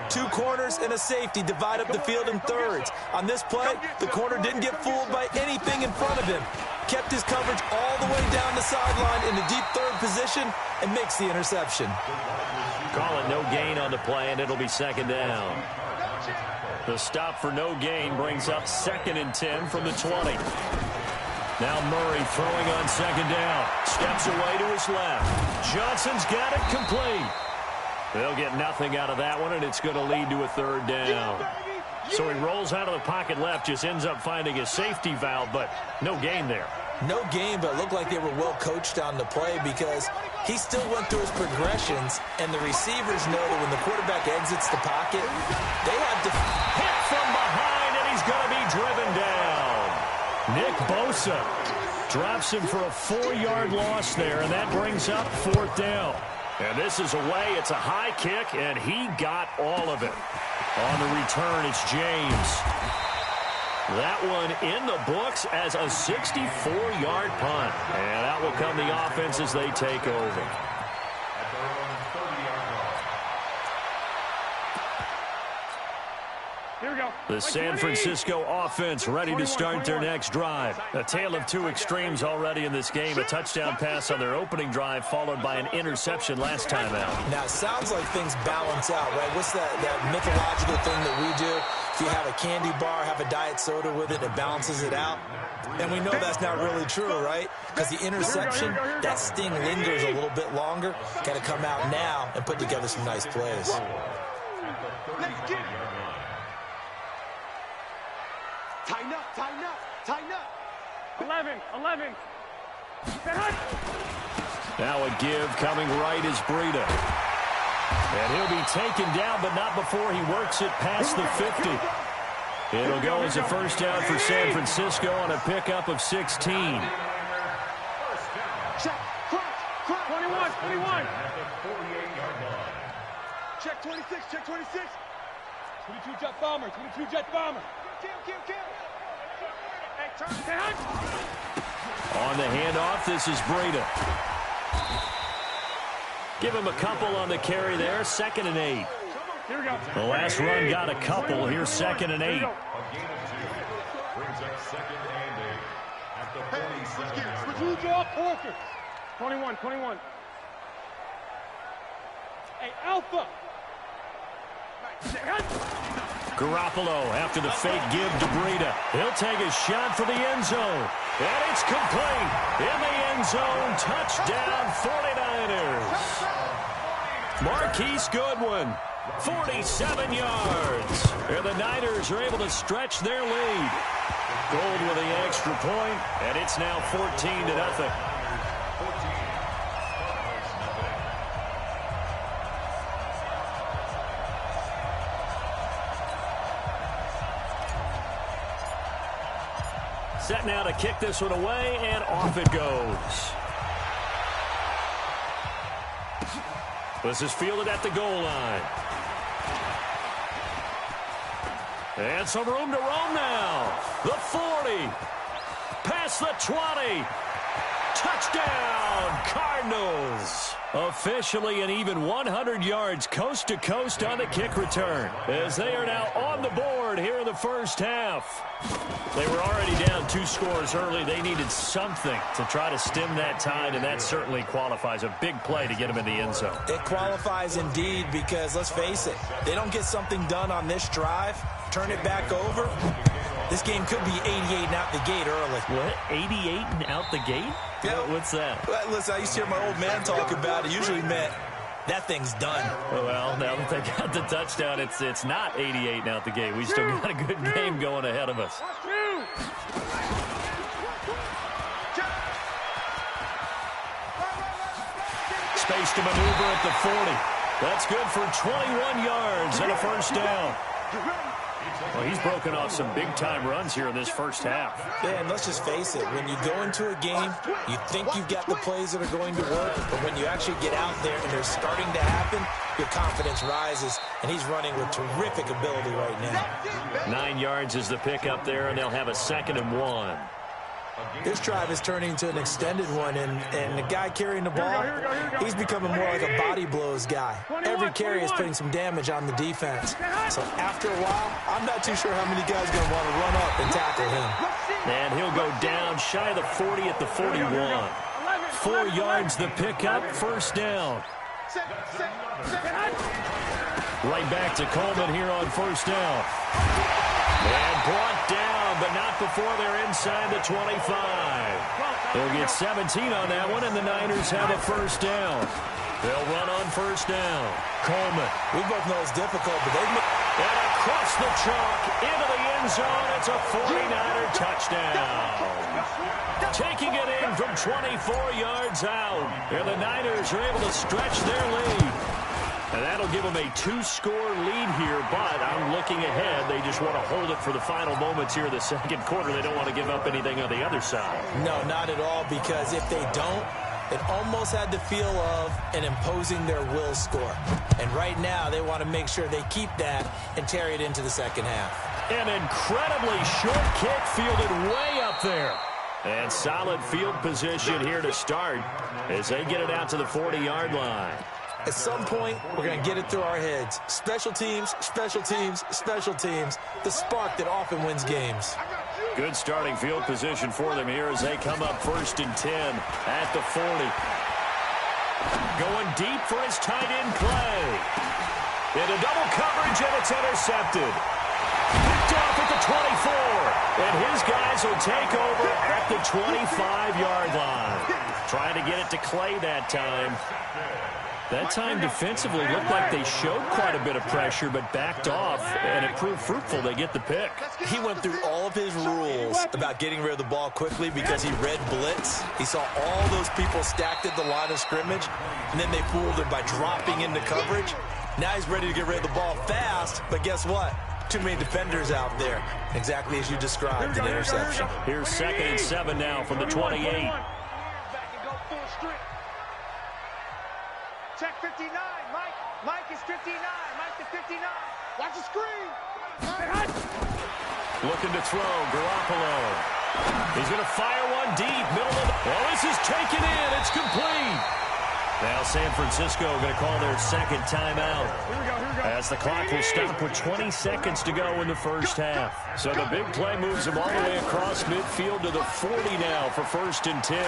2 corners and a safety divide up the field in thirds. On this play, the corner didn't get fooled by anything in front of him. kept his coverage all the way down the sideline in the deep third position and makes the interception. Call it no gain on the play, and it'll be second down. The stop for no gain brings up 2nd and 10 from the 20. Now Murray throwing on second down. Steps away to his left. Johnson's got it complete. They'll get nothing out of that one, and it's going to lead to a 3rd down. So he rolls out of the pocket left, just ends up finding a safety valve, but no gain there. No gain, but it looked like they were well coached on the play because he still went through his progressions, and the receivers know that when the quarterback exits the pocket, they have to hit from behind, and he's going to be driven down. Nick Bosa drops him for a 4-yard loss there, and that brings up 4th down. And this is away. It's a high kick, and he got all of it. On the return, it's James. That one in the books as a 64-yard punt. And out will come the offense as they take over. Here we go. The San Francisco offense ready to start their next drive. A tale of two extremes already in this game. A touchdown pass on their opening drive followed by an interception last time out. Now, it sounds like things balance out, right? What's that mythological thing that we do? If you have a candy bar, have a diet soda with it, it balances it out. And we know that's not really true, right? Because the interception, that sting lingers a little bit longer. Got to come out now and put together some nice plays. Let's get it. Tighten up, tighten up, tighten up. 11. Now a give coming right is Breida. And he'll be taken down, but not before he works it past the 50. It'll go as a 1st down for San Francisco on a pickup of 16. Check, crunch, 21. Check 26, check 26. 22 jet bomber. Kill. Hey, turn down. On the handoff, this is Breida. Give him a couple on the carry there. 2nd and 8. Here we go. The last run got a couple. Here's 2nd and 8. Brings up 2nd and 8 at the 47. Switch off, Parker. 21. Hey, Alpha. Garoppolo after the fake give to Breida. He'll take a shot for the end zone. And it's complete. In the end zone, touchdown 49ers. Marquise Goodwin, 47 yards. And the Niners are able to stretch their lead. Gold with the extra point, and it's now 14-0. Set now to kick this one away, and off it goes. This is fielded at the goal line. And some room to roam now. The 40. Past the 20. Touchdown, Cardinals. Officially an even 100 yards coast to coast on the kick return, as they are now on the board here in the first half. They were already down 2 scores early. They needed something to try to stem that tide, and that certainly qualifies. A big play to get them in the end zone. It qualifies indeed because, let's face it, they don't get something done on this drive, turn it back over, this game could be 88 and out the gate early. What? 88 and out the gate? Yeah. What's that? Well, listen, I used to hear my old man talk about it. Usually meant that thing's done. Well, now that they got the touchdown, it's not 88 and out the gate. We still got a good game going ahead of us. Space to maneuver at the 40. That's good for 21 yards and a 1st down. Well, he's broken off some big-time runs here in this first half. Yeah, and let's just face it. When you go into a game, you think you've got the plays that are going to work, but when you actually get out there and they're starting to happen, your confidence rises, and he's running with terrific ability right now. 9 yards is the pickup there, and they'll have a 2nd and 1. This drive is turning into an extended one, and the guy carrying the ball, he's becoming more like a body blows guy. Every carry is putting some damage on the defense. So after a while, I'm not too sure how many guys are going to want to run up and tackle him. And he'll go down shy of the 40 at the 41. 4 yards the pickup, first down. Right back to Coleman here on first down. And brought down, but not before they're inside the 25. They'll get 17 on that one, and the Niners have a first down. They'll run on first down. Coleman. We both know it's difficult, but they've... And across the chalk, into the end zone, it's a 49er touchdown. Taking it in from 24 yards out. And the Niners are able to stretch their lead. And that'll give them a 2-score lead here, but I'm looking ahead. They just want to hold it for the final moments here in the second quarter. They don't want to give up anything on the other side. No, not at all, because if they don't, it almost had the feel of an imposing their will score. And right now, they want to make sure they keep that and carry it into the second half. An incredibly short kick fielded way up there. And solid field position here to start as they get it out to the 40-yard line. At some point, we're going to get it through our heads. Special teams, special teams, special teams. The spark that often wins games. Good starting field position for them here as they come up 1st and 10 at the 40. Going deep for his tight end, Clay. Into double coverage, and it's intercepted. Picked off at the 24. And his guys will take over at the 25-yard line. Trying to get it to Clay that time. That time defensively looked like they showed quite a bit of pressure but backed off, and it proved fruitful. They get the pick. He went through all of his rules about getting rid of the ball quickly because he read blitz. He saw all those people stacked at the line of scrimmage, and then they fooled him by dropping into coverage. Now he's ready to get rid of the ball fast, but guess what? Too many defenders out there, exactly as you described, an interception. Here's 2nd and 7 now from the 28. Check 59. Mike is 59. Mike to 59. Watch the screen. Looking to throw, Garoppolo. He's going to fire one deep, middle of the... Well, this is taken in. It's complete. Now San Francisco going to call their second timeout. As the clock will stop with 20 seconds to go in the first half. So the big play moves them all the way across midfield to the 40 now for 1st and 10.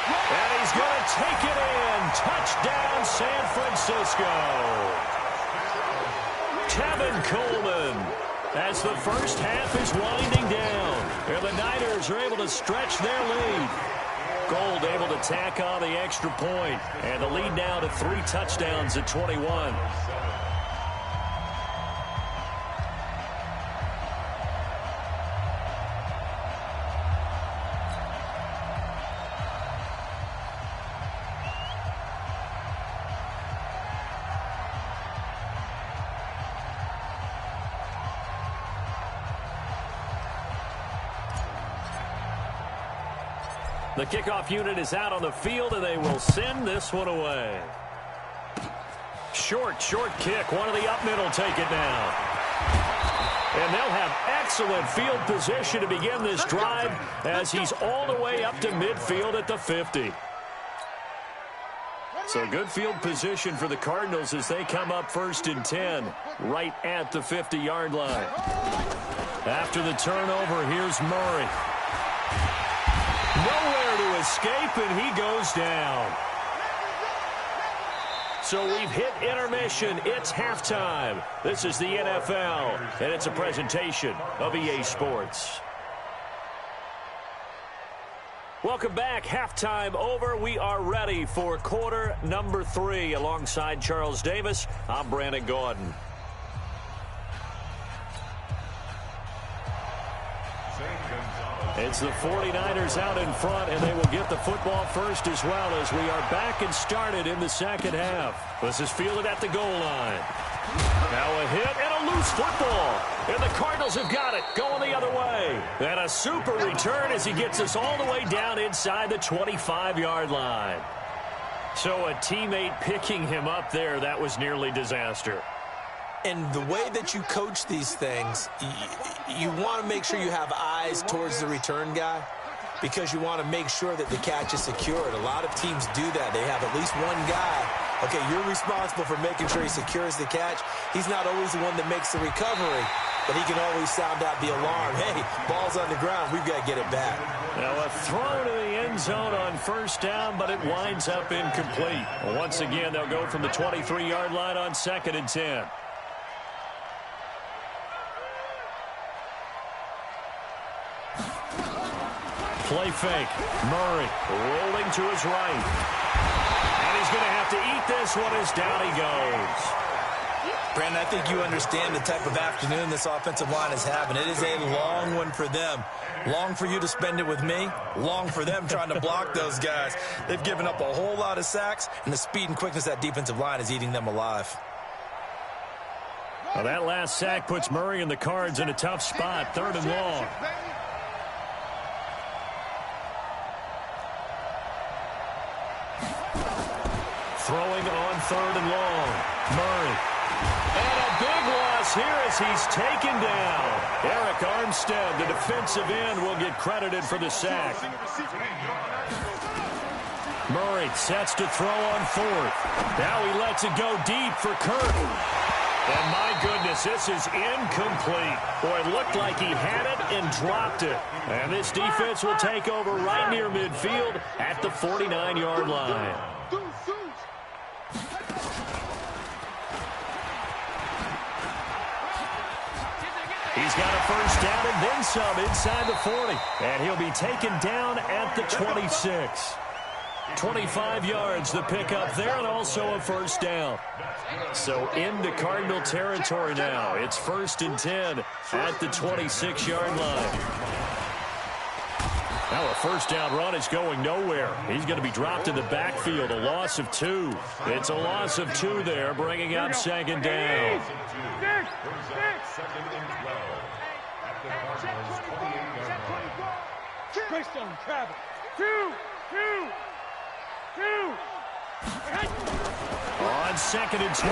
And he's going to take it in. Touchdown, San Francisco. Tevin Coleman, as the first half is winding down. And the Niners are able to stretch their lead. Gold able to tack on the extra point. And the lead now to 3 touchdowns at 21. The kickoff unit is out on the field, and they will send this one away. Short kick. One of the up middle take it now. And they'll have excellent field position to begin this drive as he's all the way up to midfield at the 50. So good field position for the Cardinals as they come up 1st and 10 right at the 50-yard line. After the turnover, here's Murray. Nowhere to escape, and he goes down. So we've hit intermission. It's halftime. This is the NFL, and it's a presentation of EA Sports. Welcome back. Halftime over. We are ready for quarter number 3. Alongside Charles Davis, I'm Brandon Gordon. It's the 49ers out in front, and they will get the football first as well as we are back and started in the second half. This is fielded at the goal line. Now a hit and a loose football. And the Cardinals have got it, going the other way. And a super return as he gets us all the way down inside the 25-yard line. So a teammate picking him up there, that was nearly disaster. And the way that you coach these things, you want to make sure you have eyes towards the return guy because you want to make sure that the catch is secured. A lot of teams do that. They have at least one guy. Okay, you're responsible for making sure he secures the catch. He's not always the one that makes the recovery, but he can always sound out the alarm. Hey, ball's on the ground. We've got to get it back. Now a throw to the end zone on first down, but it winds up incomplete. Once again, they'll go from the 23-yard line on 2nd and 10. Play fake. Murray rolling to his right. And he's going to have to eat this one as down he goes. Brandon, I think you understand the type of afternoon this offensive line is having. It is a long one for them. Long for you to spend it with me. Long for them trying to block those guys. They've given up a whole lot of sacks, and the speed and quickness of that defensive line is eating them alive. Well, that last sack puts Murray and the Cards in a tough spot. 3rd and long. Throwing on 3rd and long. Murray. And a big loss here as he's taken down. Eric Armstead, the defensive end, will get credited for the sack. Murray sets to throw on 4th. Now he lets it go deep for Kirk. And my goodness, this is incomplete. Boy, it looked like he had it and dropped it. And this defense will take over right near midfield at the 49-yard line. He's got a first down and then some inside the 40. And he'll be taken down at the 26. 25 yards the pickup there and also a first down. So into Cardinal territory now. It's 1st and 10 at the 26-yard line. Now a first down run is going nowhere. He's going to be dropped in the backfield. A loss of 2. It's a loss of 2 there, bringing up 2nd down. Greystone, travel. 2. On 2nd and 12,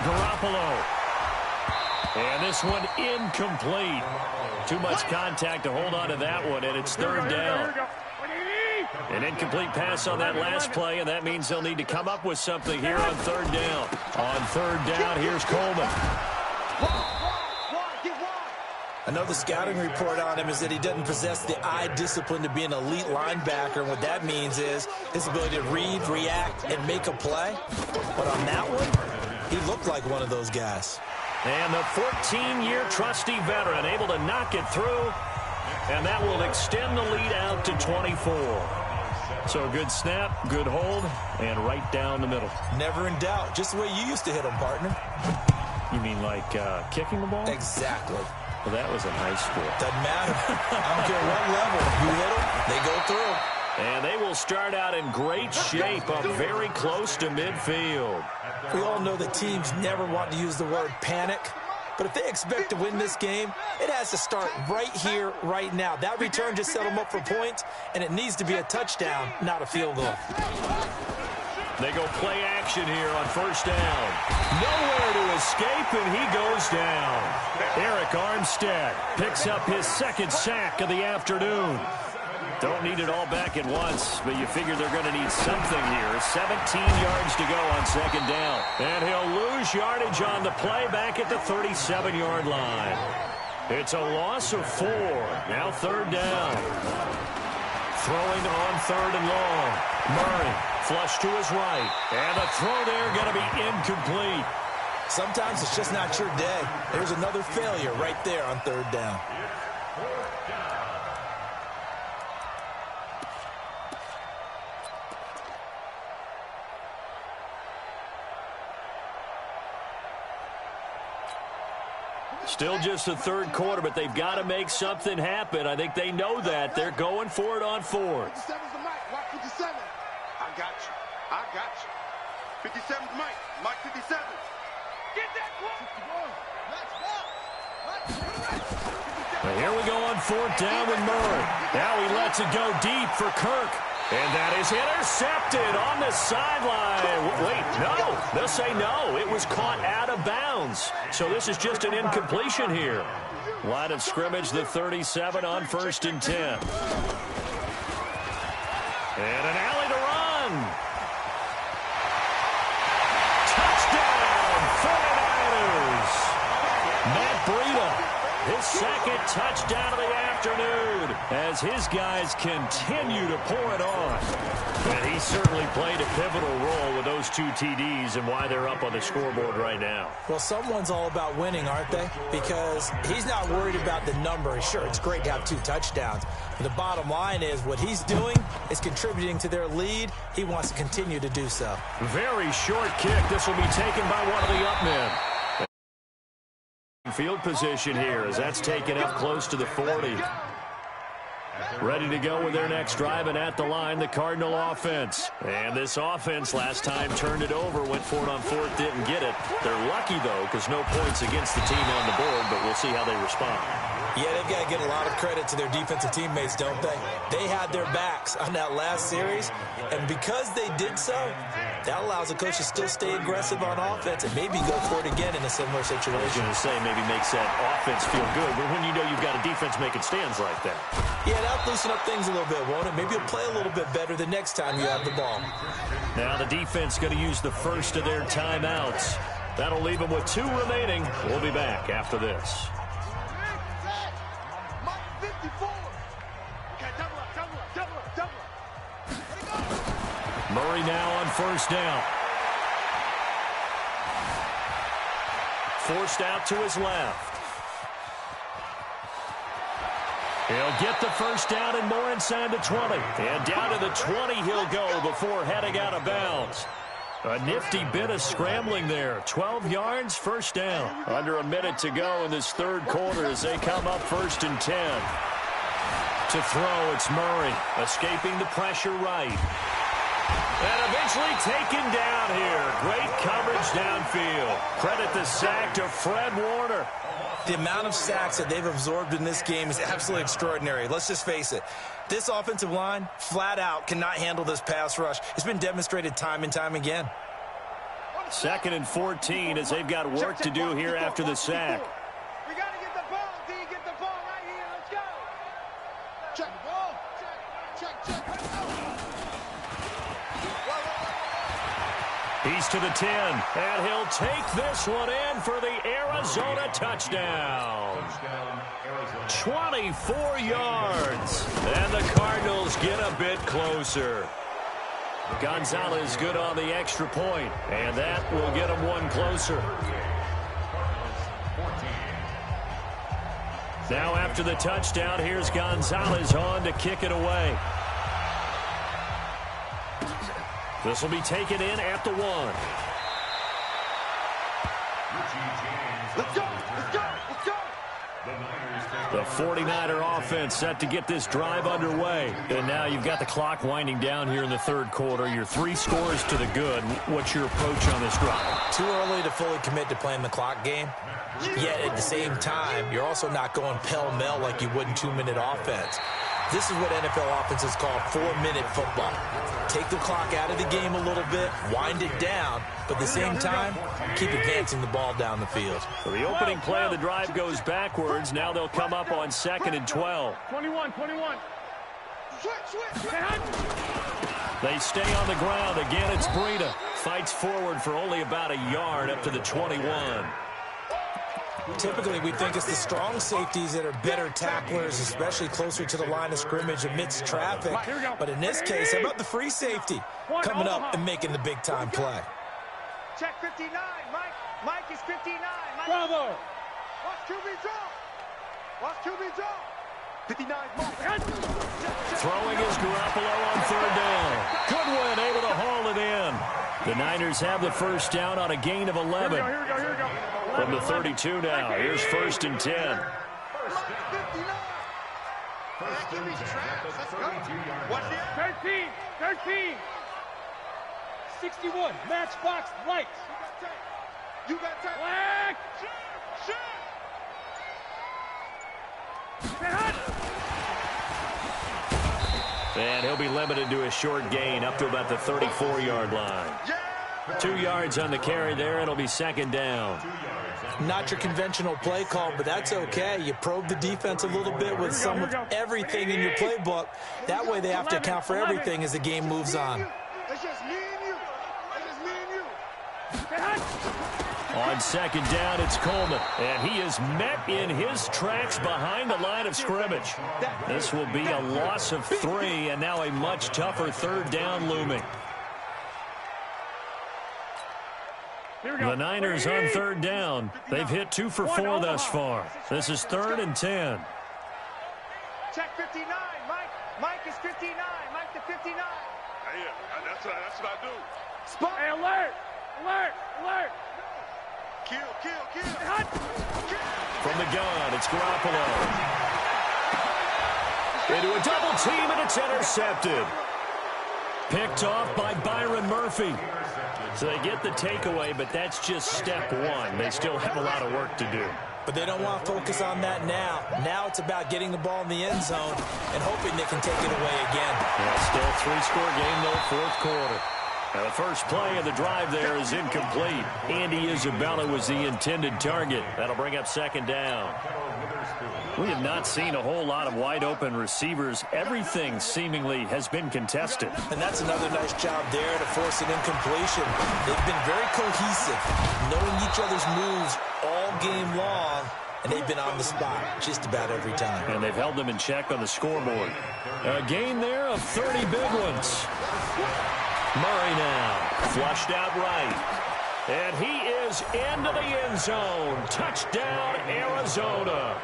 Garoppolo. And this one incomplete. Too much contact to hold on to that one, and it's 3rd down. An incomplete pass on that last play, and that means they'll need to come up with something here on 3rd down. On 3rd down, here's Coleman. I know the scouting report on him is that he doesn't possess the eye discipline to be an elite linebacker. And what that means is his ability to read, react, and make a play. But on that one, he looked like one of those guys. And the 14-year trusty veteran able to knock it through. And that will extend the lead out to 24. So good snap, good hold, and right down the middle. Never in doubt. Just the way you used to hit them, partner. You mean like kicking the ball? Exactly. Well, that was in high school. Doesn't matter. I don't care what level. You hit them, they go through. And they will start out in great shape up very close to midfield. We all know that teams never want to use the word panic. But if they expect to win this game, it has to start right here, right now. That return just set them up for points, and it needs to be a touchdown, not a field goal. They go play action here on 1st down. Nowhere to escape, and he goes down. Eric Armstead picks up his 2nd sack of the afternoon. Don't need it all back at once, but you figure they're going to need something here. 17 yards to go on 2nd down. And he'll lose yardage on the play back at the 37-yard line. It's a loss of 4. Now 3rd down. Throwing on 3rd and long. Murray flush to his right. And the throw there going to be incomplete. Sometimes it's just not your day. There's another failure right there on 3rd down. Still just the 3rd quarter, but they've got to make something happen. I think they know that. They're going for it on 4th. 57's the Mike. Mike 57. I got you. 57's Mike. Mike 57. Get that Well, here we go on 4th down with Murray. Now he lets it go deep for Kirk. And that is intercepted on the sideline. Wait, no. They'll say no. It was caught out of bounds. So this is just an incompletion here. Line of scrimmage, the 37 on 1st and 10. And an alley to run. Touchdown, 49ers. Matt Breida, his second touchdown of the afternoon as his guys continue to pour it on. And he certainly played a pivotal role with those 2 TDs and why they're up on the scoreboard right now. Well, someone's all about winning, aren't they? Because he's not worried about the number. Sure, it's great to have 2 touchdowns. But the bottom line is what he's doing is contributing to their lead. He wants to continue to do so. Very short kick. This will be taken by one of the up men. Field position here as that's taken up close to the 40. Ready to go with their next drive, and at the line, the Cardinal offense. And this offense last time turned it over, went for it on 4th, didn't get it. They're lucky, though, because no points against the team on the board, but we'll see how they respond. Yeah, they've got to get a lot of credit to their defensive teammates, don't they? They had their backs on that last series, and because they did so, that allows the coach to still stay aggressive on offense and maybe go for it again in a similar situation. I was going to say maybe makes that offense feel good, but when you know you've got a defense making stands like that. Yeah, that'll loosen up things a little bit, won't it? Maybe you'll play a little bit better the next time you have the ball. Now the defense going to use the first of their timeouts. That'll leave them with 2 remaining. We'll be back after this. Murray now on 1st down. Forced out to his left. He'll get the first down and more inside the 20. And down to the 20 he'll go before heading out of bounds. A nifty bit of scrambling there. 12 yards, 1st down. Under a minute to go in this 3rd quarter as they come up 1st and 10. To throw, it's Murray, escaping the pressure right. And eventually taken down here. Great coverage downfield. Credit the sack to Fred Warner. The amount of sacks that they've absorbed in this game is absolutely extraordinary. Let's just face it. This offensive line, flat out, cannot handle this pass rush. It's been demonstrated time and time again. 2nd and 14 as they've got work to do here after the sack. We got to get the ball, D. Get the ball right here. Let's go. Check the ball. Check. He's to the 10, and he'll take this one in for the Arizona touchdown. 24 yards, and the Cardinals get a bit closer. Gonzalez good on the extra point, and that will get them 1 closer. Now after the touchdown, here's Gonzalez on to kick it away. This will be taken in at the 1. Let's go. The 49er offense set to get this drive underway. And now you've got the clock winding down here in the 3rd quarter. Your 3 scores to the good. What's your approach on this drive? Too early to fully commit to playing the clock game. Yet at the same time, you're also not going pell-mell like you would in 2-minute offense. This is what NFL offenses call 4-minute football. Take the clock out of the game a little bit, wind it down, but at the same time, keep advancing the ball down the field. So the opening play of the drive goes backwards. Now they'll come up on 2nd and 12. 21. They stay on the ground. Again, it's Breida. Fights forward for only about a yard up to the 21. Typically, we think it's the strong safeties that are better tacklers, especially closer to the line of scrimmage amidst traffic. But in this case, how about the free safety coming up and making the big-time play? Check 59, Mike. Mike is 59. Bravo. Watch QB draw. 59, Mike. Throwing is Garoppolo on 3rd down. Goodwin able to haul it in. The Niners have the first down on a gain of 11. Here we go. From the 32 now. Here's 1st and 10. Watch it. 13. 61. Matchbox lights. You got tape. Flag. Shoot. And he'll be limited to a short gain up to about the 34-yard line. 2 yards on the carry there. It'll be second down. Not your conventional play call, but that's okay. You probe the defense a little bit with some of everything in your playbook. That way they have to account for everything as the game moves on. It's just me and you. It's just me and you. On second down, it's Coleman. And he is met in his tracks behind the line of scrimmage. This will be a loss of 3, and now a much tougher third down looming. The Niners on third down. They've hit 2 for 4 thus far. This is 3rd and 10. Check 59, Mike. Mike is 59. Mike to 59. Yeah, that's what I do. Spot. Hey, alert! Alert! Alert! Kill, kill, kill. From the gun, it's Garoppolo. Into a double team, and it's intercepted. Picked off by Byron Murphy. So they get the takeaway, but that's just step 1. They still have a lot of work to do. But they don't want to focus on that now. Now it's about getting the ball in the end zone and hoping they can take it away again. Yeah, still 3-score game, though, 4th quarter. Now the first play of the drive there is incomplete. Andy Isabella was the intended target. That'll bring up second down. We have not seen a whole lot of wide-open receivers. Everything seemingly has been contested. And that's another nice job there to force an incompletion. They've been very cohesive, knowing each other's moves all game long, and they've been on the spot just about every time. And they've held them in check on the scoreboard. A gain there of 30 big ones. Murray now, flushed out right. And he is into the end zone. Touchdown, Arizona.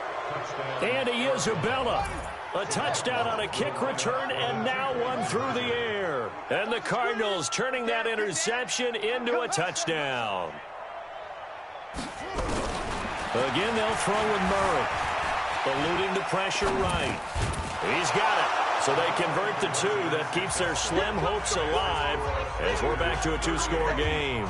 Andy Isabella, a touchdown on a kick return, and now one through the air. And the Cardinals turning that interception into a touchdown. Again, they'll throw with Murray. Eluding the pressure right. He's got it. So they convert the 2. That keeps their slim hopes alive as we're back to a 2-score game.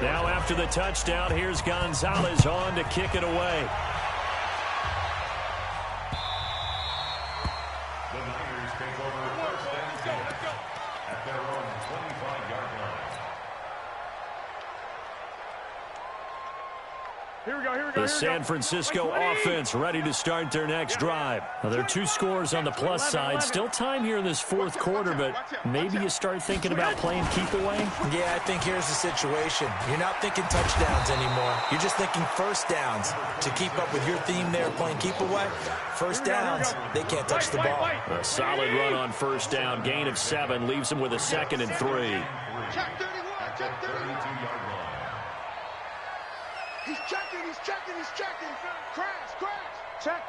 Now after the touchdown, here's Gonzalez on to kick it away. The Niners take over 1st and 10 at their own 25-yard line. Here we go, here we go. The San Francisco offense ready to start their next drive. Now, there are 2 scores on the plus side. Still time here in this 4th quarter, but maybe you start thinking about playing keep away? Yeah, I think here's the situation. You're not thinking touchdowns anymore. You're just thinking first downs. To keep up with your theme there, playing keep away, first downs, they can't touch the ball. A solid run on first down. Gain of 7 leaves them with a 2nd and 3. Check 31, check 32-yard line. He's checking, he's checking, he's checking. Crash, crash. Check.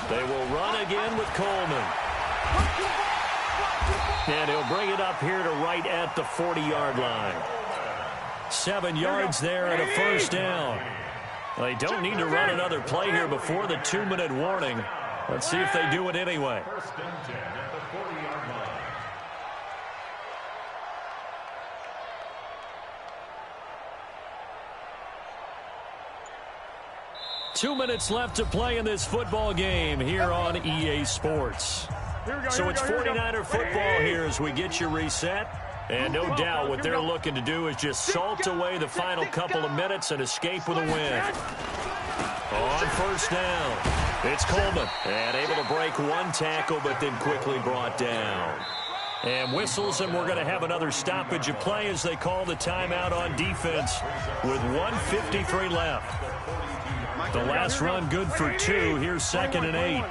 They will run again with Coleman. And he'll bring it up here to right at the 40-yard line. 7 yards there and a first down. They don't need to run another play here before the 2-minute warning. Let's see if they do it anyway. 1st and 10 at the 40-yard line. 2 minutes left to play in this football game here on EA Sports. So it's 49er football here as we get you reset. And no doubt what they're looking to do is just salt away the final couple of minutes and escape with a win. On first down, it's Coleman. And able to break 1 tackle, but then quickly brought down. And whistles, and we're going to have another stoppage of play as they call the timeout on defense with 1:53 left. The last run good for 2. Here's 2nd and 8.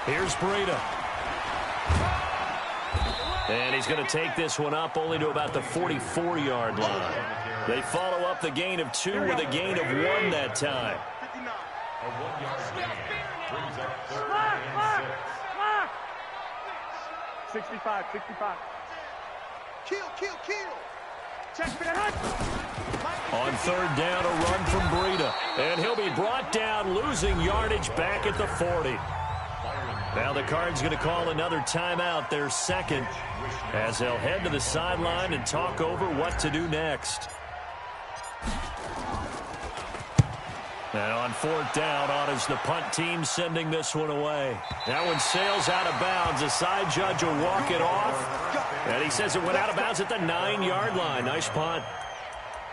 Here's Breida. And he's going to take this one up only to about the 44-yard line. They follow up the gain of 2 with a gain of 1 that time. A 1-yard gain brings up 3rd and 6. 65, 65. Kill, kill, kill. Check for the hunt. On third down, a run from Breida. And he'll be brought down, losing yardage back at the 40. Now the Cards going to call another timeout, their 2nd, as they'll head to the sideline and talk over what to do next. And on fourth down, on is the punt team sending this one away. That one sails out of bounds. The side judge will walk it off. And he says it went out of bounds at the 9-yard line. Nice punt.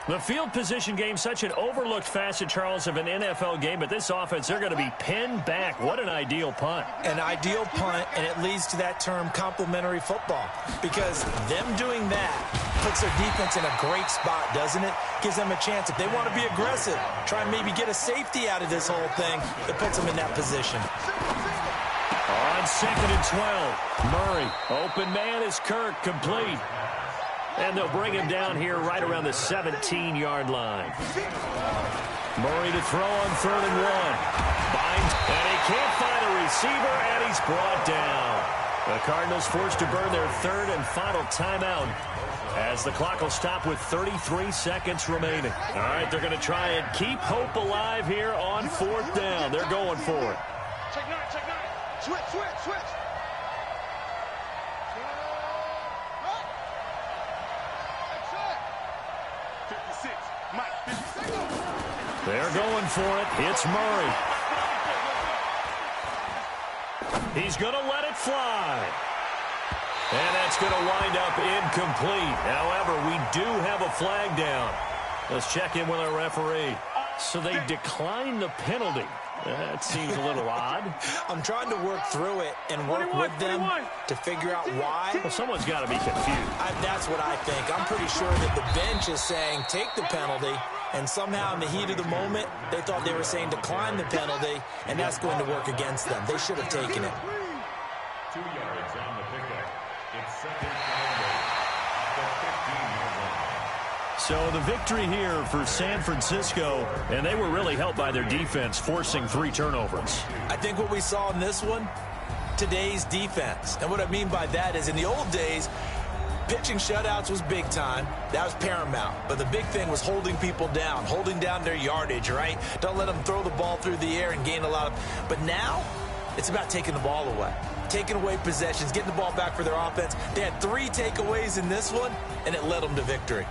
The field position game, such an overlooked facet, Charles, of an NFL game. But this offense, they're going to be pinned back. What an ideal punt. An ideal punt, and it leads to that term complementary football. Because them doing that puts their defense in a great spot, doesn't it? Gives them a chance. If they want to be aggressive, try and maybe get a safety out of this whole thing, it puts them in that position. On 2nd and 12, Murray. Open man is Kirk, complete. And they'll bring him down here right around the 17-yard line. Murray to throw on 3rd and 1. Binds, and he can't find a receiver, and he's brought down. The Cardinals forced to burn their 3rd and final timeout as the clock will stop with 33 seconds remaining. All right, they're going to try and keep hope alive here on 4th down. They're going for it. Check 9, check 9. Switch. They're going for it. It's Murray. He's going to let it fly. And that's going to wind up incomplete. However, we do have a flag down. Let's check in with our referee. So they declined the penalty. That seems a little odd. I'm trying to work through it and work with them to figure out why. Well, someone's got to be confused. That's what I think. I'm pretty sure that the bench is saying take the penalty, and somehow in the heat of the moment, they thought they were saying decline the penalty, and that's going to work against them. They should have taken it. 2 yards on the pickup. It's 2nd down at the 15-yard line. So the victory here for San Francisco, and they were really helped by their defense, forcing 3 turnovers. I think what we saw in this one, today's defense. And what I mean by that is in the old days, pitching shutouts was big time. That was paramount. But the big thing was holding people down, holding down their yardage, right? Don't let them throw the ball through the air and gain a lot of... But now, it's about taking the ball away. Taking away possessions, getting the ball back for their offense. They had 3 takeaways in this one, and it led them to victory.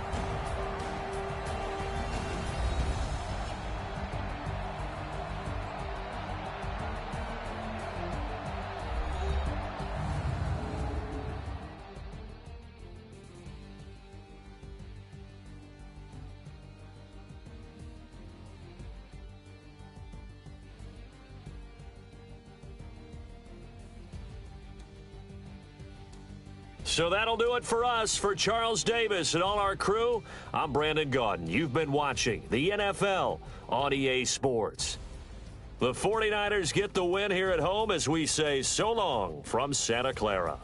So that'll do it for us. For Charles Davis and all our crew, I'm Brandon Gaudin. You've been watching the NFL on EA Sports. The 49ers get the win here at home as we say so long from Santa Clara.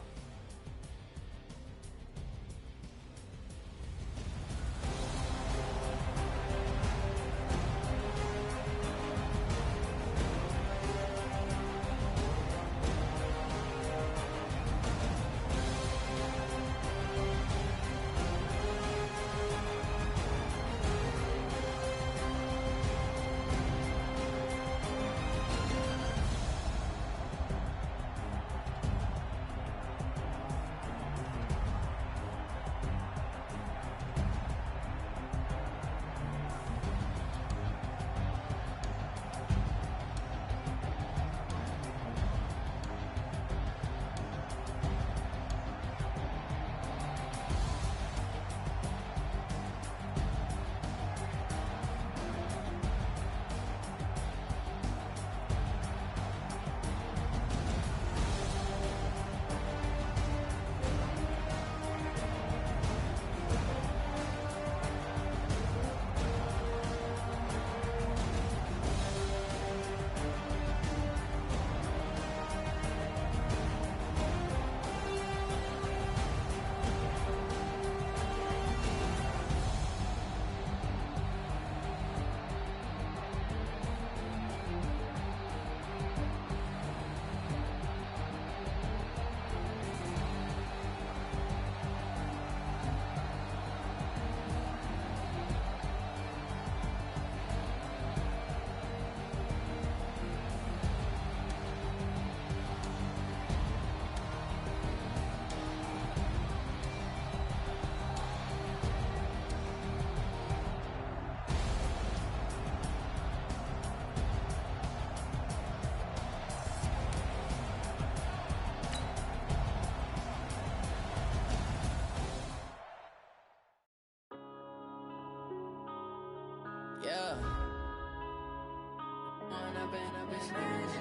up, it's magic.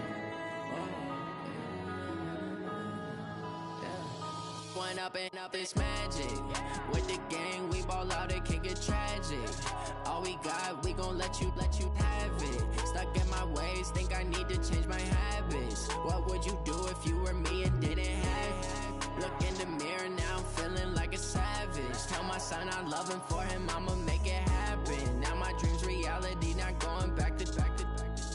One up and up, it's magic. With the gang, we ball out, it can get tragic. All we got, we gon' let you have it. Stuck in my ways, think I need to change my habits. What would you do if you were me and didn't have it? Look in the mirror, now I'm feeling like a savage. Tell my son I love him, for him I'ma make it happen. Now my dream's reality, not going back to.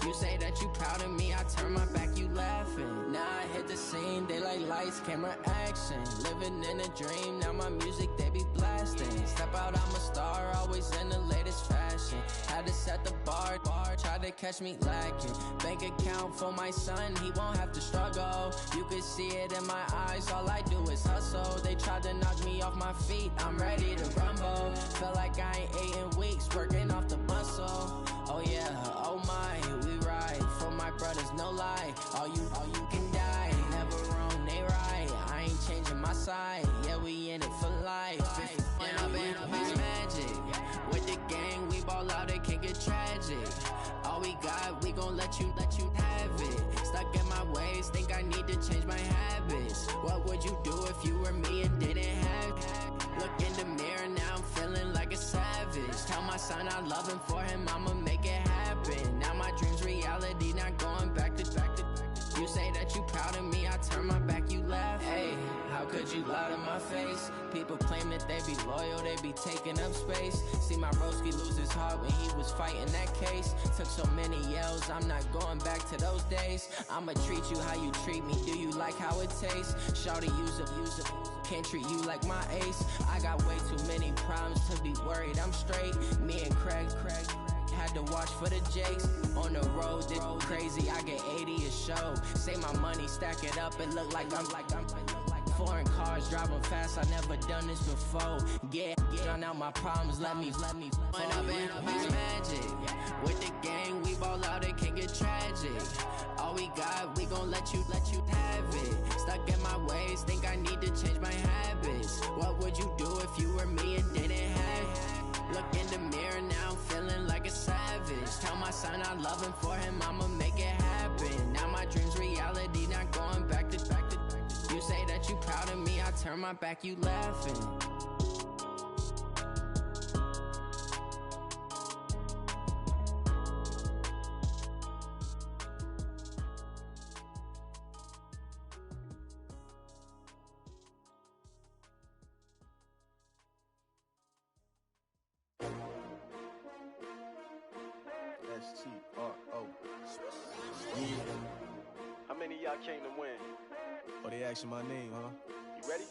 You say that you proud of me, I turn my back, you laughing. Now I hit the scene, they like lights, camera, action. Living in a dream, now my music, they be blasting. Step out, I'm a star, always in the latest fashion. Had to set the bar, try to catch me lacking. Bank account for my son, he won't have to struggle. You can see it in my eyes, all I do is hustle. They tried to knock me off my feet, I'm ready to rumble. Feel like I ain't ate in weeks, working off the muscle. Oh yeah, oh my, we ride for my brothers, no lie. All you can die, never wrong, they right. I ain't changing my side, yeah, we in it for life. And up, it's magic. With the gang, we ball out, it can get tragic. All we got, we gon' let you have it. Stuck in my ways, think I need to change my habits. What would you do if you were me and didn't have it? Look in the mirror, now I'm feeling like a savage. Tell my son I love him, for him I'ma make it happen. Now my dream's reality, not going back to. You say that you proud of me, I turn my back, you laugh. Hey, how could you lie to my face? People claim that they be loyal, they be taking up space. See my broski lose his heart when he was fighting that case. Took so many yells, I'm not going back to those days. I'ma treat you how you treat me, do you like how it tastes? Shawty, use up, can't treat you like my ace. I got way too many problems to be worried, I'm straight. Me and Craig had to watch for the Jakes. On the road, this crazy, I get 80 a show. Say my money, stack it up, it look like I'm foreign cars, driving fast, I never done this before. Get on out my problems, let me One up and up, it's magic. With the gang, we ball out, it can get tragic. All we got, we gon' let you have it. Stuck in my ways, think I need to change my habits. What would you do if you were me and didn't have it? Look in the mirror, now I'm feeling like a savage. Tell my son I love him, for him I'ma make it happen. Now my dream's reality, not going back to. You say that you proud of me, I turn my back, you laughing. S-T-R-O. Yeah. How many of y'all came to win? Oh, they asking my name, huh? You ready?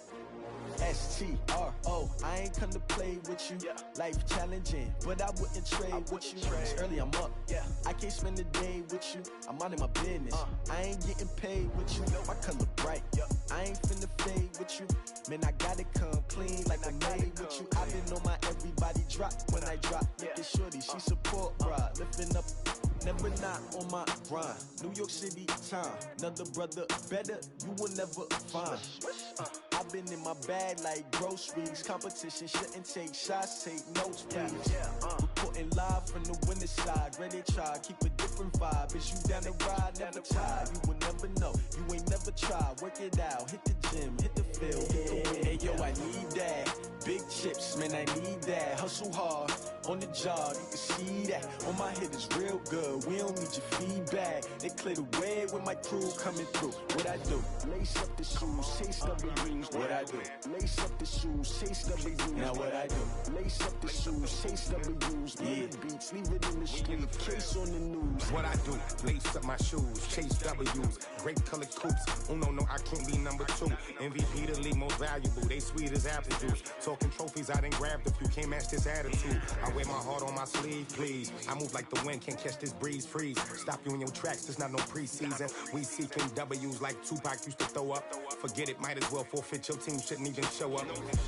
S-T-R-O. I ain't come to play with you. Yeah. Life challenging, but I wouldn't trade with you. It's early, I'm up. Yeah. I can't spend the day with you. I'm out of my business. I ain't getting paid with you. My color bright. I ain't finna fade with you. Man, I gotta come clean like I made with you. I've been on my everybody drop when I drop. Look at shorty, she support, bruh. Lifting up, never not on my grind. New York City time, another brother better, you will never find. I've been in my bag like groceries. Competition shouldn't take shots, take notes, please. Reporting live from the winter side. Ready to try, keep a different vibe. Is you down the ride, never tired. You will never know, you ain't never tried. Work it out, hit the gym, hit the field, hit the wind. Hey yo, I need that. Big chips, man, I need that. Hustle hard, on the job, you can see that. On my head is real good, we don't need your feedback. They clear the way with my crew coming through. What I do? Lace up the shoes, chase W's. What I do? Lace up the shoes, chase W's. Now what I do? Lace up the shoes, chase W's. Yeah. Beats, leave it in the street, case on the news. What I do? Lace up my shoes, chase W's. Great colored coops. Oh no, I can't be number 2. MVP the league most valuable. They sweet as apple juice. Talking trophies, I done grabbed a few. Can't match this attitude. I wear my heart on my sleeve, please. I move like the wind, can't catch this breeze, freeze. Stop you in your tracks, there's not no preseason. We seeking W's like Tupac used to throw up. Forget it, might as well forfeit, your team shouldn't even show up.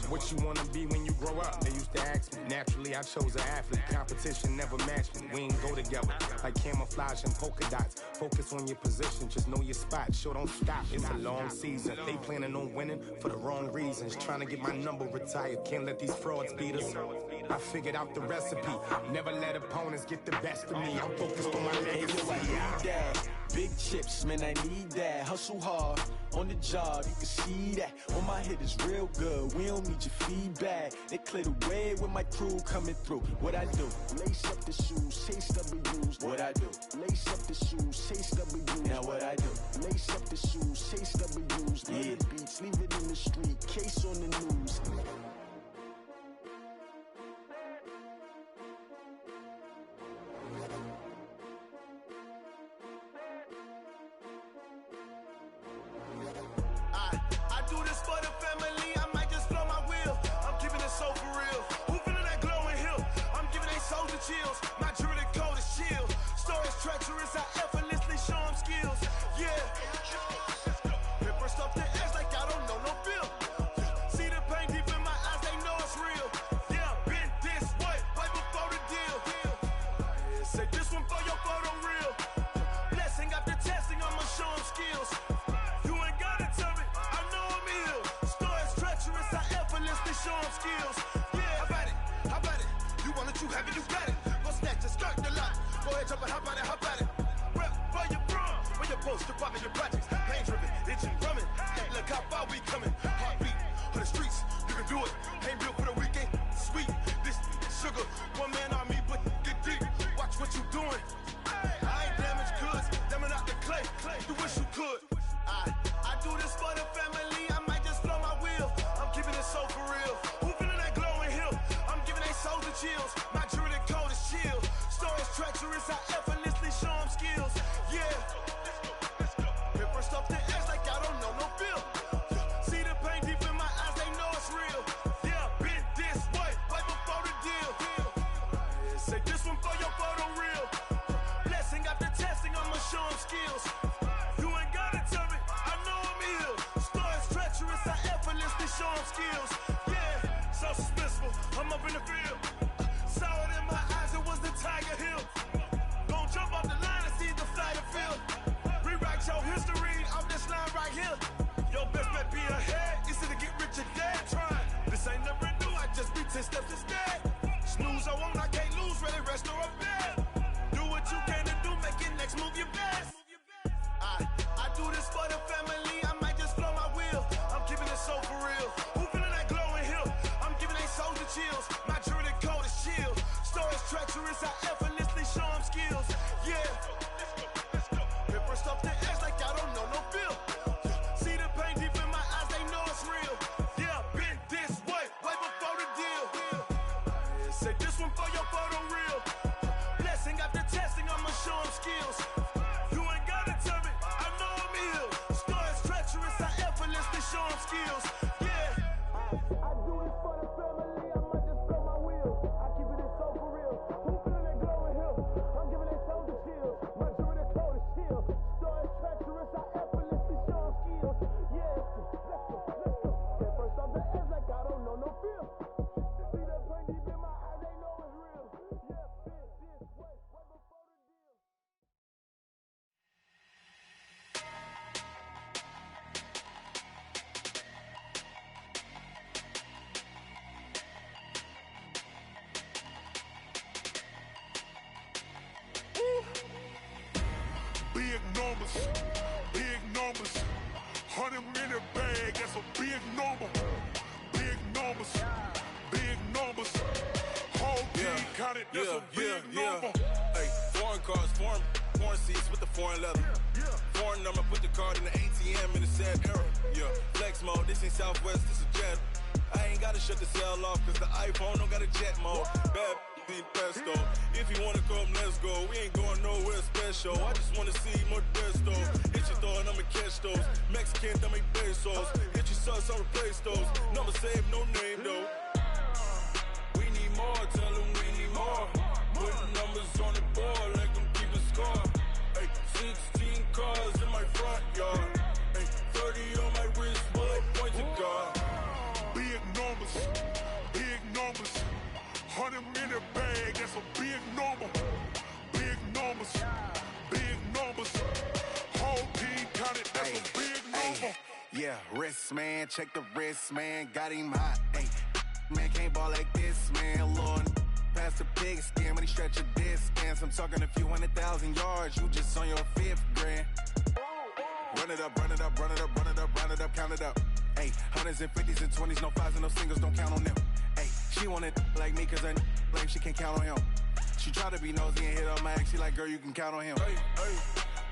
What you wanna be when you grow up? They used to ask me. Naturally, I chose an athlete. Competition never matched me. We ain't go together. Like camouflage and polka dots. Focus on your position, just know your spot. Sure, don't stop, it's a long season. They planning on winning for the wrong reasons. Trying to get my number retired, can't let these frauds beat us. I figured out the recipe. Never let opponents get the best of me. I'm focused on my legacy. man, I need that. Hustle hard on the job, you can see that. On my head is real good, we don't need your feedback. They clear the way with my crew coming through. What I do? Lace up the shoes, chase W's. What I do? Lace up the shoes, chase W's. Now what I do? Lace up the shoes, chase W's. Yeah. The beats, leave it in the street, case on the news. I do this for the family, I might just blow my wheel. I'm keeping it so for real. Who feeling that glowing hill? I'm giving they soldier chills. My jewelry code is chill. Stories treacherous, I effortlessly show them skills. Yeah. Paper stuff the edge like I don't know no feel. See the pain deep in my eyes, they know it's real. Yeah, been this way, right before the deal. Say this one for your photo real. Blessing after testing, I'ma show them skills. You ain't gotta tell me, I know I'm ill. Stories treacherous, I effortlessly show them skills. Yeah, how about it? You want it, you have it, you got it. Go snatch it, skirt the lot. Go ahead, jump it, how about it? Rep for your brum, for your poster, popping your projects. Pain driven, itching, drumming. Look how far we coming. Heartbeat for the streets, you can do it. Ain't built for the weekend, sweet. This sugar, one man army, but get deep. Watch what you doing. I ain't damaged goods, damn out the clay. You wish you could. I do this for the family, I might just blow my wheel. I'm keeping it so for real. Who feeling that glowing hill? I'm giving they soldier chills. My jewelry code is chill. Stories treacherous, I effortlessly show them skills. Yeah. Paper stuff the edge like I don't know no feel. See the pain deep in my eyes, they know it's real. Yeah, been this way, right before the deal. Say this one for your photo real. Blessing after testing, I'ma show them skills. You ain't gotta tell me, I know I'm ill. Stories treacherous, I effortlessly show them skills. Yeah, so suspenseful, I'm up in the field. Saw it in my eyes, it was the Tiger Hill. Gon' jump off the line and see the flight of field. Rewrite your history off this line right here. Your best bet be ahead, easy to get rich or dead. Trying, this ain't never new, I just be 10 steps instead. Snooze I won't, I can't lose, ready, rest or up bed. Do what you can to do, make your next move your best. I do this for the family, I might just blow my wheel. I'm keeping it so for real. Who feeling that glowing hill? I'm giving they soldier chills. My jewelry code is chill. Stories treacherous, I effortlessly show them skills. Yeah. Paper stuff the edge like I don't know no feel. See the pain deep in my eyes, they know it's real. Yeah, been this way, right before the deal. Say this one for your photo real. Blessing after testing, I'ma show them skills. You ain't gotta tell me, I know I'm ill. Stories treacherous, I effortlessly show them skills. Yeah. I do this for the family, I might just blow my wheel. I keep it so for real. Who feeling that glowing hill? I'm giving they soldier chills. My jewelry code is chill. Stories treacherous, I effortlessly show them skills. Yeah, let's go. Get first off the edge like I don't know no feel. See that pain deep in my eyes, they know it's real. Yeah, been this way, right before the deal. Big numbers, 100 minute bag, that's a big number. Big numbers, whole team counted, that's a big number. Hey, foreign cars, foreign seats with the foreign leather. Foreign number, put the card in the ATM in the sad era. Yeah, flex mode, this ain't Southwest, this a jet. I ain't gotta shut the cell off, cause the iPhone don't got a jet mode. Bad in pesto. If you wanna come, let's go. We ain't going nowhere special. I just wanna see more desto. Hit your thought, I'ma catch those. Mexican, I'ma make pesos. Hit your sus, I'll replace those. Number saved, no name though. We need more, tell them we need more. Putting numbers on the board like I'm keeping score. Hey, 16 cars in my front yard. Hey, 30 on my wrist, bullet point to God. Big numbers, 100 minute bag, that's a big number. Big numbers, whole team counted, that's a big number. Yeah, wrist man, check the wrist man, got him hot. Ay, man can't ball like this, man. Lord, past the pig skin, when he stretch a distance. I'm talking a few 100,000 yards, you just on your 5th grand. Run it up, run it up, run it up, run it up, run it up, count it up. Ayy, hundreds and 50s and 20s, no fives and no singles, don't count on them. Ayy, she want it like me, cause her like she can't count on him. She try to be nosy and hit on my ex, she like, girl, you can count on him. Hey, hey,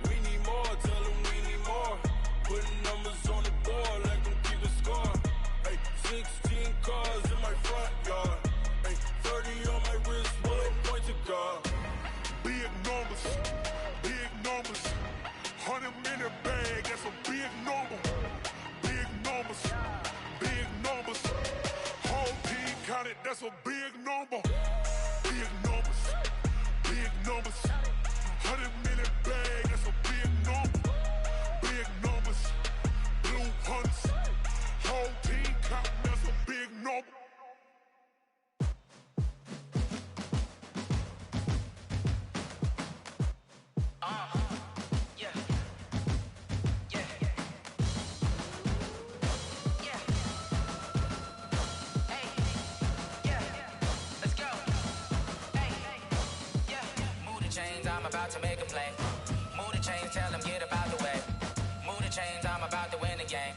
we need more, tell them we need more. Putting numbers on the board like I'm keeping score. Hey, 16 cars in my front yard. Hey, 30 on my wrist, what a point to God. Big numbers, big numbers. 100 minute bag, that's a big number. Big numbers, big numbers. Whole team counted, that's a big number. Big numbers, big numbers. 100 minute bag, that's a big number. Big numbers, blue hunts. Whole team counting, that's a big number. I'm about to make a play. Move the chains, tell them get about the way. Move the chains, I'm about to win the game.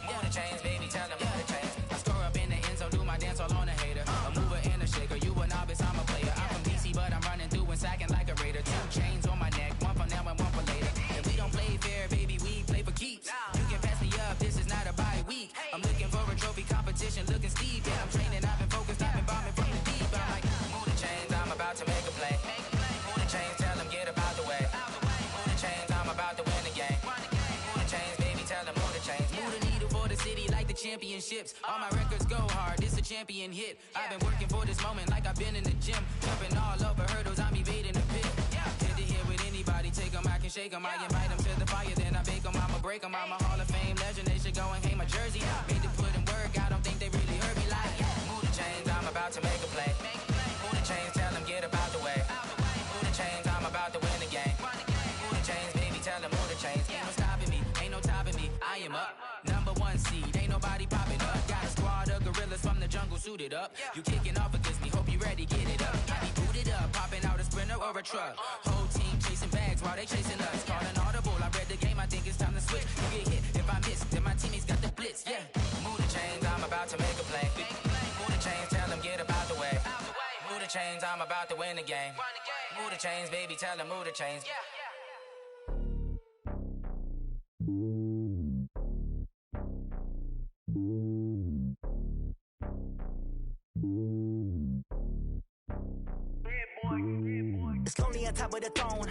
Move the chains, baby, tell them move the chains. I score up in the end zone, do my dance all on a hater. A mover and a shaker, you a novice, I'm a player. I'm from DC, but I'm running through and sacking like a raider. 2 chains on my neck, one for now and one for later. If we don't play fair, baby, we play for keeps. You can pass me up, this is not a bye week. I'm looking for a trophy competition, looking steep. Yeah, I'm training, I've been focused, I've been bombing from the deep. I'm like, move the chains, I'm about to make a play. Move the chains, tell them get about the way. Move the chains, I'm about to win the game. Move the chains, baby, tell them move the chains. Move the needle for the city like the championships. All my records go hard, this a champion hit. I've been working for this moment like I've been in the gym. Jumping all over hurdles, I'm evading the pit. Head to head with anybody, take them, I can shake them. I invite them to the fire, then I bake them, I'ma break them. I'm a Hall of Fame legend, they should go and hang my jersey. Made to put in work, I don't think they really heard me like, move the chains, I'm about to make a play. Move the chains, tell them get about the way. Move the chains, I'm about to win the game. Move the chains, baby, tell them move the chains. Ain't no stopping me, ain't no topping me, I am up. Number 1 seed, ain't nobody popping up. Got a squad of gorillas from the jungle suited up. You kicking off against me, hope you ready, get it up. I be booted up, popping out a sprinter or a truck. Whole team chasing bags while they chasing us. Calling audible, I read the game, I think it's time to switch. You get hit, if I miss, then my teammates got the blitz, yeah. Move the chains, I'm about to make a play. Move the chains, tell them get about the way. Move the chains, I'm about to win the game. Move the chains, baby, tell them move the chains. It's lonely on top of the throne.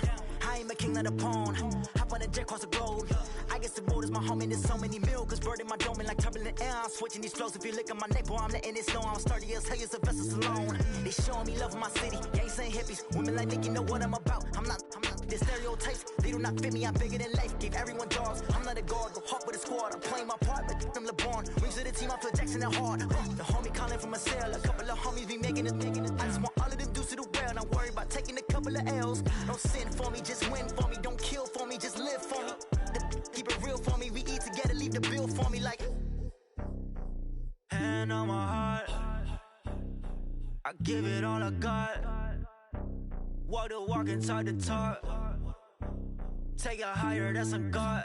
I am a king of the pawn. Hop on a jet across the globe. I guess the road is my home and there's so many milk. Bird in my dome and like turbulent air. I'm switching these flows. If you look at my neck, boy, I'm letting it snow. I'm sturdy as hell as a vessel alone. They showing me love in my city. Gangs and hippies. Women like Nicky know what I'm about. I'm not the stereotypes. They do not fit me. I'm bigger than life. Gave everyone dogs. I'm not a guard. Go hawk with a squad. I'm playing my part, but I'm LeBron. Rings to the team. I feel Jackson and hard. The homie calling from a cell. A couple of homies be making it. I just want all of them dudes to do well. Not worry about taking a couple of L's. Don't sin for me, just win for me. Don't kill for me, just live for me. Keep it real for me. We eat together, leave the bill for me like. Hand on my heart, I give it all I got. Walk the walk and talk the talk. Take it higher, that's a God.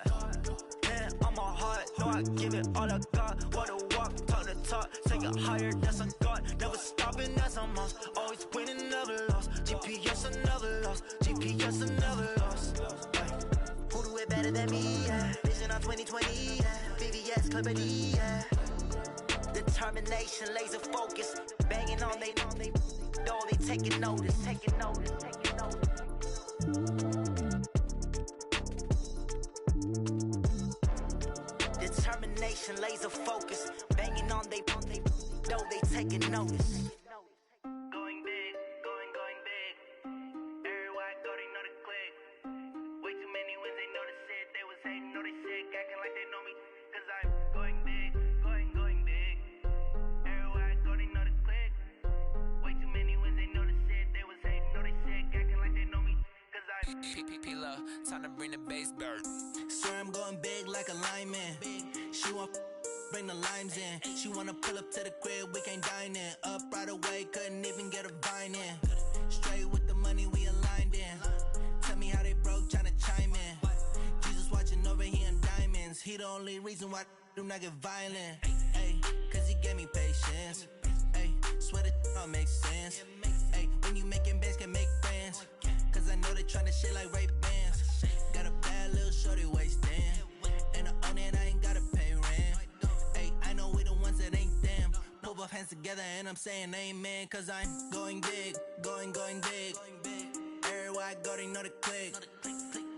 Hand on my heart, no, I give it all I got. Walk the walk, talk the talk. Take it higher, that's a God. Never stopping, that's a must. Always winning, never lost. GPS, I never lost. GPS, I never lost. Who do it better than me? Yeah. Vision on 2020. Yeah. VVS, Clarity. Yeah. Determination, laser focus. Banging on they door, they taking notice. Taking notice. Taking notice. Determination, laser focus. Banging on they door, they taking notice. Going big, going big. Everywhere I go, they know the click. Way too many wins, they know the shit. They was hating, know they sick, acting like they know me. Cause I'm going big, going big. Everywhere I go, they know the click. Way too many wins, they know the shit. They was hating, know they sick, acting like they know me. Cause I'm P-P-P-Love, time to bring the bass bird. Swear I'm going big like a lineman. She want bring the limes in. She wanna pull up to the crib, we can't dine in. Up right away, couldn't even get a vine in. Straight with the money, we aligned in. Tell me how they broke, tryna chime in. Jesus watching over here and dying. the only reason why I do not get violent. Ay, cause he gave me patience. Ay, swear that all makes sense. Ay, when you making bands, can make friends. Cause I know they tryna shit like Ray-Bans. Got a bad little shorty wasting. And I own it, I ain't gotta pay rent. Ay, I know we the ones that ain't them. Pull both hands together and I'm saying amen. Cause I'm going big, going big. Everywhere I go, they know the click.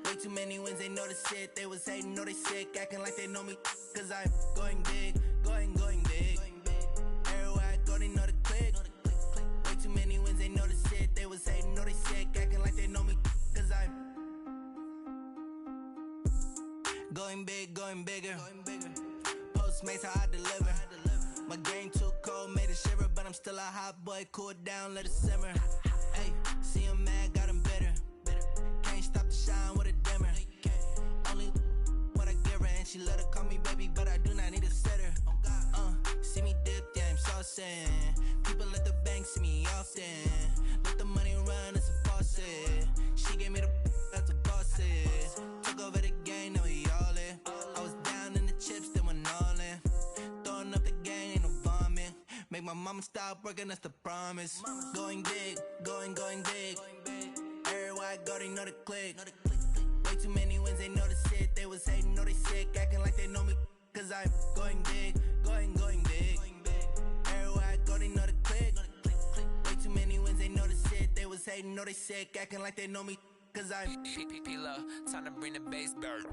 Way too many wins, they know the shit. They was hating, know they sick, acting like they know me. Cause I'm going big, going big. Everywhere I go, they know the click. Way too many wins, they know the shit. They was hating, know they sick, acting like they know me. Cause I'm going big, going bigger. Postmates, how I deliver. My game too cold, made it shiver. But I'm still a hot boy, cool it down, let it simmer. Hey, see him mad, got him bitter. Can't stop the shine with a dimmer. Only what I give her, and she let her call me baby, but I do not need a sitter. See me dip, yeah, I'm saucing. People at the bank see me often. Let the money run, it's a faucet. She gave me the that's a boss is. Took over the game, now we all in. I was down in the chips, then went all in. Throwing up the game, ain't no vomit. Make my mama stop working, that's the promise. Going big, going big. Everywhere I go, they know the click. Way too many wins, they know the shit. They was hating, know they sick, acting like they know me. Cause I'm going big, going big. Everywhere I go, they know the click. Way too many wins, they know the shit. They was hating, know they sick, acting like they know me. Cause I'm P-Love, time to bring the bass back.